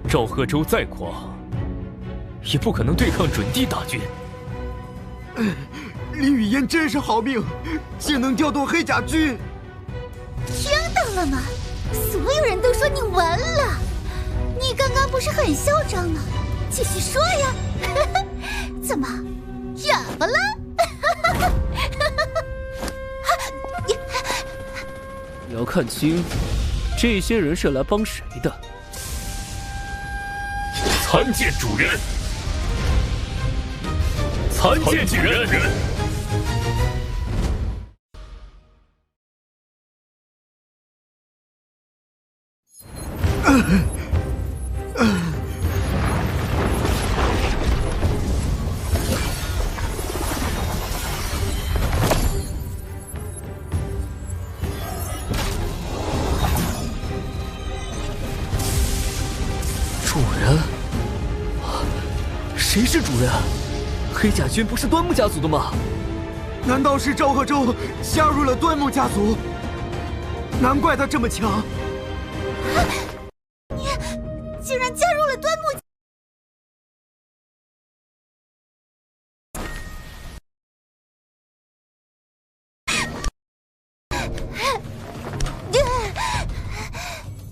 S16: 赵贺州再狂，也不可能对抗准地大军。
S5: 林雨嫣真是好命，竟能调动黑甲军。
S6: 听到了吗？所有人都说你完了。你刚刚不是很嚣张吗？继续说呀！怎么，哑巴了？
S1: 你要看清，这些人是来帮谁的。
S4: 参见主人！参见主人！
S18: 主人？谁是主人？黑甲军不是端木家族的吗？
S5: 难道是赵贺州加入了端木家族？难怪他这么强。
S6: 你竟然加入了端木！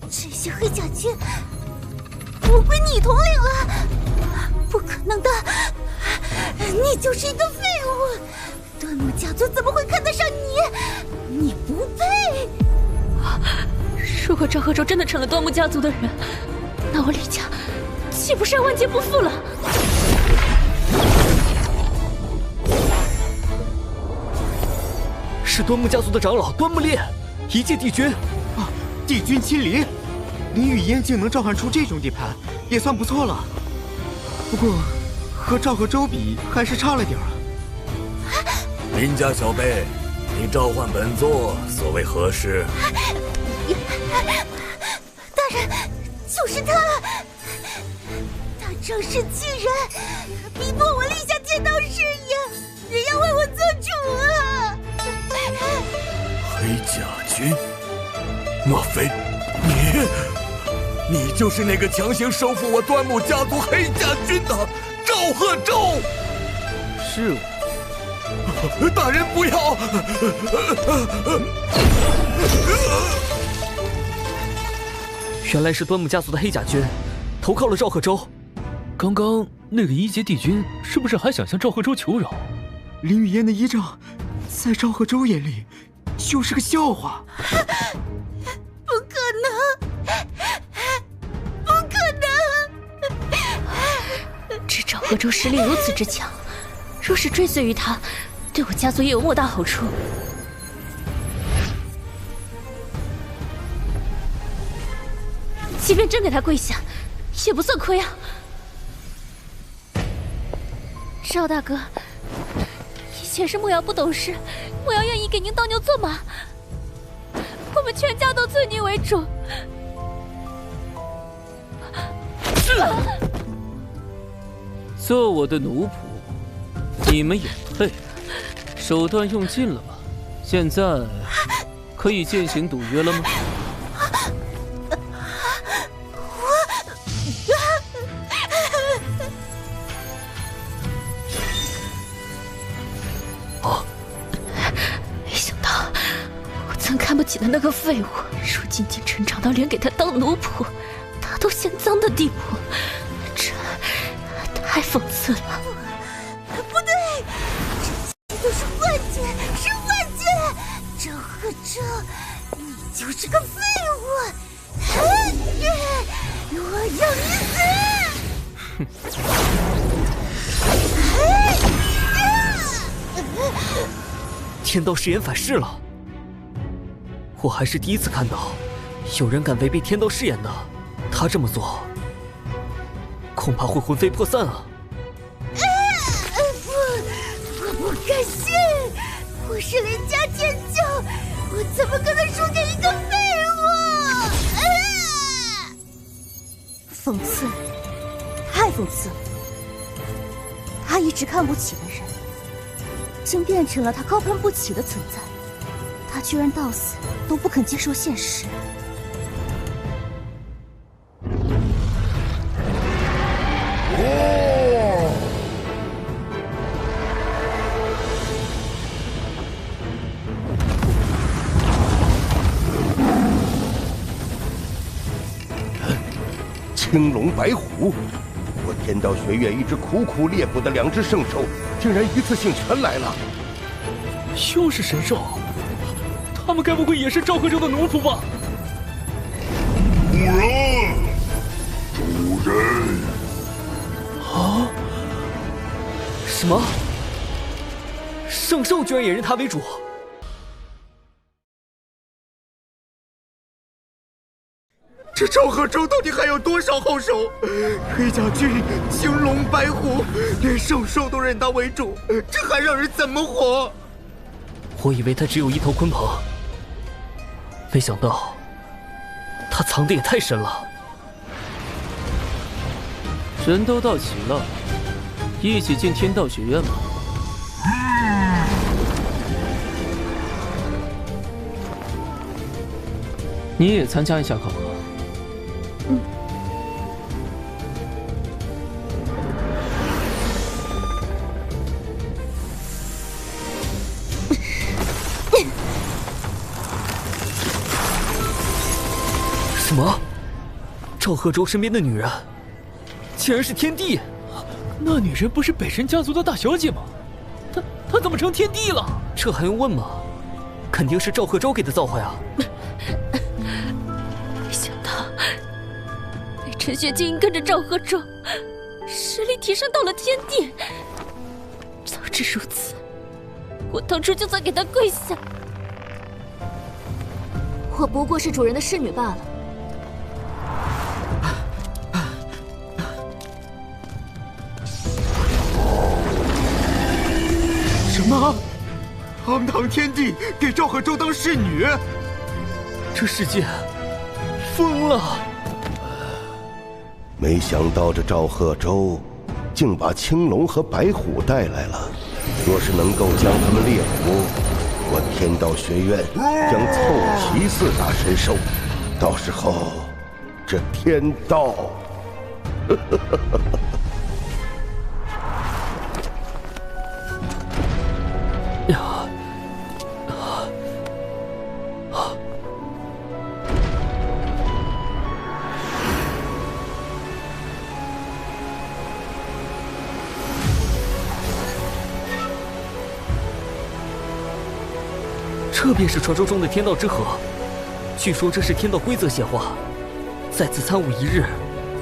S6: 这些黑甲军不归你统领了？不可能的，你就是一个废物！端木家族怎么会看得上你？你不配！
S14: 如果赵贺州真的成了端木家族的人，那我李家岂不是要万劫不复了？
S18: 是端木家族的长老端木烈，一介帝君。
S5: 啊，帝君亲临，林雨嫣竟能召唤出这种地盘，也算不错了。不过，和赵贺州比，还是差了点儿。
S21: 林家小辈，你召唤本座所为何事？
S6: 大人，就是他，他仗势欺人，逼迫我立下天道誓言，人要为我做主啊！
S21: 黑甲军，莫非你就是那个强行收复我端木家族黑甲军的赵贺州？
S1: 是我。
S21: 大人不要！
S18: 原来是端木家族的黑甲军，投靠了赵贺州。
S16: 刚刚那个一阶帝君是不是还想向赵贺州求饶？
S5: 林雨嫣的依仗，在赵贺州眼里就是个笑话。
S6: 不可能！不可能！
S14: 这赵贺州实力如此之强，若是追随于他，对我家族也有莫大好处。即便真给他跪下，也不算亏啊！赵大哥，以前是莫瑶不懂事，莫瑶愿意给您当牛做马，我们全家都尊您为主。
S1: 做我的奴仆，你们也配？手段用尽了吧？现在可以践行赌约了吗？
S14: 没想到我曾看不起的那个废物，如今竟成长到连给他当奴仆他都嫌脏的地步，这太讽刺了。
S6: 不对，这都是幻觉，是幻觉！赵贺州，你就是个废物！我要你死！
S18: 天道誓言反噬了，我还是第一次看到有人敢违背天道誓言的，他这么做，恐怕会魂飞魄散啊！
S6: 我不甘心，我是林家天骄，我怎么可能输给一个废物？讽刺，太讽刺了！他一直看不起的人，竟变成了他高攀不起的存在。他居然到死都不肯接受现实。
S20: 青龙白虎，我天道学院一直苦苦猎捕的2只圣兽，竟然一次性全来了。
S16: 又是神兽，他们该不会也是赵贺州的奴仆吧？
S9: 主人，主人！
S18: 啊？什么？圣兽居然也认他为主？
S8: 这赵贺州到底还有多少好手？黑甲军、青龙、白虎，连圣兽都认他为主，这还让人怎么活？
S18: 我以为他只有一头鲲鹏，没想到他藏得也太深了。
S1: 人都到齐了，一起进天道学院吧。你也参加一下考核。
S18: 什么？赵贺州身边的女人，竟然是天帝？
S16: 那女人不是北辰家族的大小姐吗？她怎么成天帝了？
S18: 这还用问吗？肯定是赵贺州给的造化呀！
S3: 没想到北辰学竟然跟着赵贺州，实力提升到了天帝。早知如此，我当初就算给他跪下。
S14: 我不过是主人的侍女罢了。
S8: 什么？堂堂天帝给赵贺州当侍女？
S18: 这世界疯了！
S20: 没想到这赵贺州竟把青龙和白虎带来了。若是能够将他们猎捕，我天道学院将凑齐4大神兽，到时候这天道，
S18: 这便是传说中的天道之河。据说这是天道规则显化，在此参悟一日，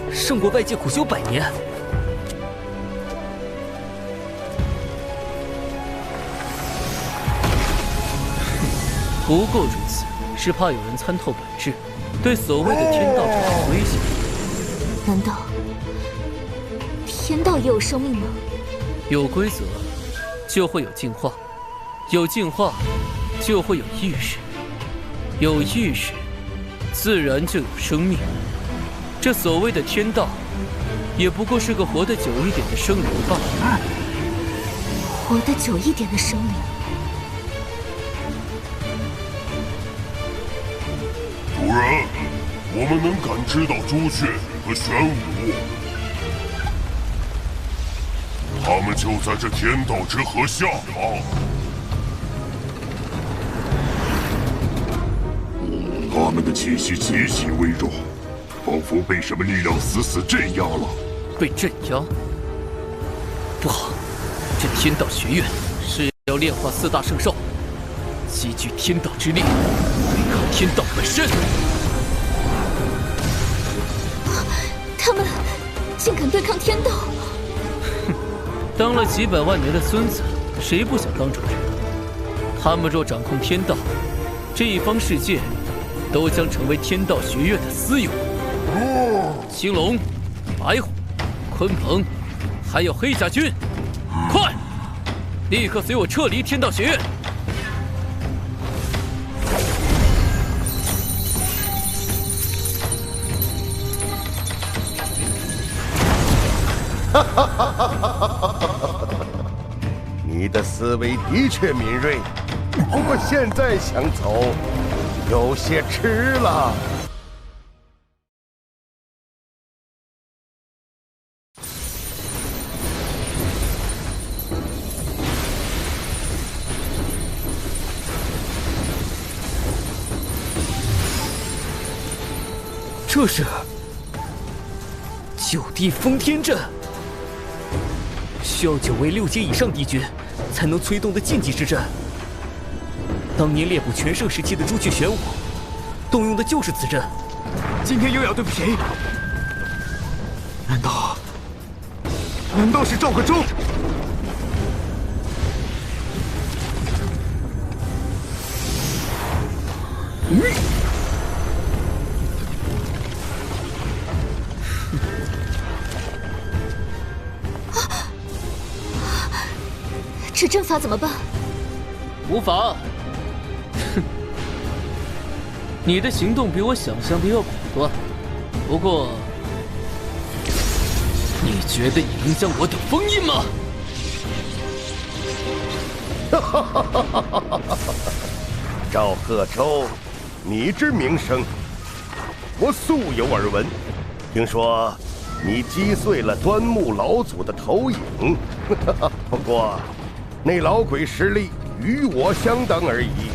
S18: 胜过外界苦修100年。
S1: 不过如此，是怕有人参透本质，对所谓的天道产生威胁。
S14: 难道天道也有生命吗？
S1: 有规则，就会有进化；有进化，就会有意识；有意识，自然就有生命。这所谓的天道，也不过是个活得久一点的生灵罢了。
S14: 活得久一点的生灵。
S9: 主人，我们能感知到朱雀和玄武，他们就在这天道之河下方。
S10: 他们的气息极其微弱，仿佛被什么力量死死镇压了。
S1: 被镇压？不好，这天道学院是要炼化4大圣兽，集聚天道之力，对抗天道本身。
S14: 他们竟敢对抗天道！
S1: 哼，当了几百万年的孙子，谁不想当主人？他们若掌控天道，这一方世界都将成为天道学院的私有。青龙、白虎、鲲鹏，还有黑甲军，快，立刻随我撤离天道学院！
S20: 哈哈哈哈哈！你的思维的确敏锐，不过现在想走，有些迟了。
S18: 这是9地封天阵。需要9位6阶以上帝君才能催动的禁忌之阵。当年猎捕全盛时期的朱雀玄武，动用的就是此阵。
S5: 今天又要对付谁？难道是赵贺州？
S3: 这阵法怎么办？
S1: 无法。哼，你的行动比我想象的要果断。不过，你觉得你能将我等封印吗？
S20: 哈哈哈哈哈！赵贺州，你之名声，我素有耳闻。听说你击碎了端木老祖的投影，不过。那老鬼实力与我相当而已。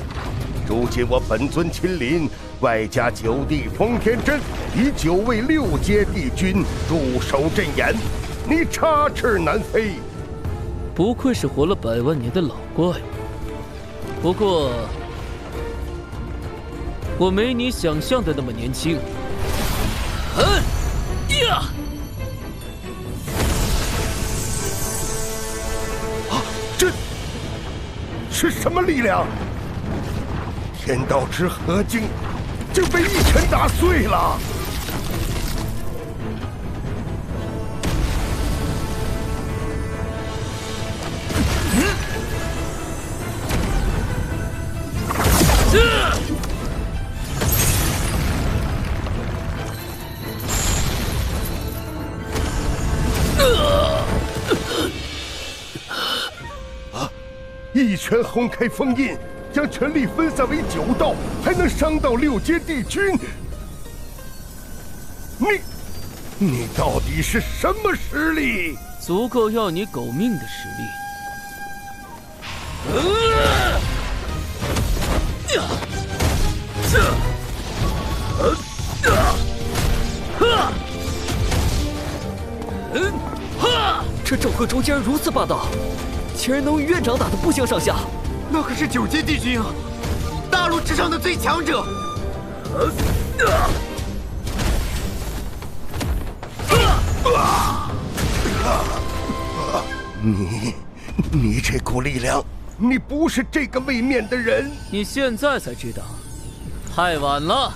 S20: 如今我本尊亲临，外加9地封天阵，以9位6阶帝君驻守阵眼，你插翅难飞。
S1: 不愧是活了100万年的老怪。不过，我没你想象的那么年轻。呀！
S20: 这是什么力量？天道之合晶，竟被一拳打碎了！一拳轰开封印，将权力分散为9道，还能伤到6阶帝君。你到底是什么实力？
S1: 足够要你狗命的实力。
S18: 这赵贺州竟然如此霸道，竟然能与院长打得不相上下。
S5: 那可是9阶帝君啊，大陆之上的最强者。
S20: 你这股力量，你不是这个位面的人。
S1: 你现在才知道，太晚了。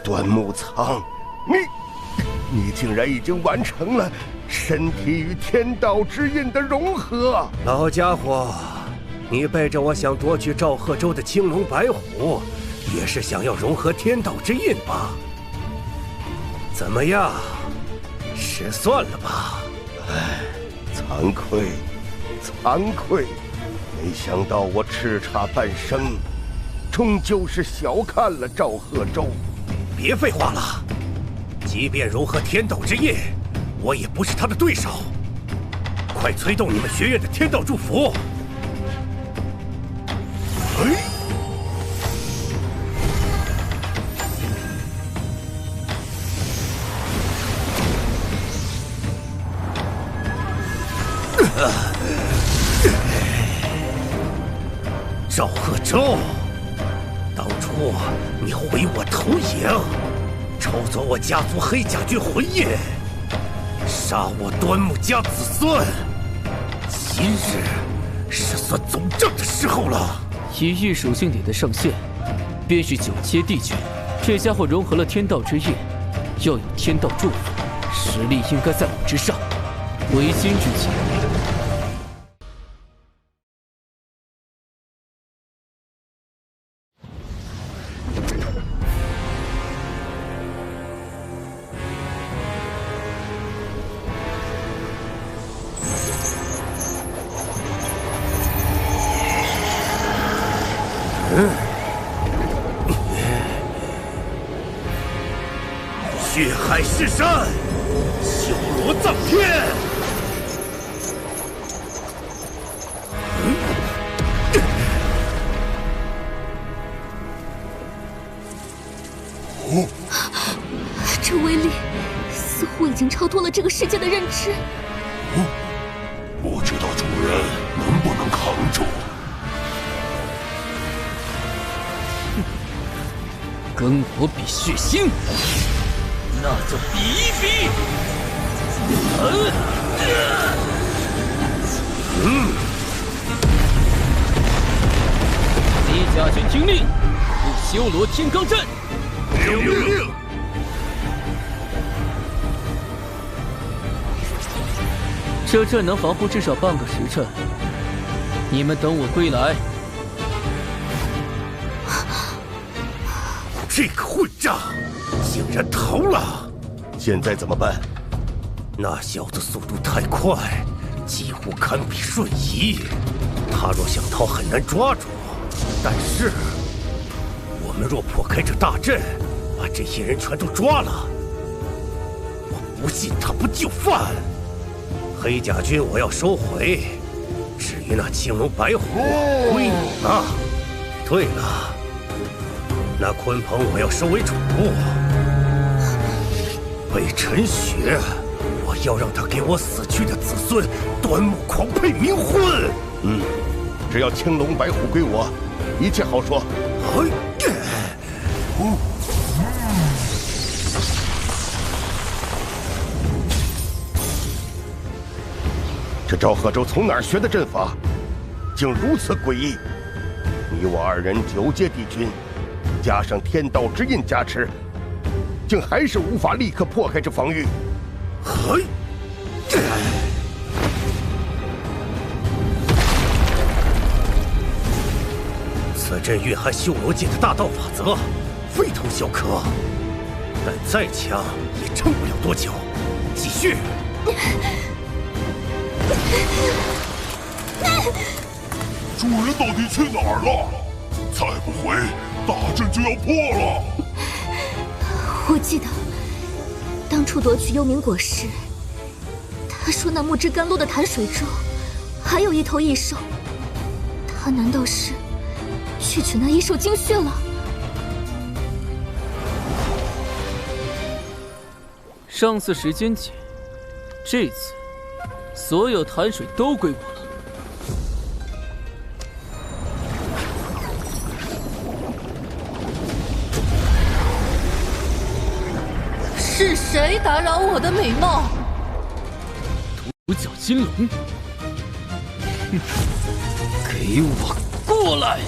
S20: 端木苍，你竟然已经完成了身体与天道之印的融合！
S13: 老家伙，你背着我想夺取赵贺州的青龙白虎，也是想要融合天道之印吧？怎么样，失算了吧？
S20: 唉，惭愧，惭愧！没想到我叱咤半生，终究是小看了赵贺州。
S13: 别废话了，即便融合天道之印，我也不是他的对手。快催动你们学院的天道祝福！赵贺州，当初你毁我头影，抽走我家族黑甲军魂印，杀我端木家子孙。今日是算总账的时候了。
S1: 以异属性点的上限，便是9阶帝君。这家伙融合了天道之印，要有天道祝福，实力应该在我之上。为今之计。
S13: 血海噬山，修罗葬天。
S14: 这威力似乎已经超脱了这个世界的认知。
S9: 不知道主人能不能扛住？
S1: 跟我比血腥，那就比一比。黑甲军听令，入修罗天罡阵。
S9: 命。
S1: 这阵能防护至少半个时辰，你们等我归来。
S13: 这个混账竟然逃了！现在怎么办？那小子速度太快，几乎堪比瞬移。他若想逃，很难抓住。但是，我们若破开这大阵，把这些人全都抓了，我不信他不就范。黑甲军我要收回，至于那青龙白虎，归你了。对了。那鲲鹏我要收为主，北辰雪，我要让他给我死去的子孙端木狂配冥婚。
S20: 只要青龙白虎归我，一切好说。这赵贺州从哪儿学的阵法，竟如此诡异？你我2人9阶帝君。加上天道之印加持，竟还是无法立刻破开这防御。
S13: 此阵蕴含修罗界的大道法则，非同小可。但再强也撑不了多久。继续。
S9: 主人到底去哪儿了？再不回，大阵就要破了。
S14: 我记得当初夺取幽冥果时，他说那木质甘露的潭水中还有一头异兽，他难道是去取那异兽精血了？
S1: 上次时间紧，这次所有潭水都归我了。
S3: 是谁打扰我的美梦？
S1: 独角金龙，给我过来！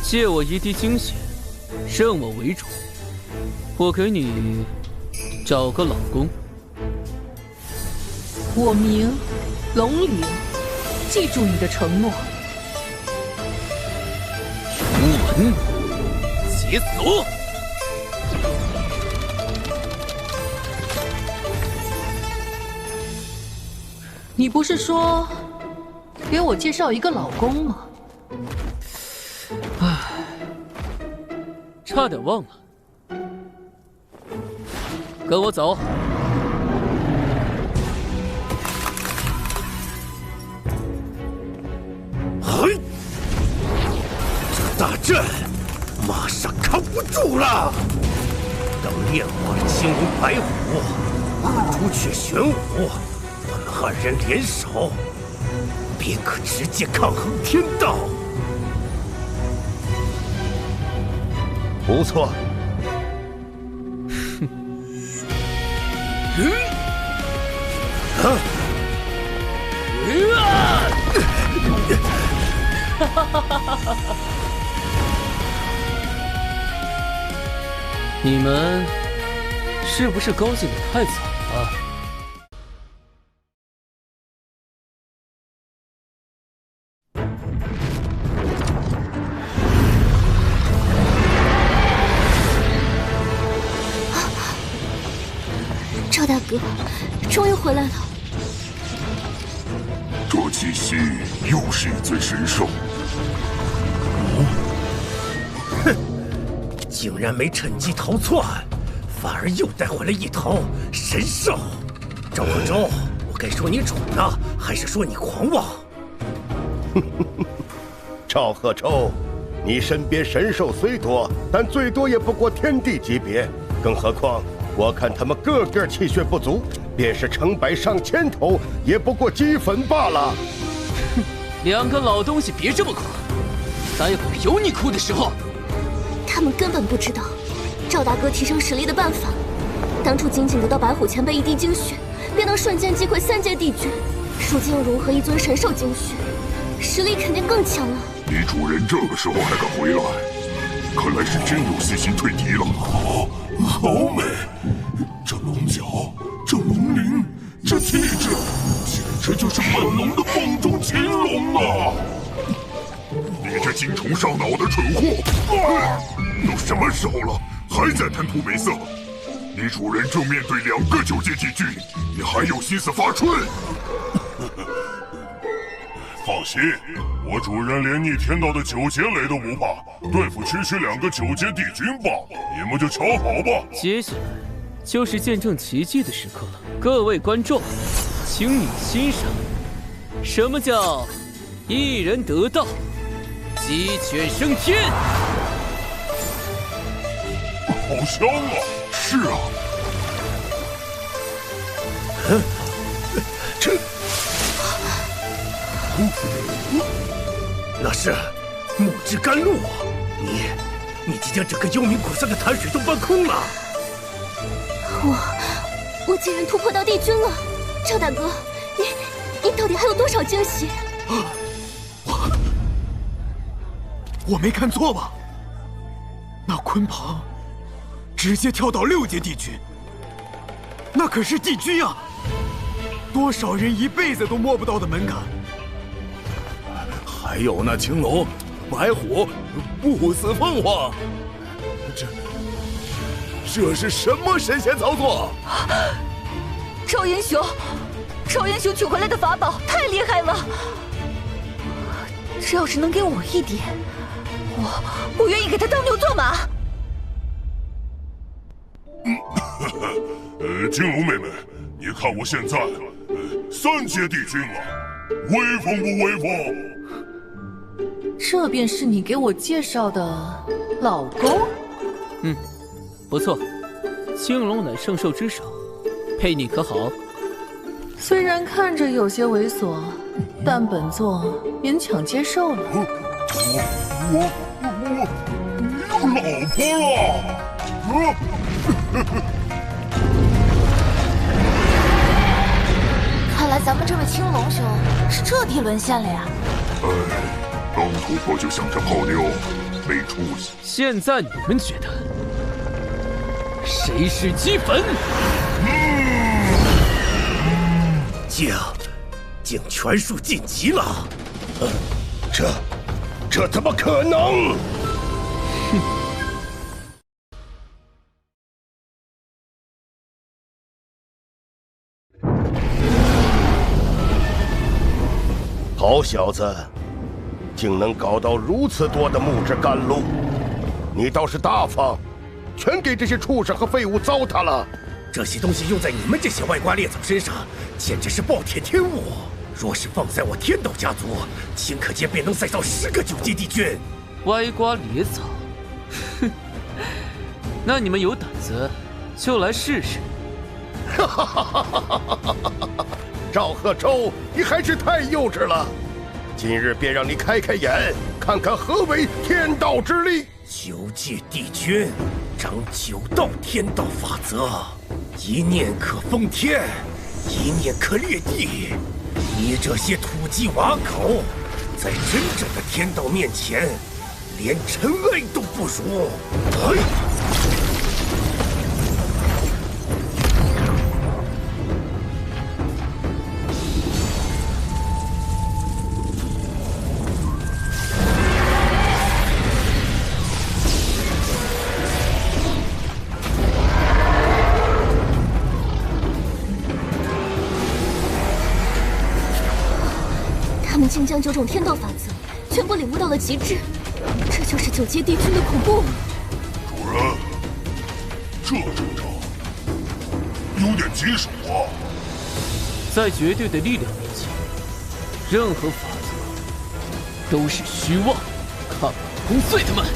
S1: 借我一滴精血，认我为主，我给你找个老公。
S3: 我名龙鳞，记住你的承诺。
S1: 符文解锁。
S3: 你不是说给我介绍一个老公吗？
S1: 唉，差点忘了。跟我走。
S13: 嘿，这大阵马上扛不住了。等炼化了青龙白虎和朱雀玄武，我们2人联手，便可直接抗衡天道。
S20: 不错。
S1: 你们是不是高兴得太早了？
S14: 赵大哥，终于回来了。
S10: 这气息又是一尊神兽。
S13: 哼！竟然没趁机逃窜，反而又带回来一头神兽。赵贺州，我该说你蠢呢，还是说你狂妄？
S20: 赵贺州，你身边神兽虽多，但最多也不过天地级别，更何况我看他们个个气血不足，便是成百上千头，也不过齑粉罢了。
S1: 哼，两个老东西别这么狂，待会儿有你哭的时候。
S14: 他们根本不知道赵大哥提升实力的办法。当初仅仅得到白虎前辈一滴精血，便能瞬间击溃3阶帝君，如今又融合一尊神兽精血，实力肯定更强了。
S10: 你主人这个时候还敢回来，看来是真有细心退敌了。好美，这龙角，这龙鳞，这气质，简直就是本龙的梦中情龙啊！你这精虫上脑的蠢货！都什么时候了，还在贪图美色？你主人正面对2个9阶帝君，你还有心思发春？
S9: 放心，我主人连逆天道的9阶雷都不怕，对付区区2个9阶帝君罢了，你们就瞧好吧。
S1: 接下来就是见证奇迹的时刻了，各位观众，请你欣赏，什么叫一人得道，鸡犬升天。
S9: 好香啊！
S10: 是啊。
S13: 这。那是木之甘露啊！你即将整个幽冥古森的潭水都搬空了。
S14: 我竟然突破到帝君了！赵大哥，你到底还有多少惊喜？
S8: 我没看错吧？那鲲鹏直接跳到6阶帝君，那可是帝君啊！多少人一辈子都摸不到的门槛。
S21: 还有那青龙、白虎、不死凤凰，这是什么神仙操作？
S3: 赵英雄取回来的法宝太厉害了！这要是能给我一点，我愿意给他当牛做马。
S9: 金龙妹妹，你看我现在3阶帝君了，威风不威风？
S3: 这便是你给我介绍的老公？
S1: 不错，青龙乃圣兽之首，配你可好？
S3: 虽然看着有些猥琐，但本座勉强接受了。
S9: 我有老婆了！
S6: 看来咱们这位青龙兄是彻底沦陷了呀！
S10: 刚突破就想着泡妞，没出息。
S1: 现在你们觉得谁是齑粉？
S13: 竟全数晋级了！
S20: 这怎么可能？好小子，竟能搞到如此多的木质甘露，你倒是大方，全给这些畜生和废物糟蹋了。
S13: 这些东西用在你们这些歪瓜裂枣身上，简直是暴殄天物。若是放在我天道家族，顷刻间便能再造10个9阶帝君。
S1: 歪瓜裂枣，哼！那你们有胆子就来试试。
S20: 赵贺州，你还是太幼稚了。今日便让你开开眼，看看何为天道之力。
S13: 九界帝君掌九道天道法则，一念可封天，一念可裂地。你这些土鸡瓦狗，在真正的天道面前，连尘埃都不如。
S14: 他们竟将9种天道法则全部领悟到了极致，这就是9阶帝君的恐怖吗？
S9: 主人，这阵仗有点棘手啊！
S1: 在绝对的力量面前，任何法则都是虚妄，看我轰碎他们！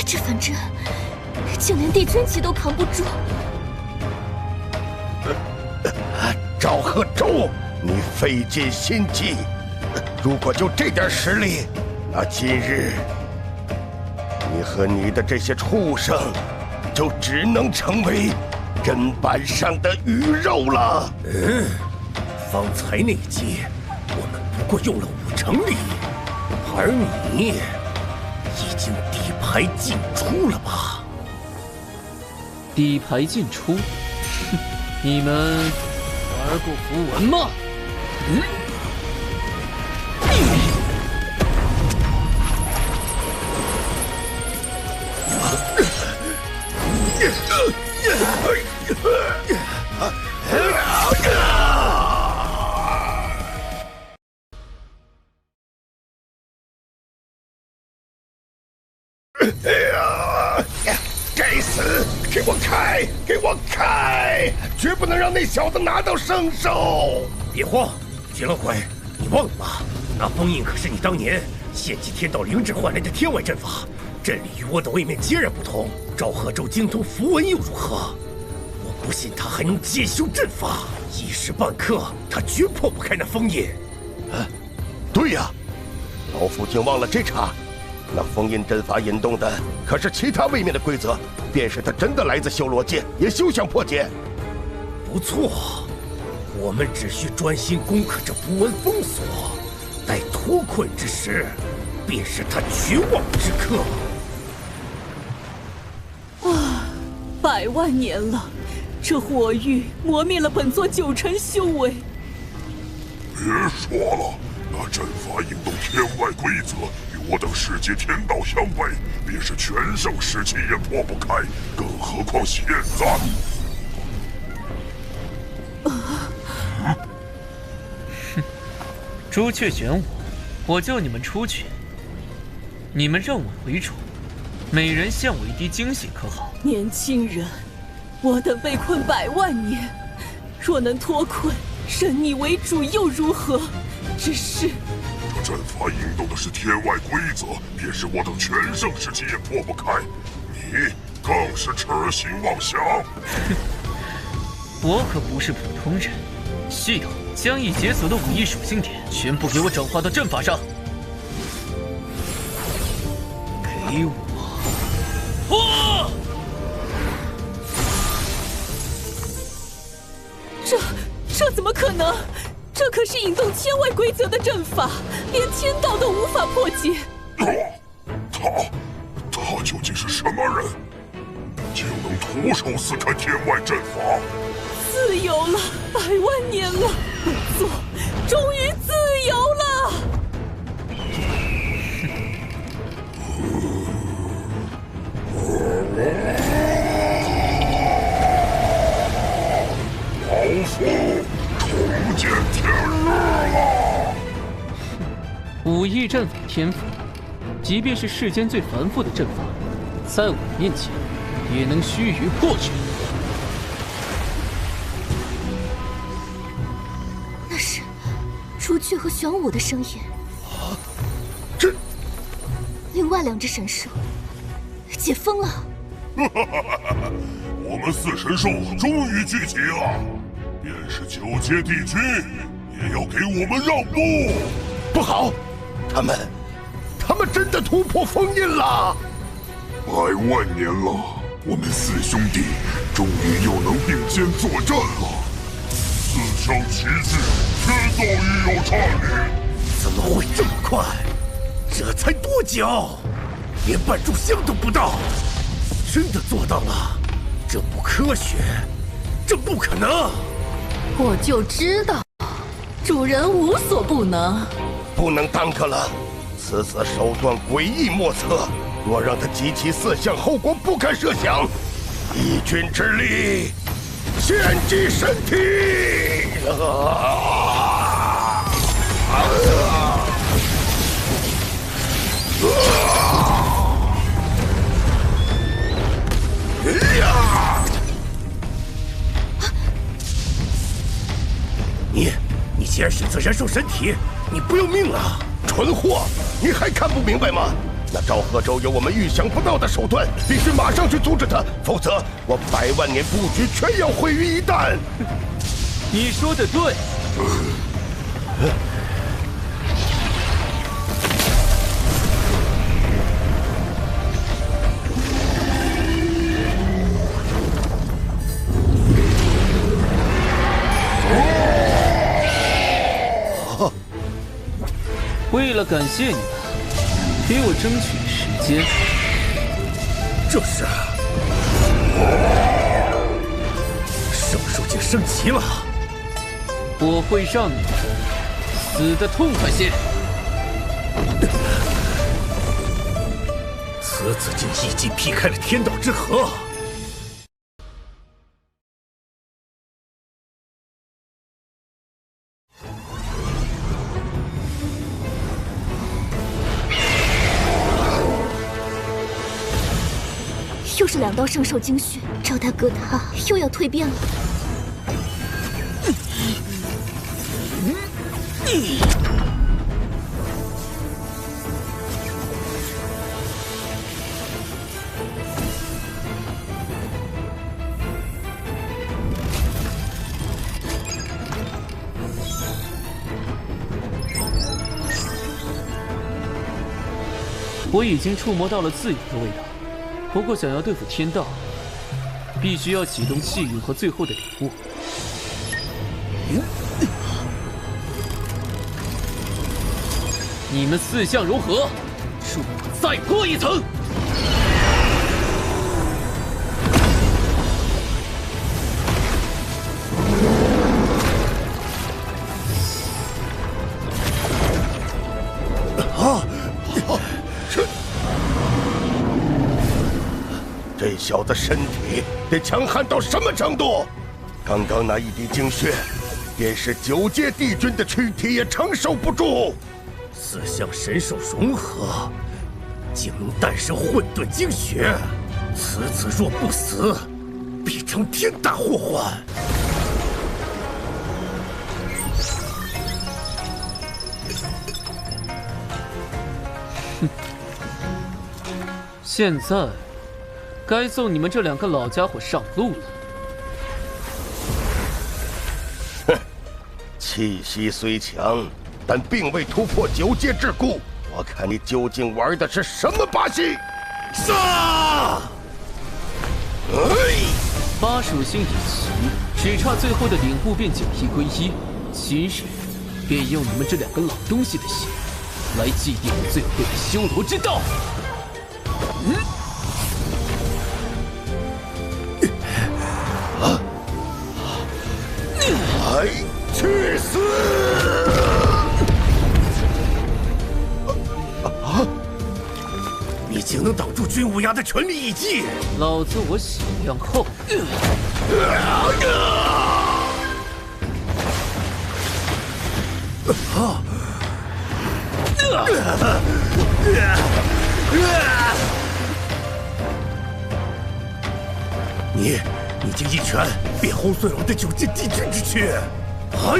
S14: 这反正竟连帝君级都扛不住。
S20: 赵贺州，你费尽心机，如果就这点实力，那今日你和你的这些畜生，就只能成为砧板上的鱼肉了。
S13: 方才那击，我们不过用了50%力，而你已经底牌尽出了吧？
S1: 底牌尽出？哼，你们玩过符文吗？
S20: 该死！给我开！给我开！绝不能让那小子拿到圣兽！
S13: 别慌，绝了鬼！你忘了吗？那封印可是你当年献祭天道灵智换来的天外阵法，阵理与我的位面截然不同。赵贺州精通符文又如何？我不信他还能解修阵法，一时半刻他绝破不开那封印。
S20: 对呀，老夫竟忘了这茬。那封印阵法引动的可是其他位面的规则，便是他真的来自修罗界，也休想破解。
S13: 不错，我们只需专心攻克这符文封锁，待脱困之时，便是他绝望之刻。
S15: 100万年了，这火域磨灭了本座90%修为。
S9: 别说了，那阵法引动天外规则，与我等世界天道相悖，便是全盛时期也破不开，更何况现在。
S1: 朱雀选我救你们出去，你们让我为主，每人献我一滴精血，可好？
S15: 年轻人，我等被困100万年，若能脱困，认你为主又如何？只是
S9: 这阵法引动的是天外规则，便是我等全盛时期也破不开。你更是痴心妄想。
S1: 我可不是普通人。系统将已解锁的武艺属性点全部给我转化到阵法上。给我破！
S15: 这怎么可能？这可是引动天外规则的阵法，连天道都无法破解。
S9: 他究竟是什么人？竟能徒手撕开天外阵法？
S15: 自由了，100万年了，本座终于自由了。
S9: 老夫重见天日了。
S1: 武艺阵法天赋，即便是世间最繁复的阵法，在我面前也能须臾破去。
S14: 那是朱雀和玄武的声音。
S9: 这，
S14: 另外2只神兽解封了。
S9: 我们4神兽终于聚齐了，便是9阶帝君也要给我们让步。
S20: 不好，他们真的突破封印了
S9: ！100万年了，我们4兄弟终于又能并肩作战了。4项齐聚，天道亦有差别。
S13: 怎么会这么快？这才多久？连半炷香都不到，真的做到了？这不科学，这不可能！
S15: 我就知道，主人无所不能。
S20: 不能耽搁了，此子手段诡异莫测，若让他集齐4项，后果不堪设想。义军之力，献祭身体！
S13: 你既然选择燃烧身体，你不要命了？
S20: 蠢货，你还看不明白吗？那昭和州有我们预想不到的手段，必须马上去阻止他，否则我100万年布局全要毁于一旦。
S1: 你说的对。为了感谢你们，给我争取时间。
S13: 这是圣兽竟升级了，
S1: 我会让你们死得痛快些。
S13: 此子竟一击劈开了天道之河。
S14: 又是2道圣兽精血，赵大哥他又要蜕变了。
S1: 我已经触摸到了自由的味道。不过，想要对付天道，必须要启动气运和最后的礼物。你们4项融合，助我再破一层。
S20: 这小子身体得强悍到什么程度？刚刚那一滴精血，便是9阶帝君的躯体也承受不住。
S13: 4项神兽融合，竟能诞生混沌精血。此子若不死，必成天大祸患。
S1: 现在，该送你们这2个老家伙上路了。
S20: 哼，气息虽强，但并未突破9阶桎梏。我看你究竟玩的是什么把戏！杀！8
S1: 属性已齐，只差最后的领悟便9翼归一。今日便用你们这2个老东西的血，来祭奠我最后的修罗之道。
S20: 来，去死！
S13: 你竟能挡住君无涯的全力一击！
S1: 老子我血量厚。
S13: 你竟一拳便轰碎了我的9阶帝君之躯！我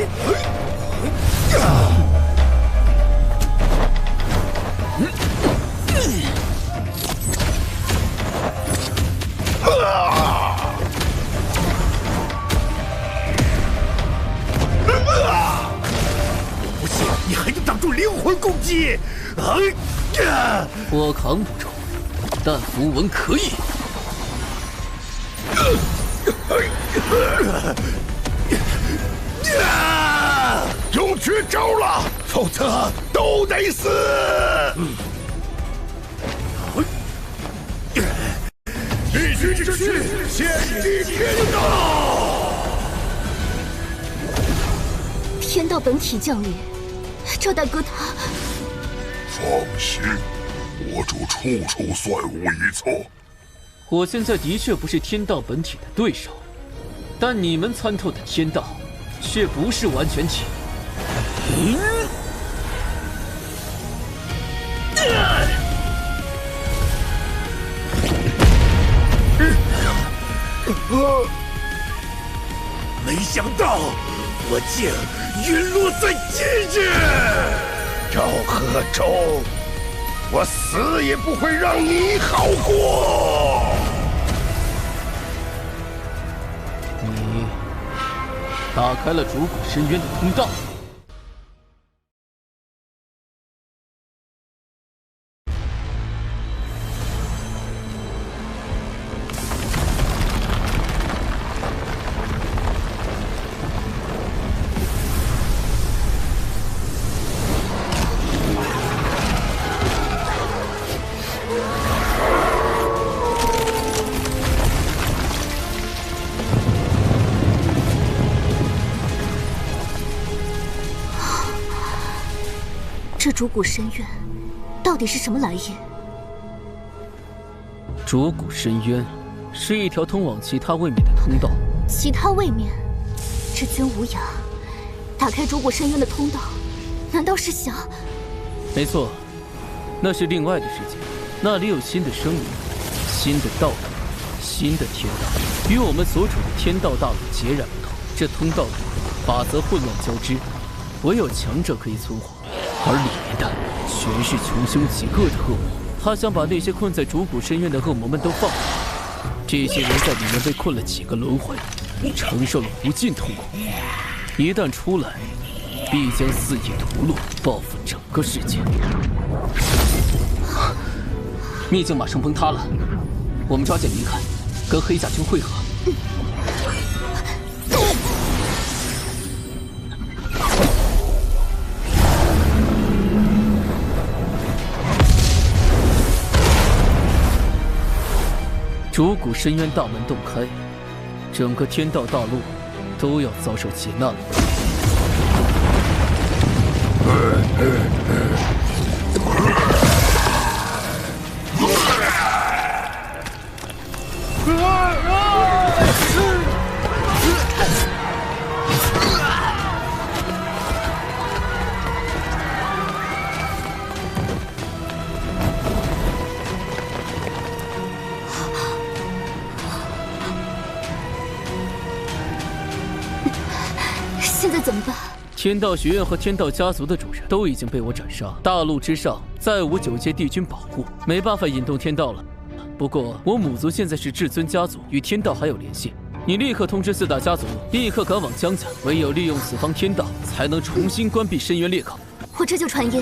S13: 不信你还能挡住灵魂攻击！
S1: 我扛不住，但符文可以。
S20: 用绝招了，否则都得死！帝君之躯，献祭天道！
S14: 天道本体降临，赵大哥他……
S9: 放心，我主处处算无一策。
S1: 我现在的确不是天道本体的对手，但你们参透的天道，却不是完全体。
S13: 没想到我竟陨落在今日！
S20: 赵贺州，我死也不会让你好过！
S1: 你打开了主骨深渊的通道。
S14: 这主骨深渊到底是什么来意？
S1: 主骨深渊是一条通往其他位面的通道。
S14: 其他位面？这君无涯打开主骨深渊的通道，难道是想……
S1: 没错，那是另外的世界，那里有新的生灵、新的道路、新的天道，与我们所处的天道大陆截然不同。这通道里法则混乱交织，唯有强者可以存活。而里面的全是穷凶极恶的恶魔，他想把那些困在主骨深渊的恶魔们都放出来。这些人在里面被困了几个轮回，承受了无尽痛苦。一旦出来，必将肆意屠戮，报复整个世界。秘境马上崩塌了，我们抓紧离开，跟黑甲军会合。主骨深渊大门洞开，整个天道大陆都要遭受劫难了。
S14: 现在怎么办？
S1: 天道学院和天道家族的主人都已经被我斩杀，大陆之上再无9阶帝君保护，没办法引动天道了。不过我母族现在是至尊家族，与天道还有联系。你立刻通知4大家族，立刻赶往江家。唯有利用此方天道，才能重新关闭深渊裂口。
S14: 我这就传音。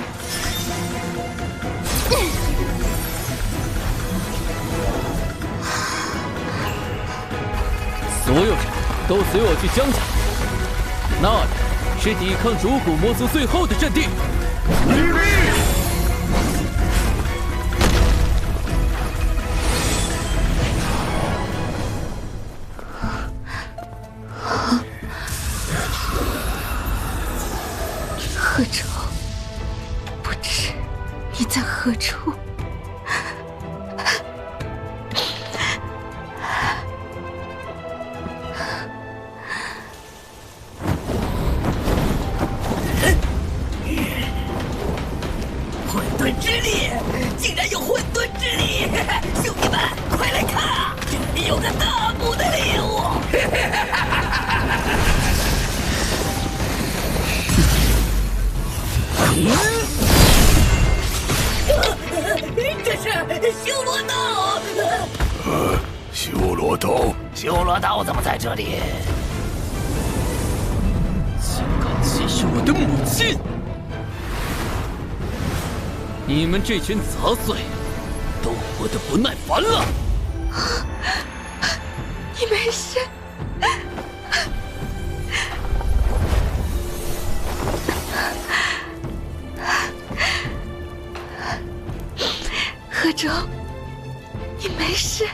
S1: 所有人都随我去江家，那里是抵抗主骨魔族最后的阵地。
S3: 何愁，不知你在何处？
S12: 混沌之力，竟然有混沌之力！兄弟们，快来看啊！这里有个大补的猎物！这是修罗道！
S21: 修罗道，
S12: 修罗道怎么在这里？
S1: 竟敢欺视我的母亲！你们这群杂碎，都活得不耐烦了！
S3: 你没事？何舟，你没事？